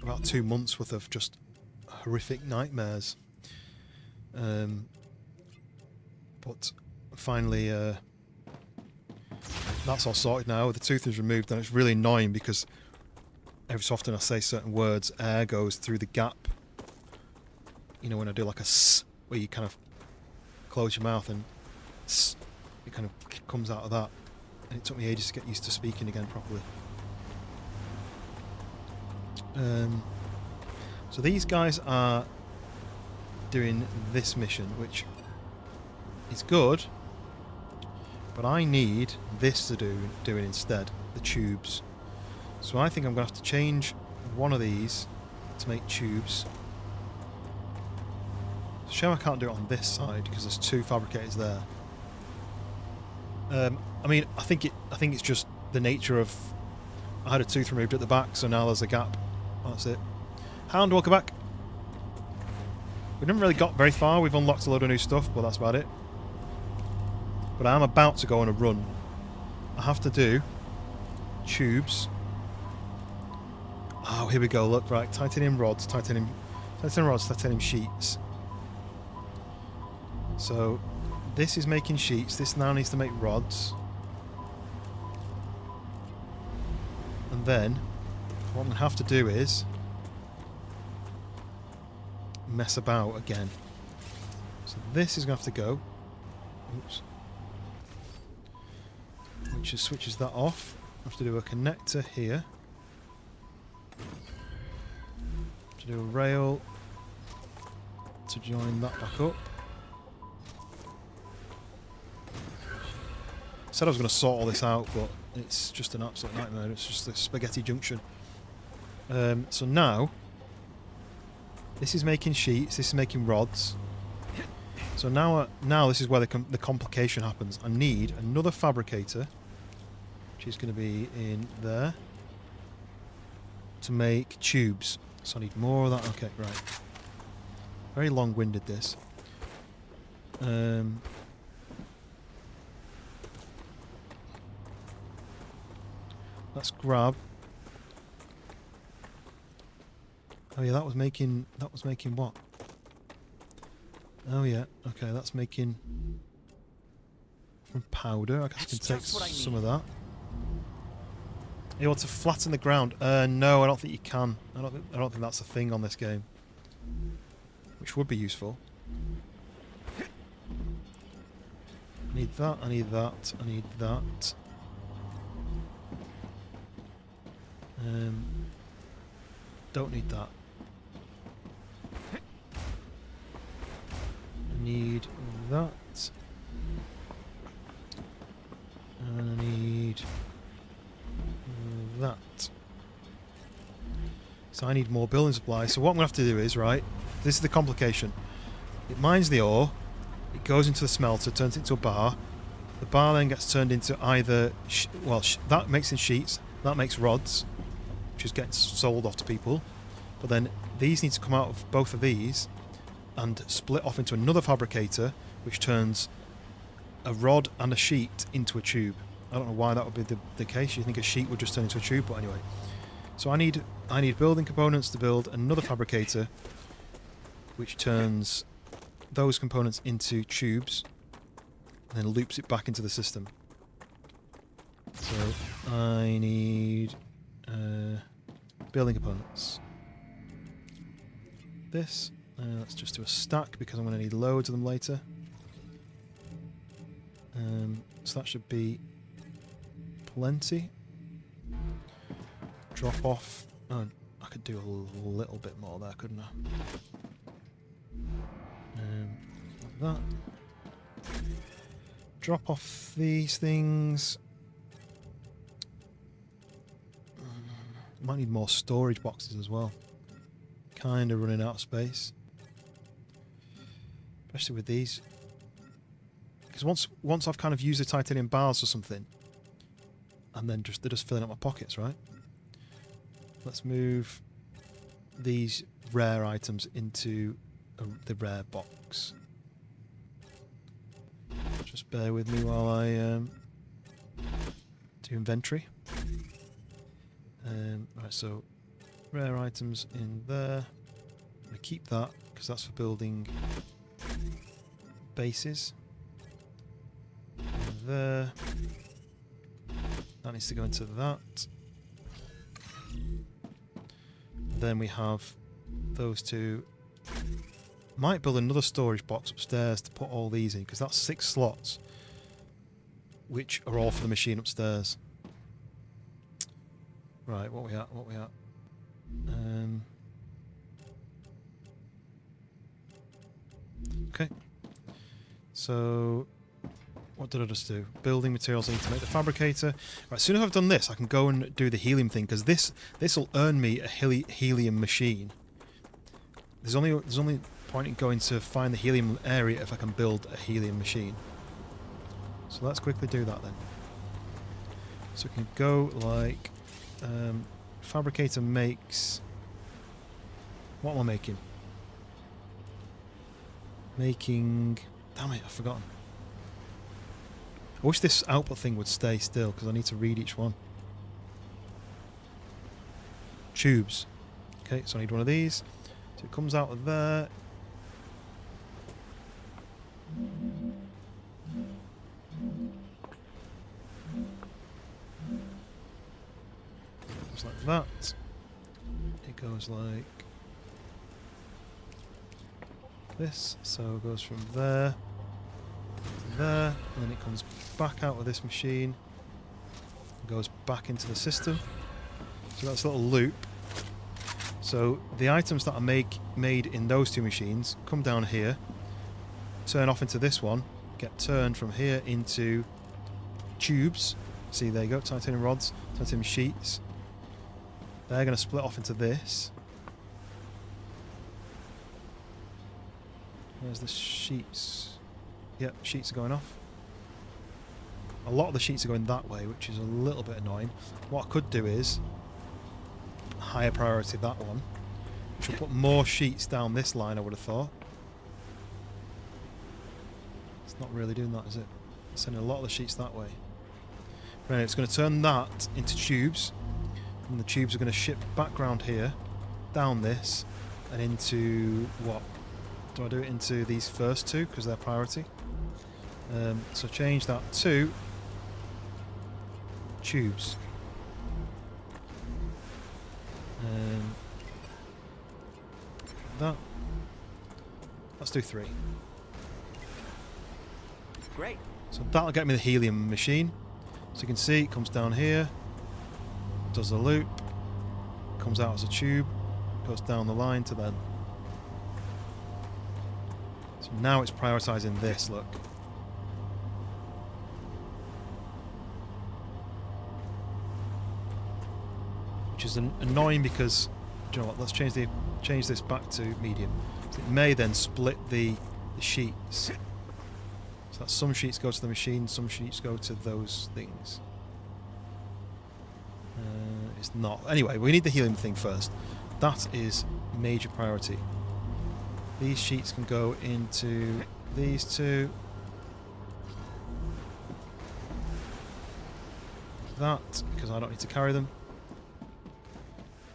about 2 months worth of just horrific nightmares. But finally that's all sorted now. The tooth is removed, and it's really annoying because every so often I say certain words, air goes through the gap. You know, when I do like a s, where you kind of close your mouth and s, it kind of comes out of that. And it took me ages to get used to speaking again properly. So these guys are doing this mission, which is good, but I need this to do it instead, the tubes. So I think I'm going to have to change one of these to make tubes. It's a shame I can't do it on this side because there's 2 fabricators there. I mean, I think it's just the nature of I had a tooth removed at the back, so now there's a gap. That's it. Hound, welcome back. We haven't really got very far. We've unlocked a load of new stuff, but that's about it. But I am about to go on a run. I have to do tubes. Oh, here we go. Look, right. Titanium rods, titanium rods, titanium sheets. So this is making sheets. This now needs to make rods. And then what I'm going to have to do is mess about again. So this is going to have to go. Oops. Which just switches that off. I have to do a connector here. To do a rail to join that back up. I said I was going to sort all this out, but it's just an absolute nightmare. It's just a spaghetti junction. So now, this is making sheets. This is making rods. So now this is where the complication happens. I need another fabricator, which is going to be in there, to make tubes. So I need more of that. Okay, right. Very long-winded, this. Let's grab. Oh yeah, that was making what? Oh yeah, okay, that's making from powder. I guess I can take some of that. You want to flatten the ground? No, I don't think you can. I don't think that's a thing on this game. Which would be useful. I need that, I need that, I need that. Don't need that. I need that. And I need that. So I need more building supplies. So what I'm going to have to do is, right, this is the complication. It mines the ore, it goes into the smelter, turns it into a bar. The bar then gets turned into either, that makes in sheets, that makes rods, which is getting sold off to people. But then these need to come out of both of these and split off into another fabricator, which turns a rod and a sheet into a tube. I don't know why that would be the case. You think a sheet would just turn into a tube, but anyway. So I need building components to build another fabricator, which turns those components into tubes and then loops it back into the system. So I need building components. This, let's just do a stack because I'm going to need loads of them later. So that should be plenty. Drop off. Oh, I could do a little bit more there, couldn't I? Like that. Drop off these things. Might need more storage boxes as well. Kind of running out of space. Especially with these. Because once I've kind of used the titanium bars or something, and then they're just filling up my pockets, right? Let's move these rare items into the rare box. Just bear with me while I do inventory. Right, so rare items in there. I'm going to keep that because that's for building bases. In there. That needs to go into that. Then we have those two. Might build another storage box upstairs to put all these in because that's 6 slots, which are all for the machine upstairs. Right, what we at? What we at? Okay. So, what did I just do? Building materials I need to make the fabricator. Right, as soon as I've done this, I can go and do the helium thing because this will earn me a helium machine. There's only point in going to find the helium area if I can build a helium machine. So let's quickly do that then. So we can go like Fabricator makes... What am I making? Making... Damn it, I've forgotten. I wish this output thing would stay still, because I need to read each one. Tubes. Okay, so I need one of these. So it comes out of there. Goes like that. It goes like this. So it goes from there to there, and then it comes back out of this machine and goes back into the system. So that's a little loop. So the items that are made in those two machines come down here, turn off into this one, get turned from here into tubes. See, there you go, titanium rods, titanium sheets. They're going to split off into this. Where's the sheets? Yep, sheets are going off. A lot of the sheets are going that way, which is a little bit annoying. What I could do is higher priority that one, which will put more sheets down this line, I would have thought. It's not really doing that, is it? It's sending a lot of the sheets that way. Right, it's going to turn that into tubes, and the tubes are going to ship back round here, down this, and into what? Do I do it into these first two because they're priority? So change that to tubes. That. Let's do 3. Great. So that'll get me the helium machine. So you can see it comes down here, does a loop, comes out as a tube, goes down the line to then. So now it's prioritizing this, look. Which is annoying because, do you know what, let's change this back to medium. So it may then split the sheets. So that some sheets go to the machine, some sheets go to those things. It's not. Anyway, we need the helium thing first. That is major priority. These sheets can go into these two. That, because I don't need to carry them.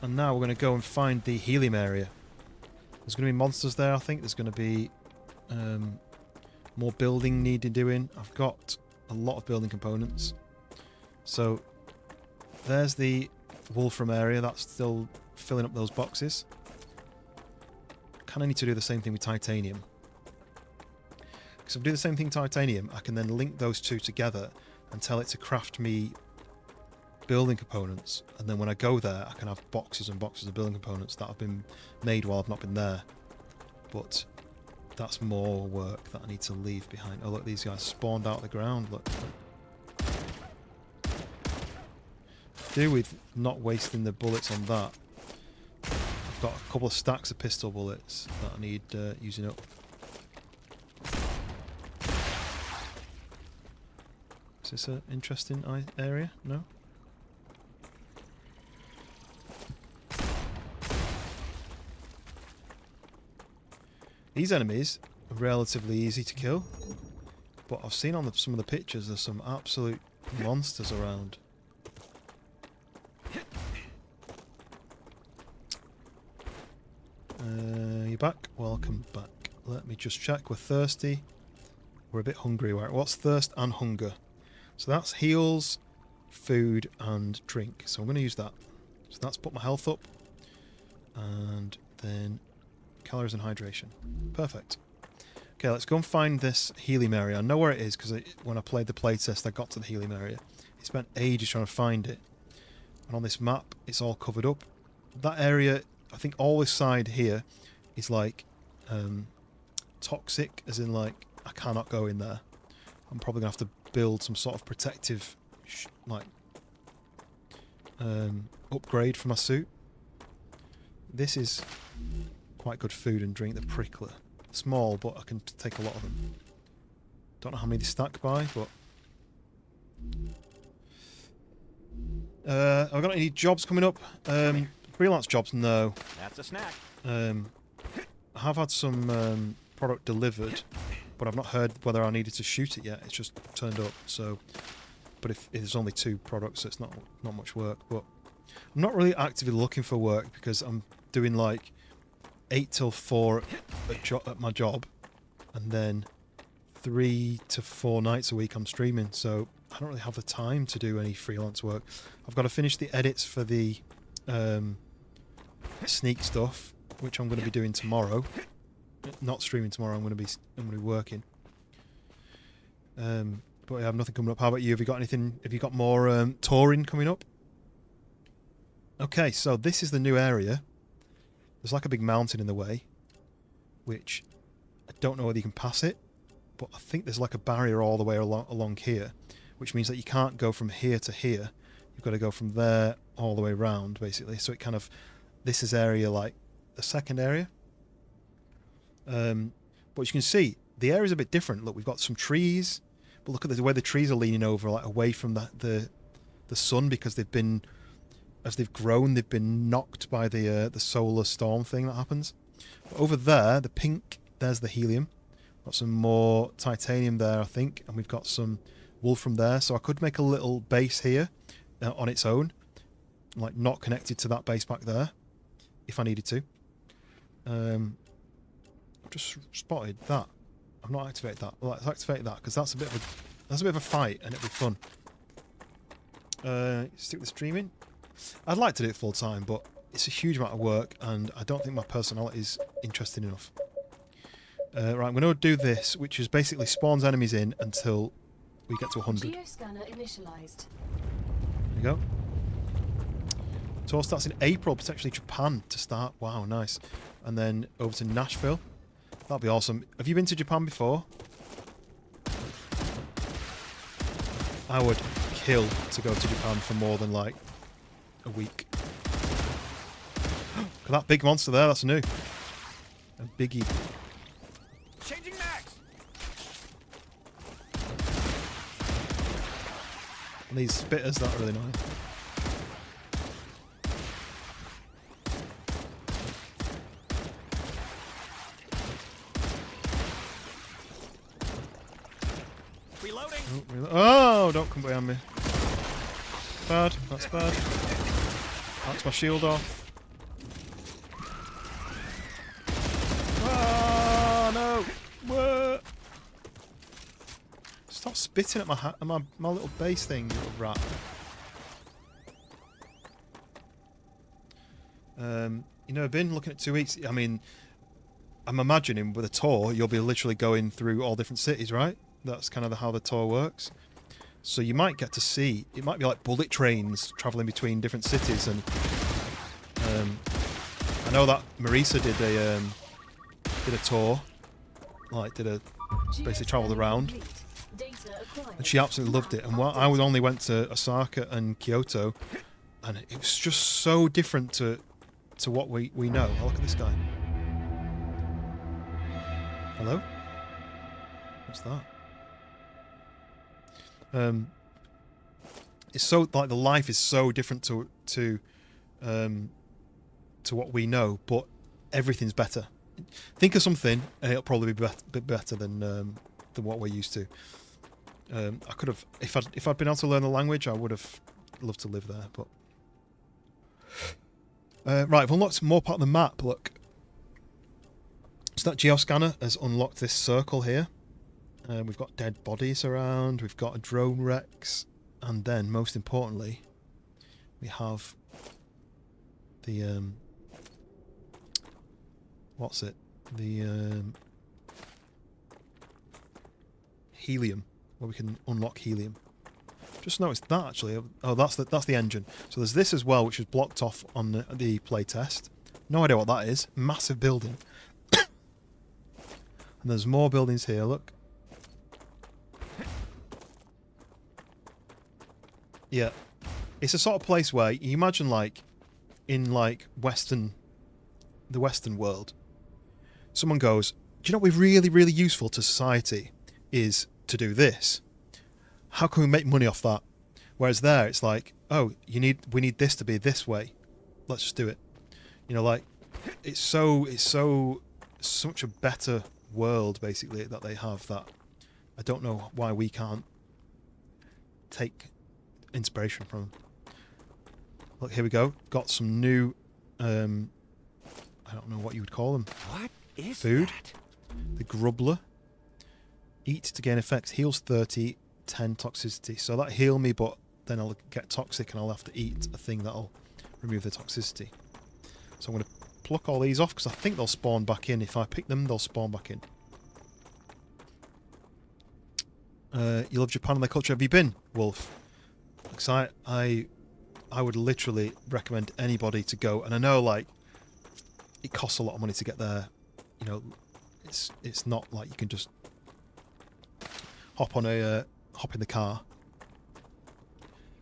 And now we're going to go and find the helium area. There's going to be monsters there, I think. There's going to be more building needed doing. I've got a lot of building components. So there's the Wolfram area. That's still filling up those boxes. Kind of need to do the same thing with titanium. Because if I do the same thing with titanium, I can then link those two together and tell it to craft me building components, and then when I go there I can have boxes and boxes of building components that have been made while I've not been there. But that's more work that I need to leave behind. Oh look, these guys spawned out of the ground, look. Do with not wasting the bullets on that. I've got a couple of stacks of pistol bullets that I need using up. Is this an interesting area? No? These enemies are relatively easy to kill, but I've seen on some of the pictures there's some absolute monsters around. You back? Welcome back. Let me just check. We're thirsty. We're a bit hungry. What's thirst and hunger? So that's heals, food and drink. So I'm going to use that. So that's put my health up. And then calories and hydration. Perfect. Okay, let's go and find this helium area. I know where it is because when I played the playtest I got to the helium area. I spent ages trying to find it. And on this map it's all covered up. That area, I think all this side here is like toxic, as in like I cannot go in there. I'm probably going to have to build some sort of protective upgrade for my suit. This is quite good food and drink, the prickler. Small, but I can take a lot of them. Don't know how many they stack by, but Have I got any jobs coming up? Freelance jobs, no. That's a snack. I have had some product delivered, but I've not heard whether I needed to shoot it yet. It's just turned up, so... But if there's only 2 products, so it's not much work. But I'm not really actively looking for work because I'm doing like 8 till 4 at my job, and then 3 to 4 nights a week I'm streaming, so I don't really have the time to do any freelance work. I've got to finish the edits for the sneak stuff, which I'm going to be doing tomorrow. Not streaming tomorrow. I'm going to be working. But I have nothing coming up. How about you? Have you got anything? Have you got more touring coming up? Okay, so this is the new area. There's like a big mountain in the way, which I don't know whether you can pass it, but I think there's like a barrier all the way along here, which means that you can't go from here to here. You've got to go from there all the way around, basically. So it kind of, this is area like the second area. But you can see the area's a bit different. Look, we've got some trees, but look at the way the trees are leaning over, like away from the sun, because they've been, as they've grown, they've been knocked by the solar storm thing that happens. But over there, the pink, there's the helium. Got some more titanium there, I think, and we've got some wool from there. So I could make a little base here on its own, like not connected to that base back there, if I needed to. I've just spotted that. I've not activated that. Well, let's activate that, because that's a bit of a fight, and it'll be fun. Stick with streaming. I'd like to do it full time, but it's a huge amount of work, and I don't think my personality is interesting enough. Right, I'm going to do this, which is basically spawns enemies in until we get to 100. Geoscanner initialized. There you go. Tour starts in April, potentially Japan to start. Wow, nice. And then over to Nashville. That'll be awesome. Have you been to Japan before? I would kill to go to Japan for more than like a week. Look at that big monster there, that's new. A biggie. Changing max. And these spitters, that are really nice. Reloading. Oh, don't come behind me. Bad, that's bad. That's my shield off. Oh, no! Whoa. Stop spitting at my little base thing, you little rat. You know, I've been looking at 2 weeks. I mean, I'm imagining with a tour, you'll be literally going through all different cities, right? That's kind of how the tour works. So you might get to see, it might be like bullet trains travelling between different cities, and I know that Marisa did a tour, like basically travelled around, and she absolutely loved it. And I only went to Osaka and Kyoto, and it was just so different to what we know. Oh, look at this guy. Hello? What's that? It's so, like, the life is so different to what we know, but everything's better. Think of something, and it'll probably be a bit better than what we're used to. I could have, if I'd been able to learn the language, I would have loved to live there. But right, I've unlocked more part of the map. Look, so that geoscanner has unlocked this circle here. We've got dead bodies around, we've got a drone wrecks, and then, most importantly, we have the, what's it? The helium, where we can unlock helium. Just noticed that, actually. Oh, that's the engine. So there's this as well, which is blocked off on the playtest. No idea what that is. Massive building. And there's more buildings here, look. Yeah, it's a sort of place where you imagine, like, in like the Western world, someone goes, do you know what would be really, really useful to society is to do this? How can we make money off that? Whereas there, it's like, oh, we need this to be this way. Let's just do it. You know, like it's such a better world basically that they have that I don't know why we can't take inspiration from them. Look, here we go. Got some new I don't know what you would call them. What is Food. that? The Grubbler. Eat to gain effects. Heals 30, 10 toxicity. So that heal me, but then I'll get toxic and I'll have to eat a thing that'll remove the toxicity. So I'm going to pluck all these off because I think they'll spawn back in. If I pick them, they'll spawn back in. You love Japan and their culture. Have you been, Wolf? Because I would literally recommend anybody to go. And I know, like, it costs a lot of money to get there. You know, it's not like you can just hop in the car.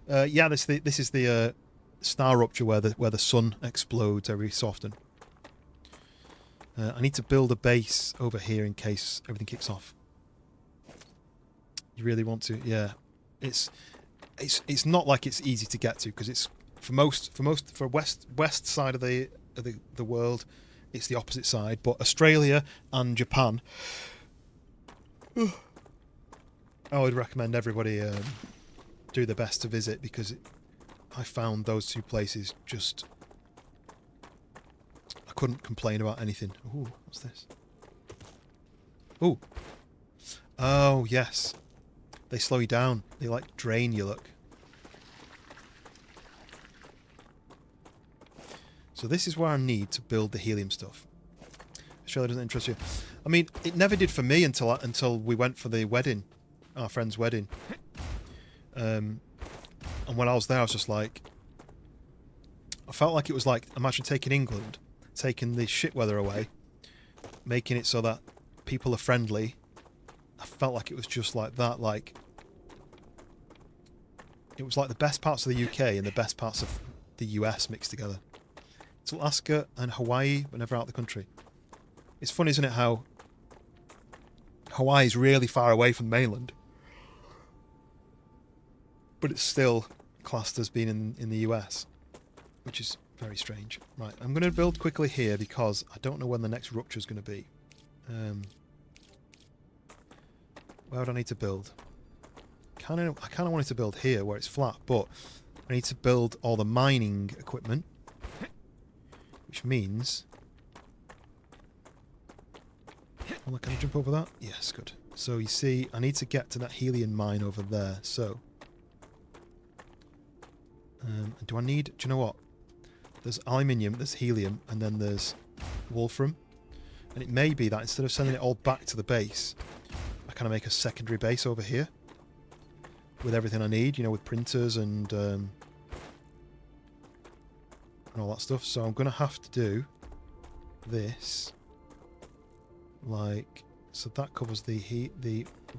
Yeah, this is the StarRupture where the sun explodes every so often. I need to build a base over here in case everything kicks off. You really want to? Yeah, it's not like it's easy to get to because it's for west side of the world, it's the opposite side. But Australia and Japan, I would recommend everybody do their best to visit because I found those two places just I couldn't complain about anything. Ooh, what's this? Ooh, oh yes. They slow you down. They like drain you, look. So this is where I need to build the helium stuff. Australia doesn't interest you. I mean, it never did for me until we went for the wedding, our friend's wedding. And when I was there, I was just like, I felt like it was like, imagine taking England, taking the shit weather away, making it so that people are friendly. I felt like it was just like that, like it was like the best parts of the UK and the best parts of the US mixed together. It's Alaska and Hawaii, but never out of the country. It's funny, isn't it, how Hawaii is really far away from the mainland, but it's still classed as being in the US, which is very strange. Right, I'm going to build quickly here because I don't know when the next rupture is going to be. Where would I need to build? I kind of wanted to build here where it's flat, but I need to build all the mining equipment, which means... Well, can I jump over that? Yes, good. So you see, I need to get to that helium mine over there, so... do I need... Do you know what? There's aluminium, there's helium, and then there's wolfram. And it may be that instead of sending it all back to the base, I kind of make a secondary base over here with everything I need, you know, with printers and all that stuff. So I'm going to have to do this, like, so that covers the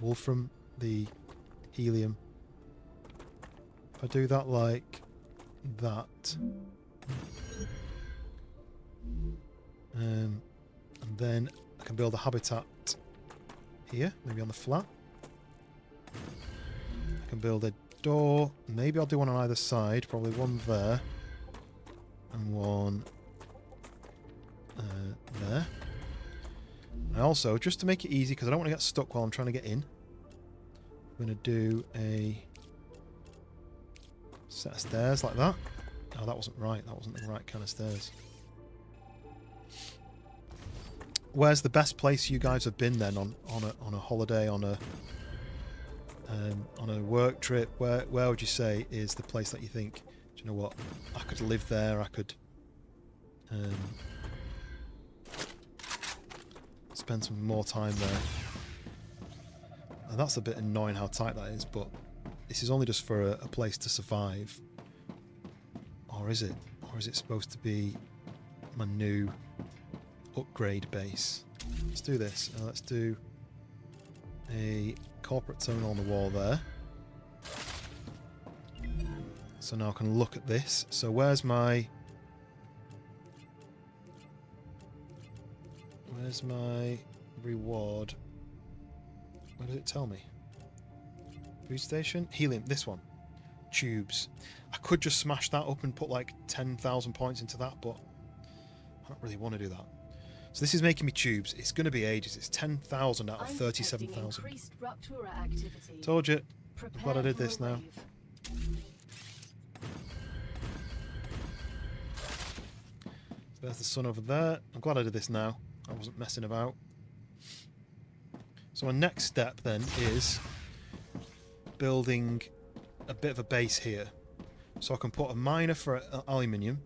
wolfram, the helium. If I do that like that, and then I can build a habitat here, maybe on the flat. I can build a door. Maybe I'll do one on either side. Probably one there. And one there. I also, just to make it easy, because I don't want to get stuck while I'm trying to get in, I'm going to do a set of stairs like that. Oh, that wasn't right. That wasn't the right kind of stairs. Where's the best place you guys have been then on a holiday, on a work trip? Where would you say is the place that you think, do you know what, I could live there, I could spend some more time there? And that's a bit annoying how tight that is, but this is only just for a place to survive. Or is it? Or is it supposed to be my new upgrade base? Let's do this. Let's do a corporate terminal on the wall there. So now I can look at this. So where's my reward? Where does it tell me? Food station? Helium. This one. tubes. I could just smash that up and put like 10,000 points into that, but I don't really want to do that. So this is making me tubes. It's going to be ages. It's 10,000 out of 37,000. Told you. I'm glad I did this now. So there's the sun over there. I'm glad I did this now. I wasn't messing about. So my next step then is building a bit of a base here. So I can put a miner for aluminium,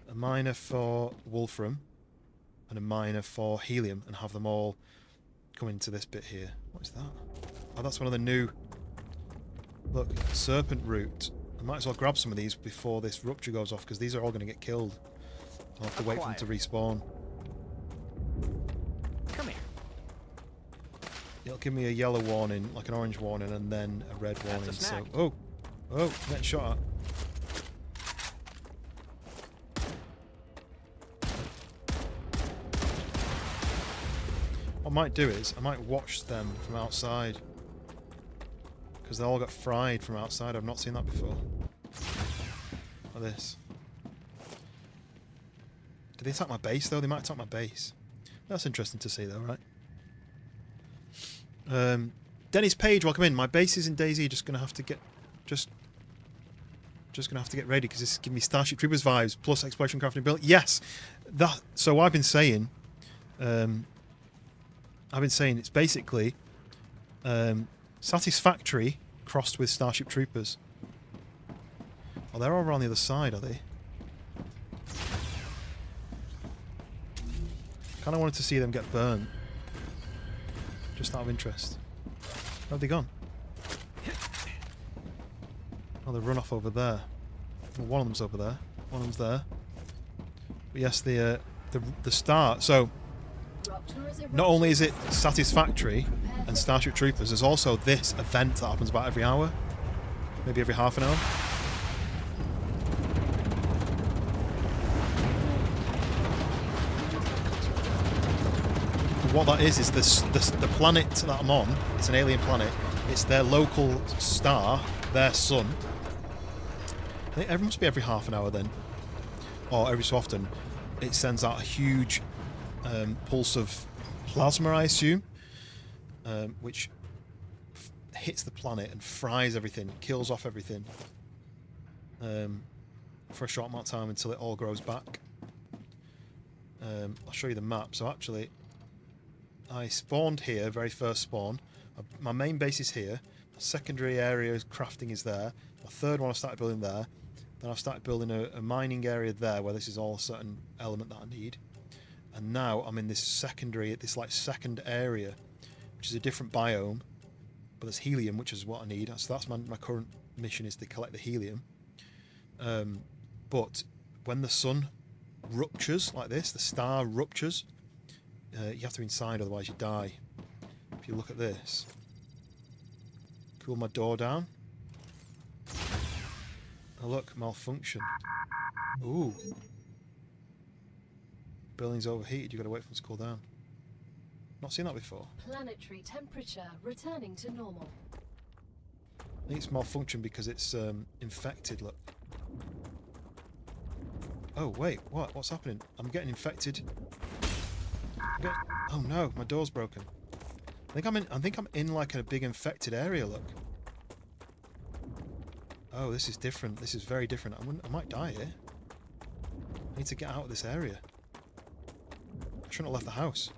a miner for wolfram, and a miner for helium, and have them all come into this bit here. What is that? Oh, that's one of the new... Look, serpent root. I might as well grab some of these before this rupture goes off, because these are all going to get killed. I'll have to wait for them to respawn. Come here. It'll give me a yellow warning, like an orange warning, and then a red warning. That's a snack. So, oh, getting shot at. What I might do is I might watch them from outside, because they all got fried from outside. I've not seen that before. Like this. Did they attack my base though? They might attack my base. That's interesting to see though, right? Dennis Page, welcome in. My base is in DayZ. Just gonna have to get just gonna have to get ready because this is giving me Starship Troopers vibes plus exploration crafting build. Yes, that. So I've been saying, it's basically Satisfactory crossed with Starship Troopers. Oh, they're over on the other side, are they? Kind of wanted to see them get burned. Just out of interest. Where have they gone? Oh, they run off over there. Well, one of them's over there. One of them's there. But yes, the start. So not only is it Satisfactory and Starship Troopers, there's also this event that happens about every hour, maybe every half an hour. What that is the planet that I'm on. It's an alien planet. It's their local star, their sun. I think it must be every half an hour then, or every so often. It sends out a huge pulse of plasma, I assume, which hits the planet and fries everything, kills off everything for a short amount of time until it all grows back. I'll show you the map. So actually, I spawned here, very first spawn. My main base is here. My secondary area crafting is there. My third one I started building there. Then I've started building a mining area there where this is all a certain element that I need. And now I'm in this secondary, this like second area, which is a different biome. But there's helium, which is what I need. So that's my current mission, is to collect the helium. But when the sun ruptures like this, the star ruptures, you have to be inside, otherwise you die. If you look at this, cool my door down. Oh look, malfunction. Ooh. Building's overheated, you've got to wait for it to cool down. Not seen that before. Planetary temperature returning to normal. I think it's malfunction because it's infected, look. Oh wait, what? What's happening? I'm getting infected. Oh no, my door's broken. I think I'm in like a big infected area, look. Oh, this is different. This is very different. I might die here. I need to get out of this area. I shouldn't have left the house.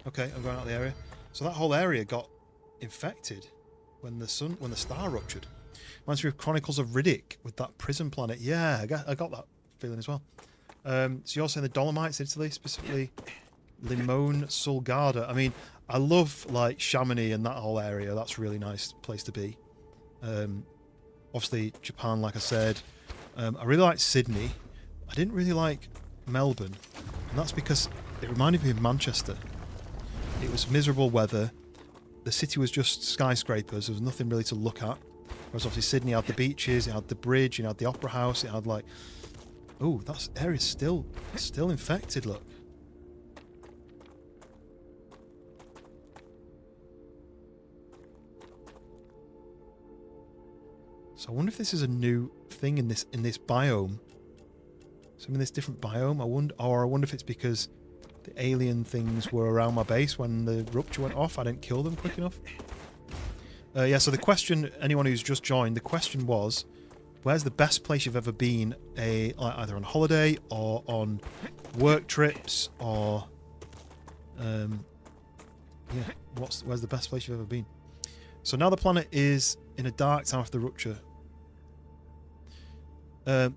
Okay, I'm going out of the area. So that whole area got infected when the star ruptured. Reminds me of Chronicles of Riddick with that prison planet. Yeah, I got that feeling as well. So you're saying the Dolomites, Italy, specifically Limone Sul-Garda. I mean, I love like Chamonix and that whole area. That's a really nice place to be. Obviously Japan, like I said. I really like Sydney. I didn't really like Melbourne, and that's because it reminded me of Manchester. It was miserable weather. The city was just skyscrapers. There was nothing really to look at. Whereas obviously Sydney had the beaches, it had the bridge, it had the opera house, it had like... Oh, that area's still infected, look. So I wonder if this is a new thing in this biome. So in this different biome, I wonder if it's because the alien things were around my base when the rupture went off. I didn't kill them quick enough. Yeah, so the question, anyone who's just joined, the question was, where's the best place you've ever been, either on holiday or on work trips, or yeah, where's the best place you've ever been? So now the planet is in a dark time after the rupture.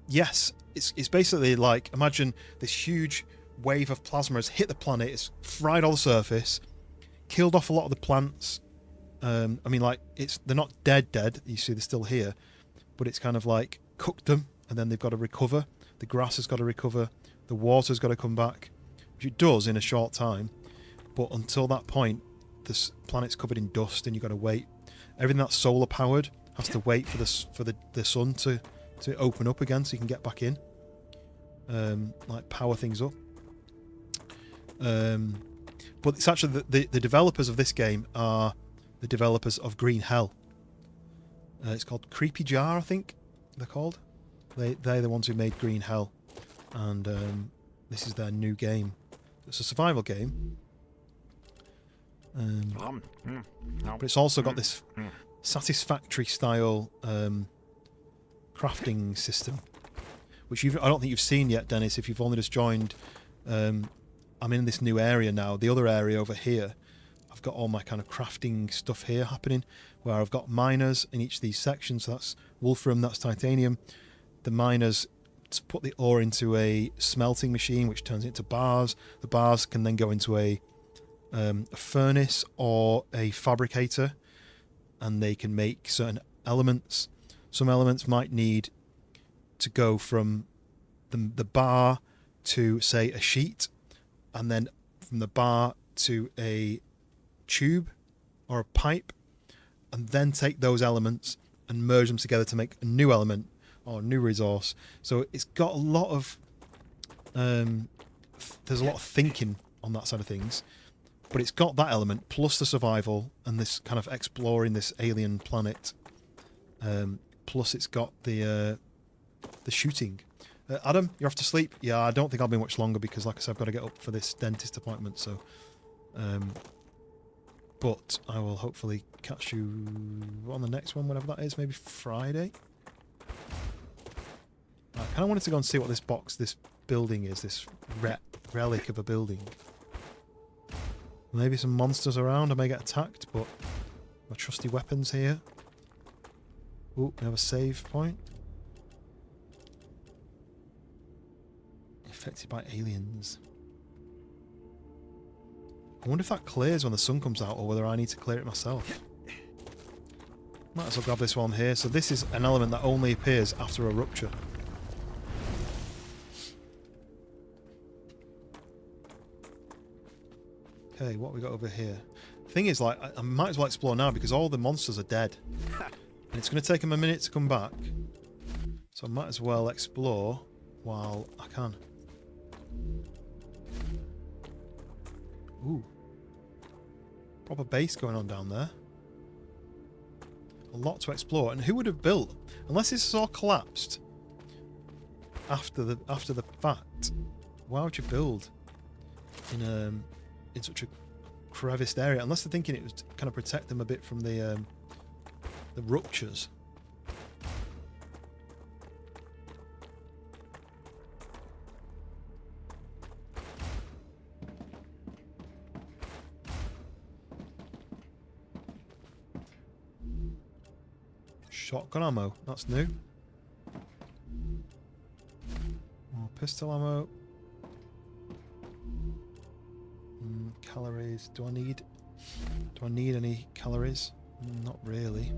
Yes, it's basically like, imagine this huge wave of plasma has hit the planet, it's fried all the surface, killed off a lot of the plants. I mean, like, they're not dead, you see they're still here, but it's kind of like cooked them, and then they've got to recover. The grass has got to recover, the water's got to come back, which it does in a short time, but until that point, this planet's covered in dust, and you've got to wait. Everything that's solar powered has to wait for the sun to open up again so you can get back in, like power things up. But it's actually the developers of this game are the developers of Green Hell. It's called Creepy Jar, I think they're called. They're the ones who made Green Hell, and this is their new game. It's a survival game, but it's also got this satisfactory style crafting system, which I don't think you've seen yet, Dennis, if you've only just joined. I'm in this new area now. The other area over here, I've got all my kind of crafting stuff here happening, where I've got miners in each of these sections. So that's wolfram, that's titanium. The miners put the ore into a smelting machine, which turns it into bars. The bars can then go into a furnace or a fabricator, and they can make certain elements. Some elements might need to go from the bar to, say, a sheet, and then from the bar to a tube or a pipe, and then take those elements and merge them together to make a new element or a new resource. So it's got a lot of there's a lot of thinking on that side of things, but it's got that element plus the survival and this kind of exploring this alien planet, plus it's got the shooting. Adam, you're off to sleep? Yeah, I don't think I'll be much longer because, like I said, I've got to get up for this dentist appointment. So, but I will hopefully catch you on the next one, whenever that is, maybe Friday. I kind of wanted to go and see what this building is, this relic of a building. Maybe some monsters around, I may get attacked, but my trusty weapons here. Ooh, we have a save point. Affected by aliens. I wonder if that clears when the sun comes out, or whether I need to clear it myself. Might as well grab this one here. So this is an element that only appears after a rupture. Okay, what we got over here? The thing is, like, I might as well explore now because all the monsters are dead. And it's going to take them a minute to come back. So I might as well explore while I can. Ooh. Proper base going on down there. A lot to explore. And who would have built? Unless this is all collapsed after the fact, why would you build in such a creviced area? Unless they're thinking it was to kind of protect them a bit from the ruptures. Shotgun ammo, that's new. More pistol ammo. Calories. Do I need any calories? Not really.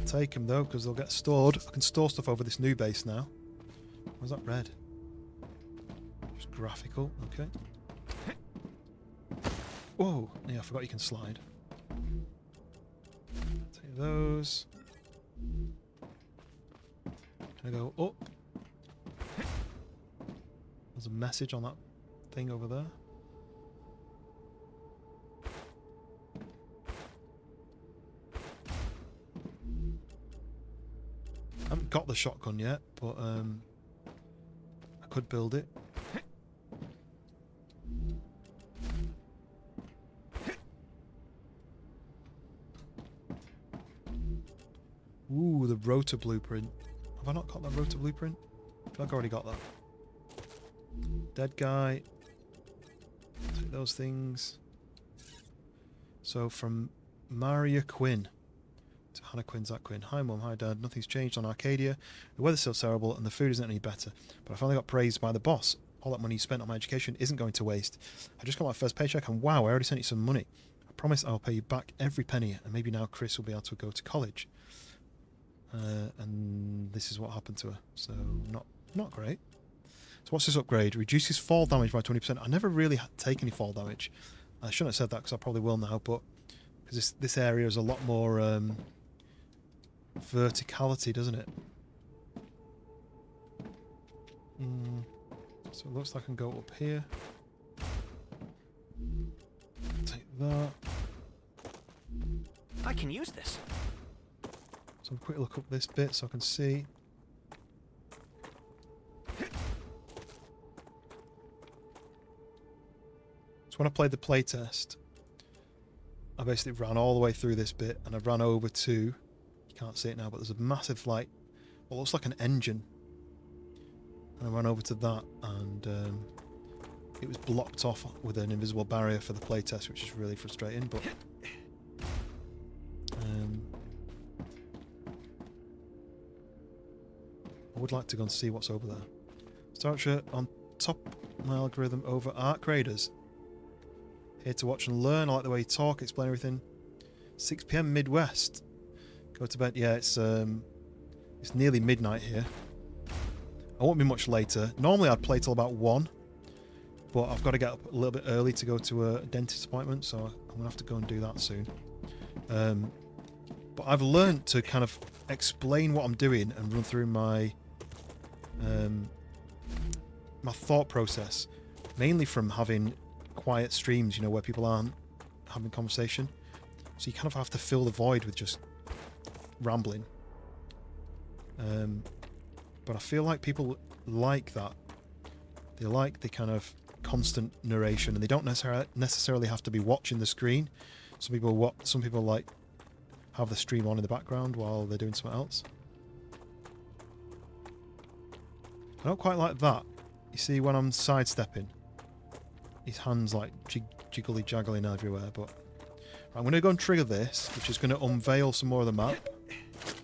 Take them though, because they'll get stored. I can store stuff over this new base now. Why's that red? Just graphical. Okay. Whoa! Yeah, I forgot you can slide. Take those. Can I go up? There's a message on that thing over there. got the shotgun yet, but I could build it. Ooh, the rotor blueprint. Have I not got that rotor blueprint? I feel like I already got that. Dead guy. Take those things. So from Maria Quinn to Hannah Quinn's that Quinn. Hi Mum, hi Dad. Nothing's changed on Arcadia. The weather's still terrible and the food isn't any better. But I finally got praised by the boss. All that money you spent on my education isn't going to waste. I just got my first paycheck and wow, I already sent you some money. I promise I'll pay you back every penny and maybe now Chris will be able to go to college. And this is what happened to her. So not great. So what's this upgrade? Reduces fall damage by 20%. I never really take any fall damage. I shouldn't have said that because I probably will now, but because this area is a lot more verticality, doesn't it? So it looks like I can go up here. Take that. I can use this. So I'll quickly look up this bit so I can see. So when I played the playtest, I basically ran all the way through this bit and I ran over to, you can't see it now, but there's a massive, like, what looks like an engine. And I ran over to that and it was blocked off with an invisible barrier for the playtest, which is really frustrating, but I would like to go and see what's over there. StarRupture on top my algorithm over Arc Raiders. Here to watch and learn. I like the way you talk, explain everything. 6 PM Midwest. Go to bed. Yeah, it's nearly midnight here. I won't be much later. Normally I'd play till about 1, but I've got to get up a little bit early to go to a dentist appointment, so I'm gonna have to go and do that soon. But I've learned to kind of explain what I'm doing and run through my my thought process, mainly from having quiet streams, you know, where people aren't having conversation. So you kind of have to fill the void with just rambling. But I feel like people like that. They like the kind of constant narration, and they don't necessarily have to be watching the screen. Some people like have the stream on in the background while they're doing something else. I don't quite like that. You see, when I'm sidestepping, his hands like jiggly jaggling everywhere. But right, I'm going to go and trigger this, which is going to unveil some more of the map.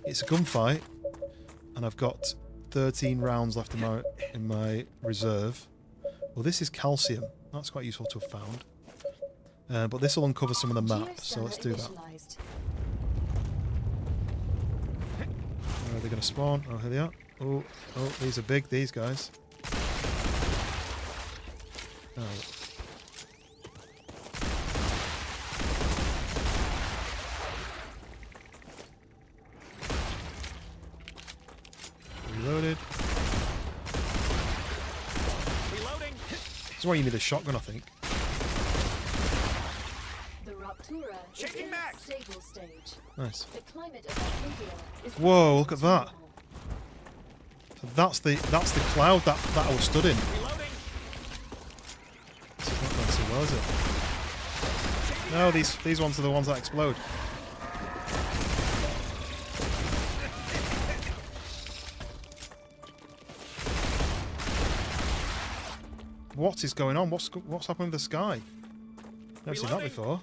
It's a gunfight, and I've got 13 rounds left in my reserve. Well, this is calcium. That's quite useful to have found. But this will uncover some of the map, so let's do that. Where are they going to spawn? Oh, here they are. Oh, these are big, these guys. Oh. Reloaded. Reloading. This is why you need a shotgun, I think. The Raptura is Changing in max. its stable stage. Nice. The climate of Arcadia is Whoa, look at that. So that's the cloud that I was stood in. Reloading. This is not going too well, is it? No, these ones are the ones that explode. What is going on? What's happening with the sky? Never seen that before.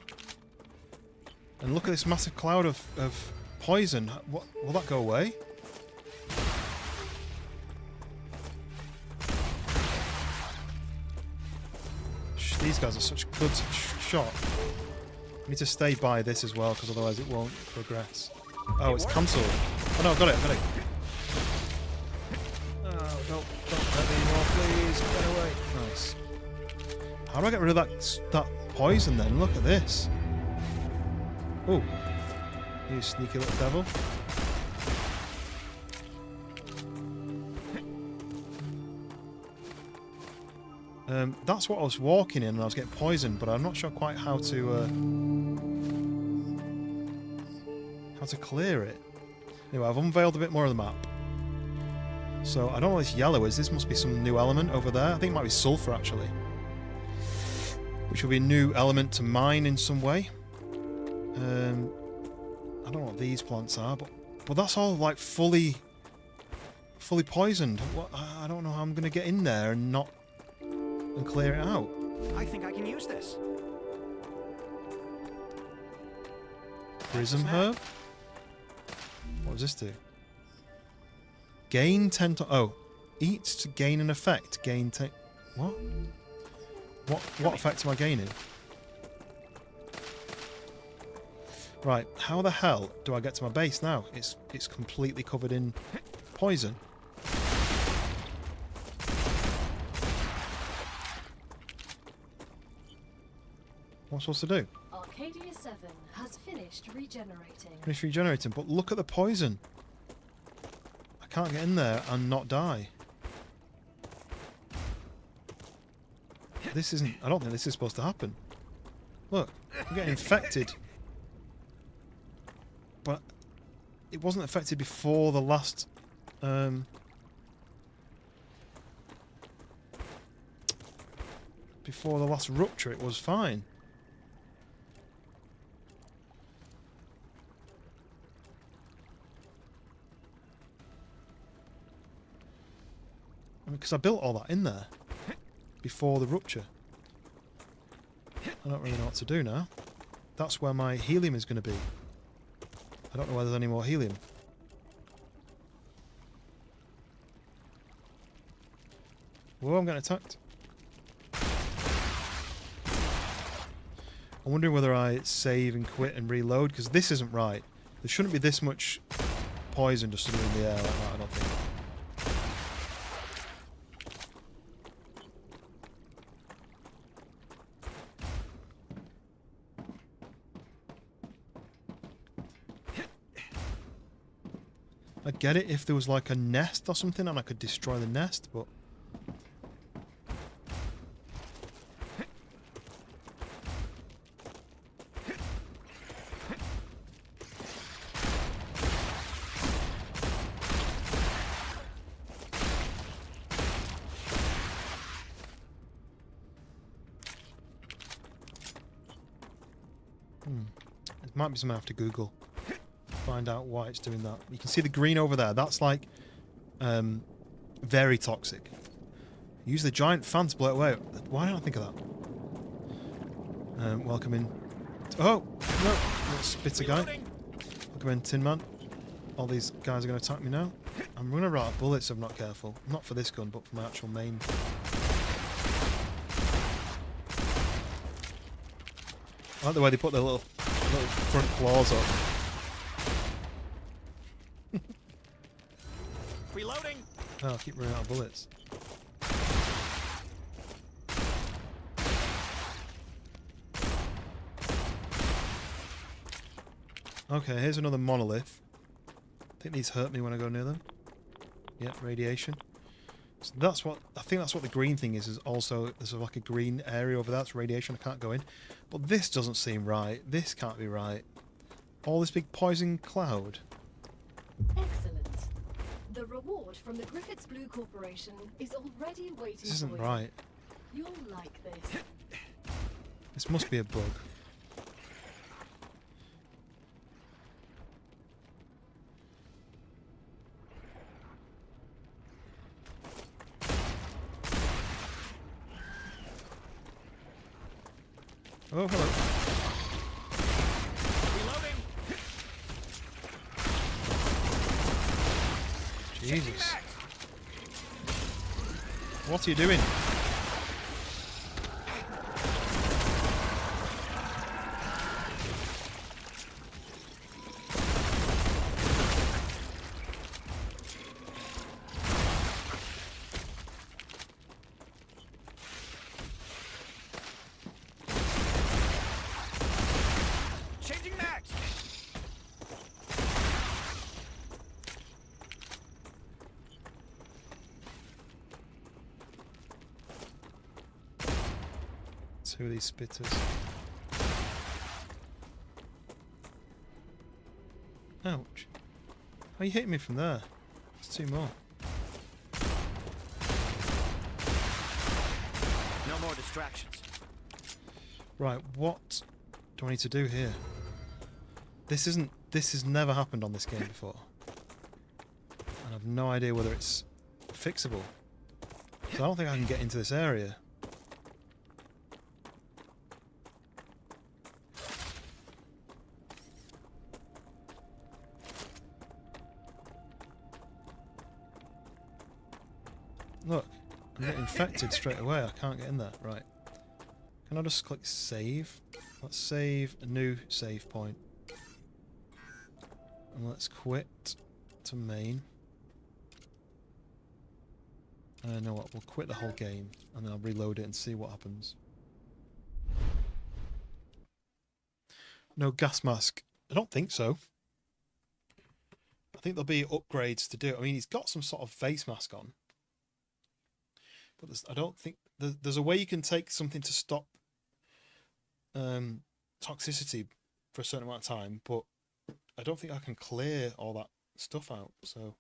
And look at this massive cloud of poison. What, will that go away? These guys are such good shot. I need to stay by this as well, because otherwise it won't progress. Oh, it's cancelled. Oh no, I've got it. Oh, don't hurt me anymore, please. Get away. Nice. How do I get rid of that poison then? Look at this. Oh, you sneaky little devil. That's what I was walking in and I was getting poisoned, but I'm not sure quite how to clear it. Anyway, I've unveiled a bit more of the map. So I don't know what this yellow is. This must be some new element over there. I think it might be sulfur actually, which will be a new element to mine in some way. I don't know what these plants are, but that's all like fully poisoned. What, I don't know how I'm gonna get in there and clear it out. I think I can use this. Prism herb. What does this do? Gain 10 to... Oh. Eat to gain an effect. Gain 10... What? What effect am I gaining? Right. How the hell do I get to my base now? It's completely covered in poison. What am I supposed to do? Arcadia 7 has finished regenerating. Finish regenerating, but look at the poison. I can't get in there and not die. This isn't... I don't think this is supposed to happen. Look, I'm getting infected. But it wasn't affected before the last... before the last rupture, it was fine. Because I built all that in there before the rupture. I don't really know what to do now. That's where my helium is going to be. I don't know whether there's any more helium. Whoa, I'm getting attacked. I'm wondering whether I save and quit and reload, because this isn't right. There shouldn't be this much poison just sitting in the air like that, I don't think. I'd get it if there was like a nest or something and I could destroy the nest, but... It might be something I have to Google. Find out why it's doing that. You can see the green over there. That's like very toxic. Use the giant fan to blow it away. Why don't I think of that? Welcome in. Oh no! Little spitter guy. Welcome in, Tin Man. All these guys are going to attack me now. I'm running out of bullets if I'm not careful. Not for this gun, but for my actual main. I like the way they put their little front claws up. Reloading. Oh, I keep running out of bullets. Okay, here's another monolith. I think these hurt me when I go near them. Yeah, radiation. So that's what I think. That's what the green thing is also there's like a green area over there. That's radiation. I can't go in. But this doesn't seem right. This can't be right. All this big poison cloud. Excellent. The reward from the Griffiths Blue Corporation is already waiting. This isn't for you. right. You'll like this. This must be a bug. Oh, hello. Reloading. Jesus. What are you doing? Changing max. Two of these spitters. Ouch. How are you hitting me from there? There's two more. distractions. Right, what do I need to do here? This has never happened on this game before. And I've no idea whether it's fixable. So I don't think I can get into this area. Look, I'm getting infected straight away. I can't get in there. Right. Can I just click save? Let's save a new save point. And let's quit to main. You know what? We'll quit the whole game and then I'll reload it and see what happens. No gas mask. I don't think so. I think there'll be upgrades to do. I mean, he's got some sort of face mask on. But I don't think... There's a way you can take something to stop toxicity for a certain amount of time, but I don't think I can clear all that stuff out, so...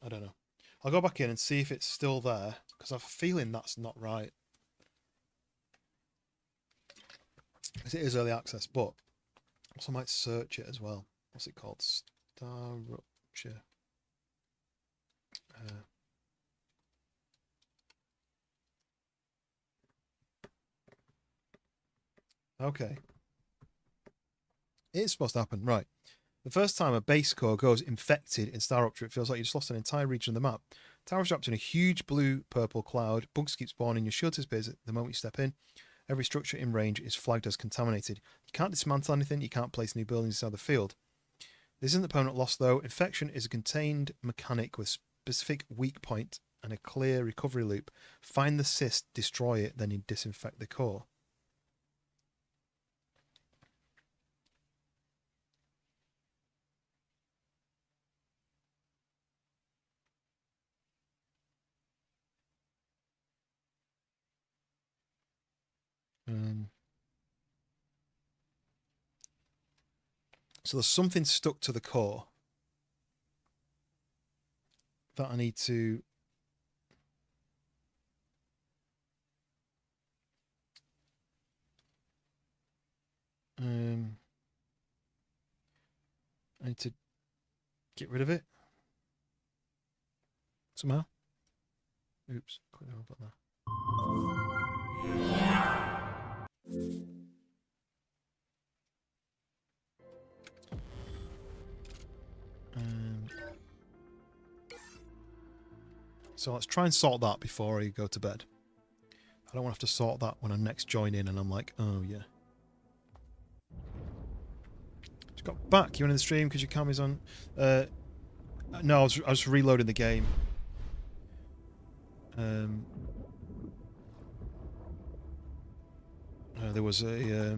I don't know. I'll go back in and see if it's still there, because I have a feeling that's not right. Because it is early access, but also might search it as well. What's it called? StarRupture. Okay. It's supposed to happen, right. The first time a base core goes infected in StarRupture, it feels like you just lost an entire region of the map. Tower is wrapped in a huge blue-purple cloud. Bugs keep spawning. Your shield disappears the moment you step in. Every structure in range is flagged as contaminated. You can't dismantle anything. You can't place new buildings inside the field. This isn't a permanent loss, though. Infection is a contained mechanic with specific weak point and a clear recovery loop. Find the cyst, destroy it, then you disinfect the core. So there's something stuck to the core that I need to get rid of it somehow. Oops, quick about that. So let's try and sort that before I go to bed. I don't want to have to sort that when I next join in and I'm like, oh yeah. Just got back. You in the stream because your camera's on? No, I was reloading the game. There was a I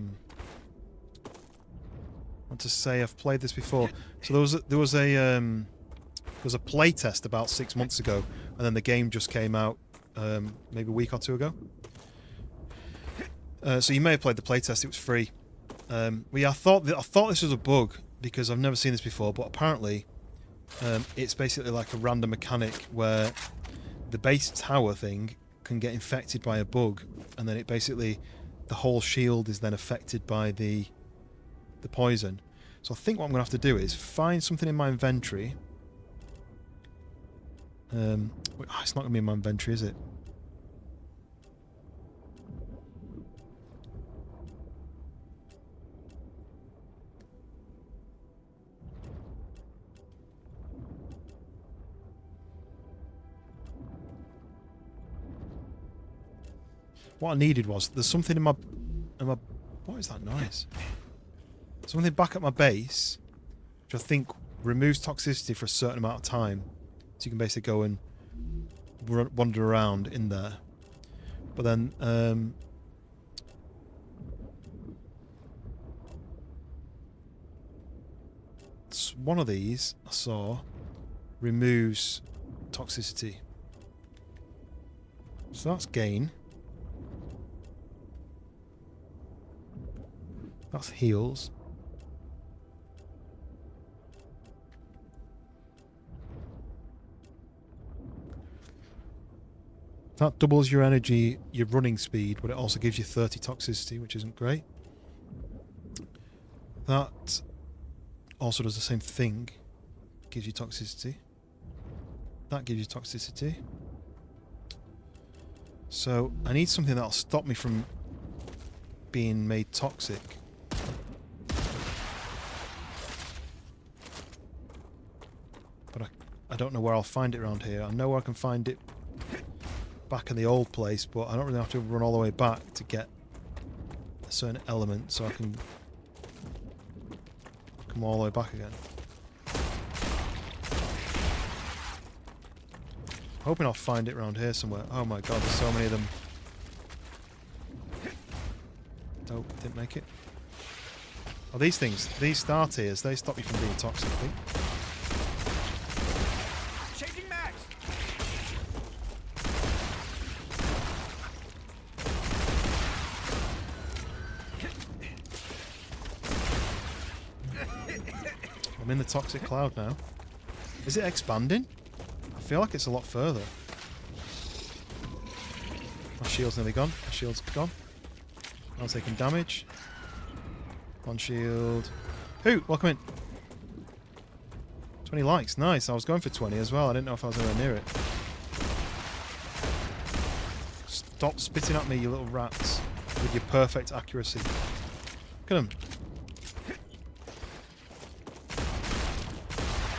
want to say I've played this before. So there was a play test about 6 months ago, and then the game just came out maybe a week or two ago. So you may have played the play test. It was free. I thought this was a bug because I've never seen this before, but apparently it's basically like a random mechanic where the base tower thing can get infected by a bug, and then it basically the whole shield is then affected by the poison. So I think what I'm going to have to do is find something in my inventory. It's not going to be in my inventory, is it? What I needed was there's something in my what is that noise? Something back at my base, which I think removes toxicity for a certain amount of time. So you can basically go and wander around in there. But then one of these I saw removes toxicity. So that's gain. That's heals. That doubles your energy, your running speed, but it also gives you 30 toxicity, which isn't great. That also does the same thing. Gives you toxicity. That gives you toxicity. So I need something that'll stop me from being made toxic. But I don't know where I'll find it around here. I know where I can find it back in the old place, but I don't really have to run all the way back to get a certain element, so I can come all the way back again. Hoping I'll find it around here somewhere. Oh my god, there's so many of them. Nope, didn't make it. Oh, these things, these star tiers, they stop you from being toxic, I think. Changing max. I'm in the toxic cloud now. Is it expanding? I feel like it's a lot further. My shield's nearly gone. My shield's gone. I'm taking damage. One shield. Who? Welcome in. 20 likes. Nice. I was going for 20 as well. I didn't know if I was anywhere near it. Stop spitting at me, you little rats, with your perfect accuracy. Look at them.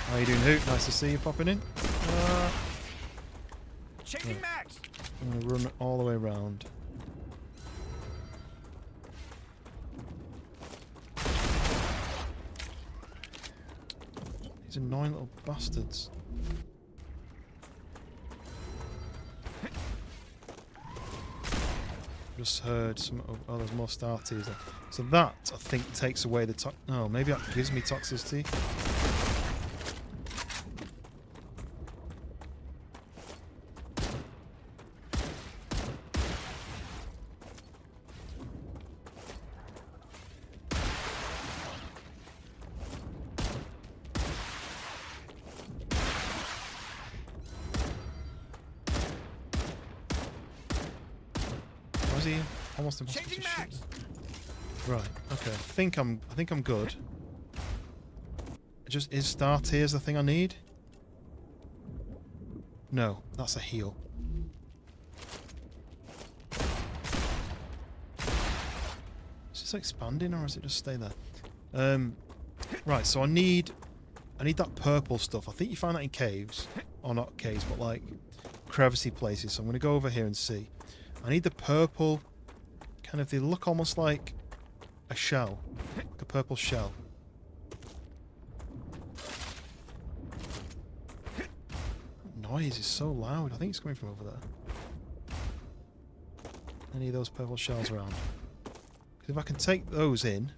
How you doing, Hoot? Nice to see you popping in. Changing max. I'm going to run all the way around. These annoying little bastards. Just heard some. Oh, there's more star tiers there. So that, I think, takes away the oh, maybe that gives me toxicity. Was he almost impossible to Changing shoot? max. Right. Okay. I think I'm good. Just is star tiers the thing I need? No, that's a heal. Is this expanding or is it just stay there? Right. So I need that purple stuff. I think you find that in caves, or not caves, but like crevicey places. So I'm going to go over here and see. I need the purple, kind of, they look almost like a shell, like a purple shell. That noise is so loud. I think it's coming from over there. Any of those purple shells around? Because if I can take those in,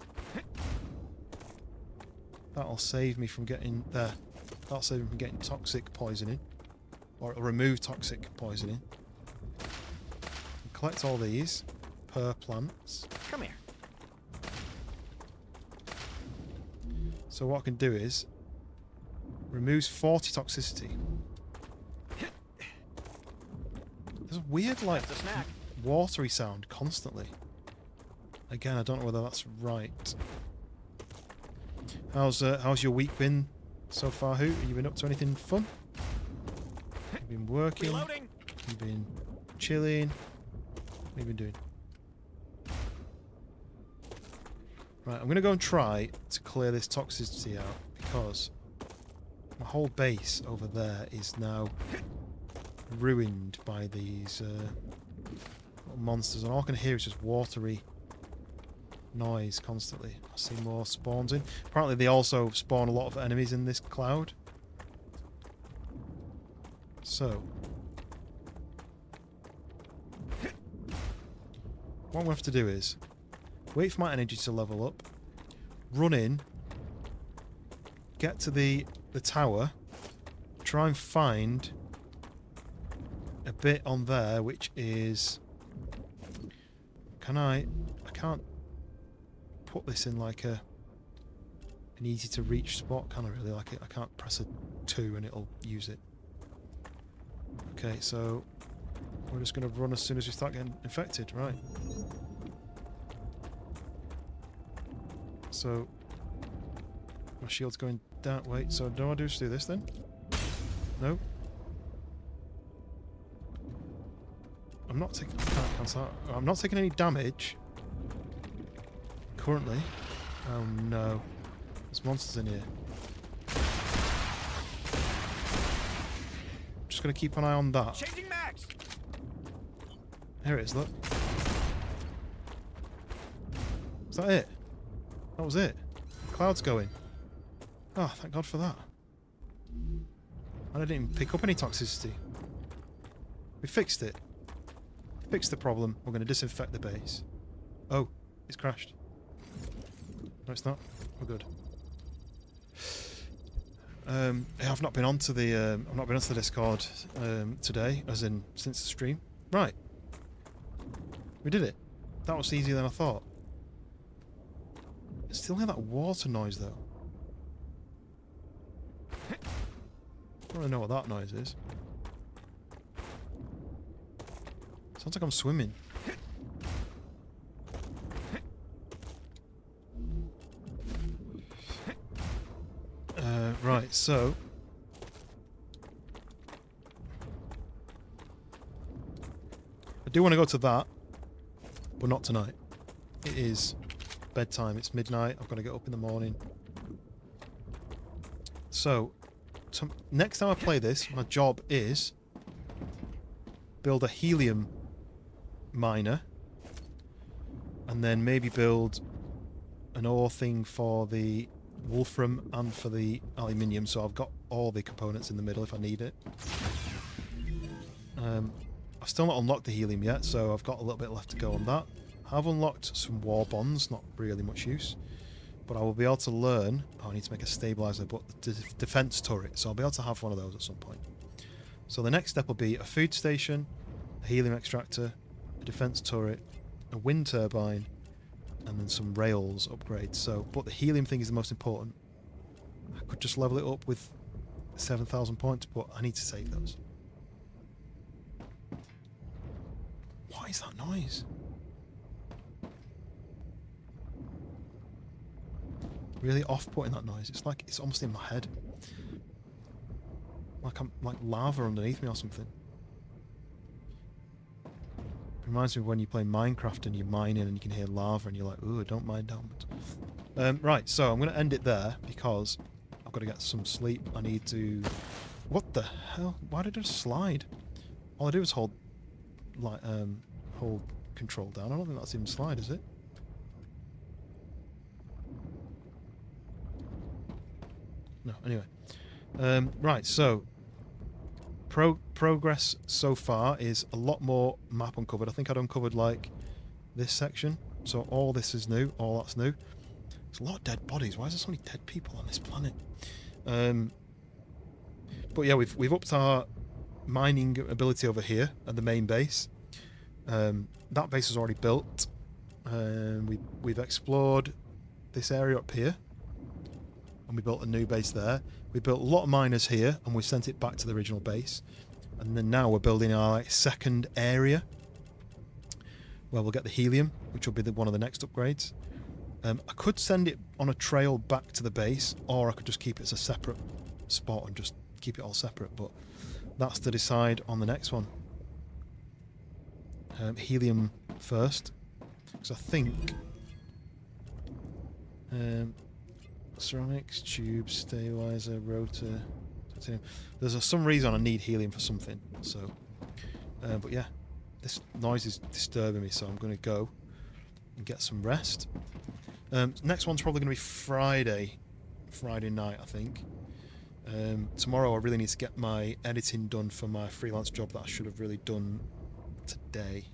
that'll save me from getting there. That'll save me from getting toxic poisoning, or it'll remove toxic poisoning. Collect all these per plants. Come here. So what I can do is removes 40 toxicity. There's a weird like That's a snack. watery sound constantly. Again, I don't know whether that's right. How's your week been so far, Hoot? Have you been up to anything fun? You've been working. Reloading. You've been chilling. What have you been doing? Right, I'm going to go and try to clear this toxicity out because my whole base over there is now ruined by these little monsters, and all I can hear is just watery noise constantly. I see more spawns in. Apparently they also spawn a lot of enemies in this cloud. So what I'm going to have to do is wait for my energy to level up, run in, get to the tower, try and find a bit on there which is... I can't put this in like an easy to reach spot, can I really? Like I can't press a 2 and it'll use it. Okay, so We're just going to run as soon as we start getting infected, right? So my shield's going down. Wait, so do I just do this then? No. I'm not taking. Can't cancel out. I'm not taking any damage currently. Oh no, there's monsters in here. Just gonna keep an eye on that. Changing max. Here it is. Look. Is that it? That was it. Cloud's going. Oh, thank God for that. I didn't even pick up any toxicity. We fixed it. Fixed the problem. We're going to disinfect the base. Oh, it's crashed. No, it's not. We're good. I've not been onto the I've not been onto the Discord today, as in since the stream. Right. We did it. That was easier than I thought. I still hear that water noise though. I don't really know what that noise is. Sounds like I'm swimming. Right, so I do want to go to that, but not tonight. It is bedtime. It's midnight. I've got to get up in the morning. So next time I play this, my job is build a helium miner, and then maybe build an ore thing for the wolfram and for the aluminium, so I've got all the components in the middle if I need it. I've still not unlocked the helium yet, so I've got a little bit left to go on that. I've unlocked some war bonds, not really much use, but I will be able to learn. Oh, I need to make a stabilizer, but the defense turret, so I'll be able to have one of those at some point. So the next step will be a food station, a helium extractor, a defense turret, a wind turbine, and then some rails upgrades. So, but the helium thing is the most important. I could just level it up with 7,000 points, but I need to save those. What is that noise? Really off-putting, that noise. It's like it's almost in my head. Like I'm like lava underneath me or something. Reminds me of when you play Minecraft and you're mining and you can hear lava and you're like, ooh, don't mind that. Right, so I'm going to end it there because I've got to get some sleep. I need to... What the hell? Why did it just slide? All I do is hold control down. I don't think that's even slide, is it? No, anyway. Right, so progress so far is a lot more map uncovered. I think I'd uncovered like this section, so all this is new, all that's new. There's a lot of dead bodies. Why is there so many dead people on this planet? But yeah, we've upped our mining ability over here at the main base. That base is already built. We've explored this area up here, and we built a new base there. We built a lot of miners here, and we sent it back to the original base. And then now we're building our second area, where we'll get the helium, which will be one of the next upgrades. I could send it on a trail back to the base, or I could just keep it as a separate spot and just keep it all separate, but that's to decide on the next one. Helium first, because I think ceramics, tubes, stabilizer, rotor, titanium. There's some reason I need helium for something, so but yeah, this noise is disturbing me, so I'm going to go and get some rest. Next one's probably going to be Friday night, I think. Tomorrow I really need to get my editing done for my freelance job that I should have really done today.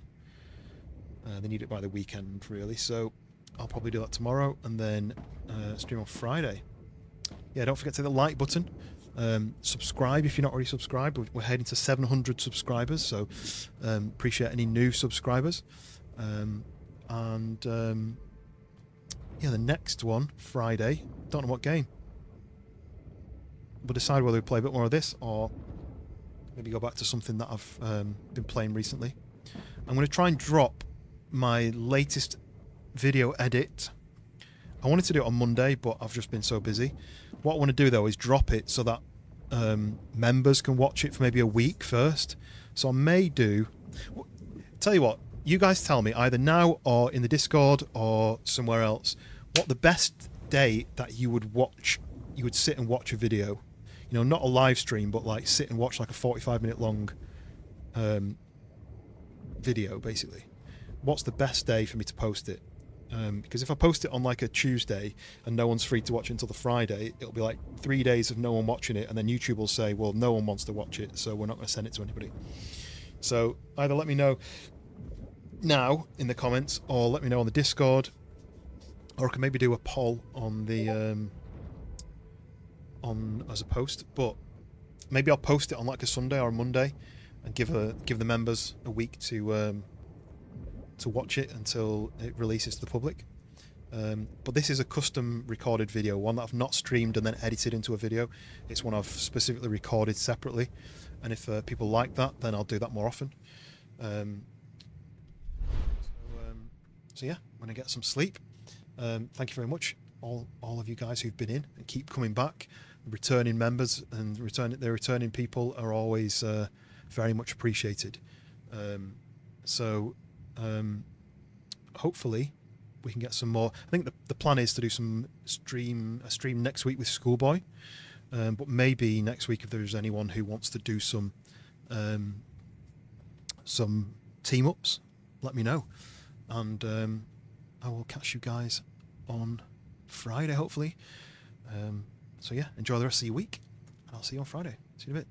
They need it by the weekend, really, so I'll probably do that tomorrow and then stream on Friday. Yeah, don't forget to hit the like button. Subscribe if you're not already subscribed. We're heading to 700 subscribers, so appreciate any new subscribers. Yeah, the next one, Friday, don't know what game. We'll decide whether we play a bit more of this or maybe go back to something that I've been playing recently. I'm going to try and drop my latest video edit. I wanted to do it on Monday, but I've just been so busy. What I want to do though is drop it so that members can watch it for maybe a week first. So I may do... Tell you what, you guys tell me either now or in the Discord or somewhere else what the best day that you would sit and watch a video. You know, not a live stream, but like sit and watch like a 45-minute long video, basically. What's the best day for me to post it? Because if I post it on like a Tuesday and no one's free to watch it until the Friday, it'll be like 3 days of no one watching it, and then YouTube will say, well, no one wants to watch it, so we're not going to send it to anybody. So either let me know now in the comments, or let me know on the Discord, or I can maybe do a poll on the as a post. But maybe I'll post it on like a Sunday or a Monday, and give the members a week to watch it until it releases to the public. But this is a custom recorded video, one that I've not streamed and then edited into a video. It's one I've specifically recorded separately, and if people like that, then I'll do that more often. So yeah, I'm gonna get some sleep. Thank you very much, all of you guys who've been in and keep coming back. Returning members and the returning people are always very much appreciated. Hopefully we can get some more. I think the plan is to do a stream next week with Schoolboy, but maybe next week if there's anyone who wants to do some team ups, let me know, and I will catch you guys on Friday hopefully. So yeah, enjoy the rest of your week, and I'll see you on Friday. See you in a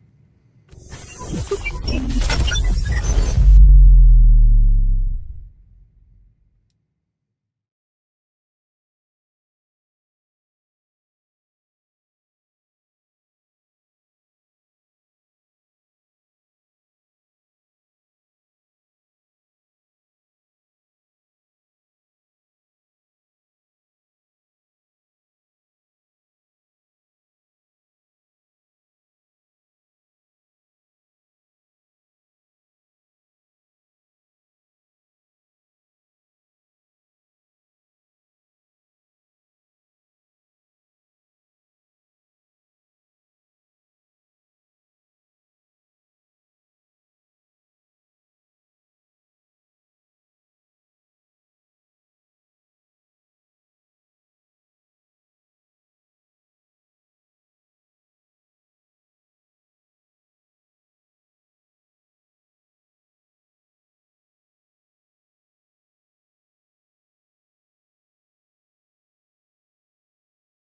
bit.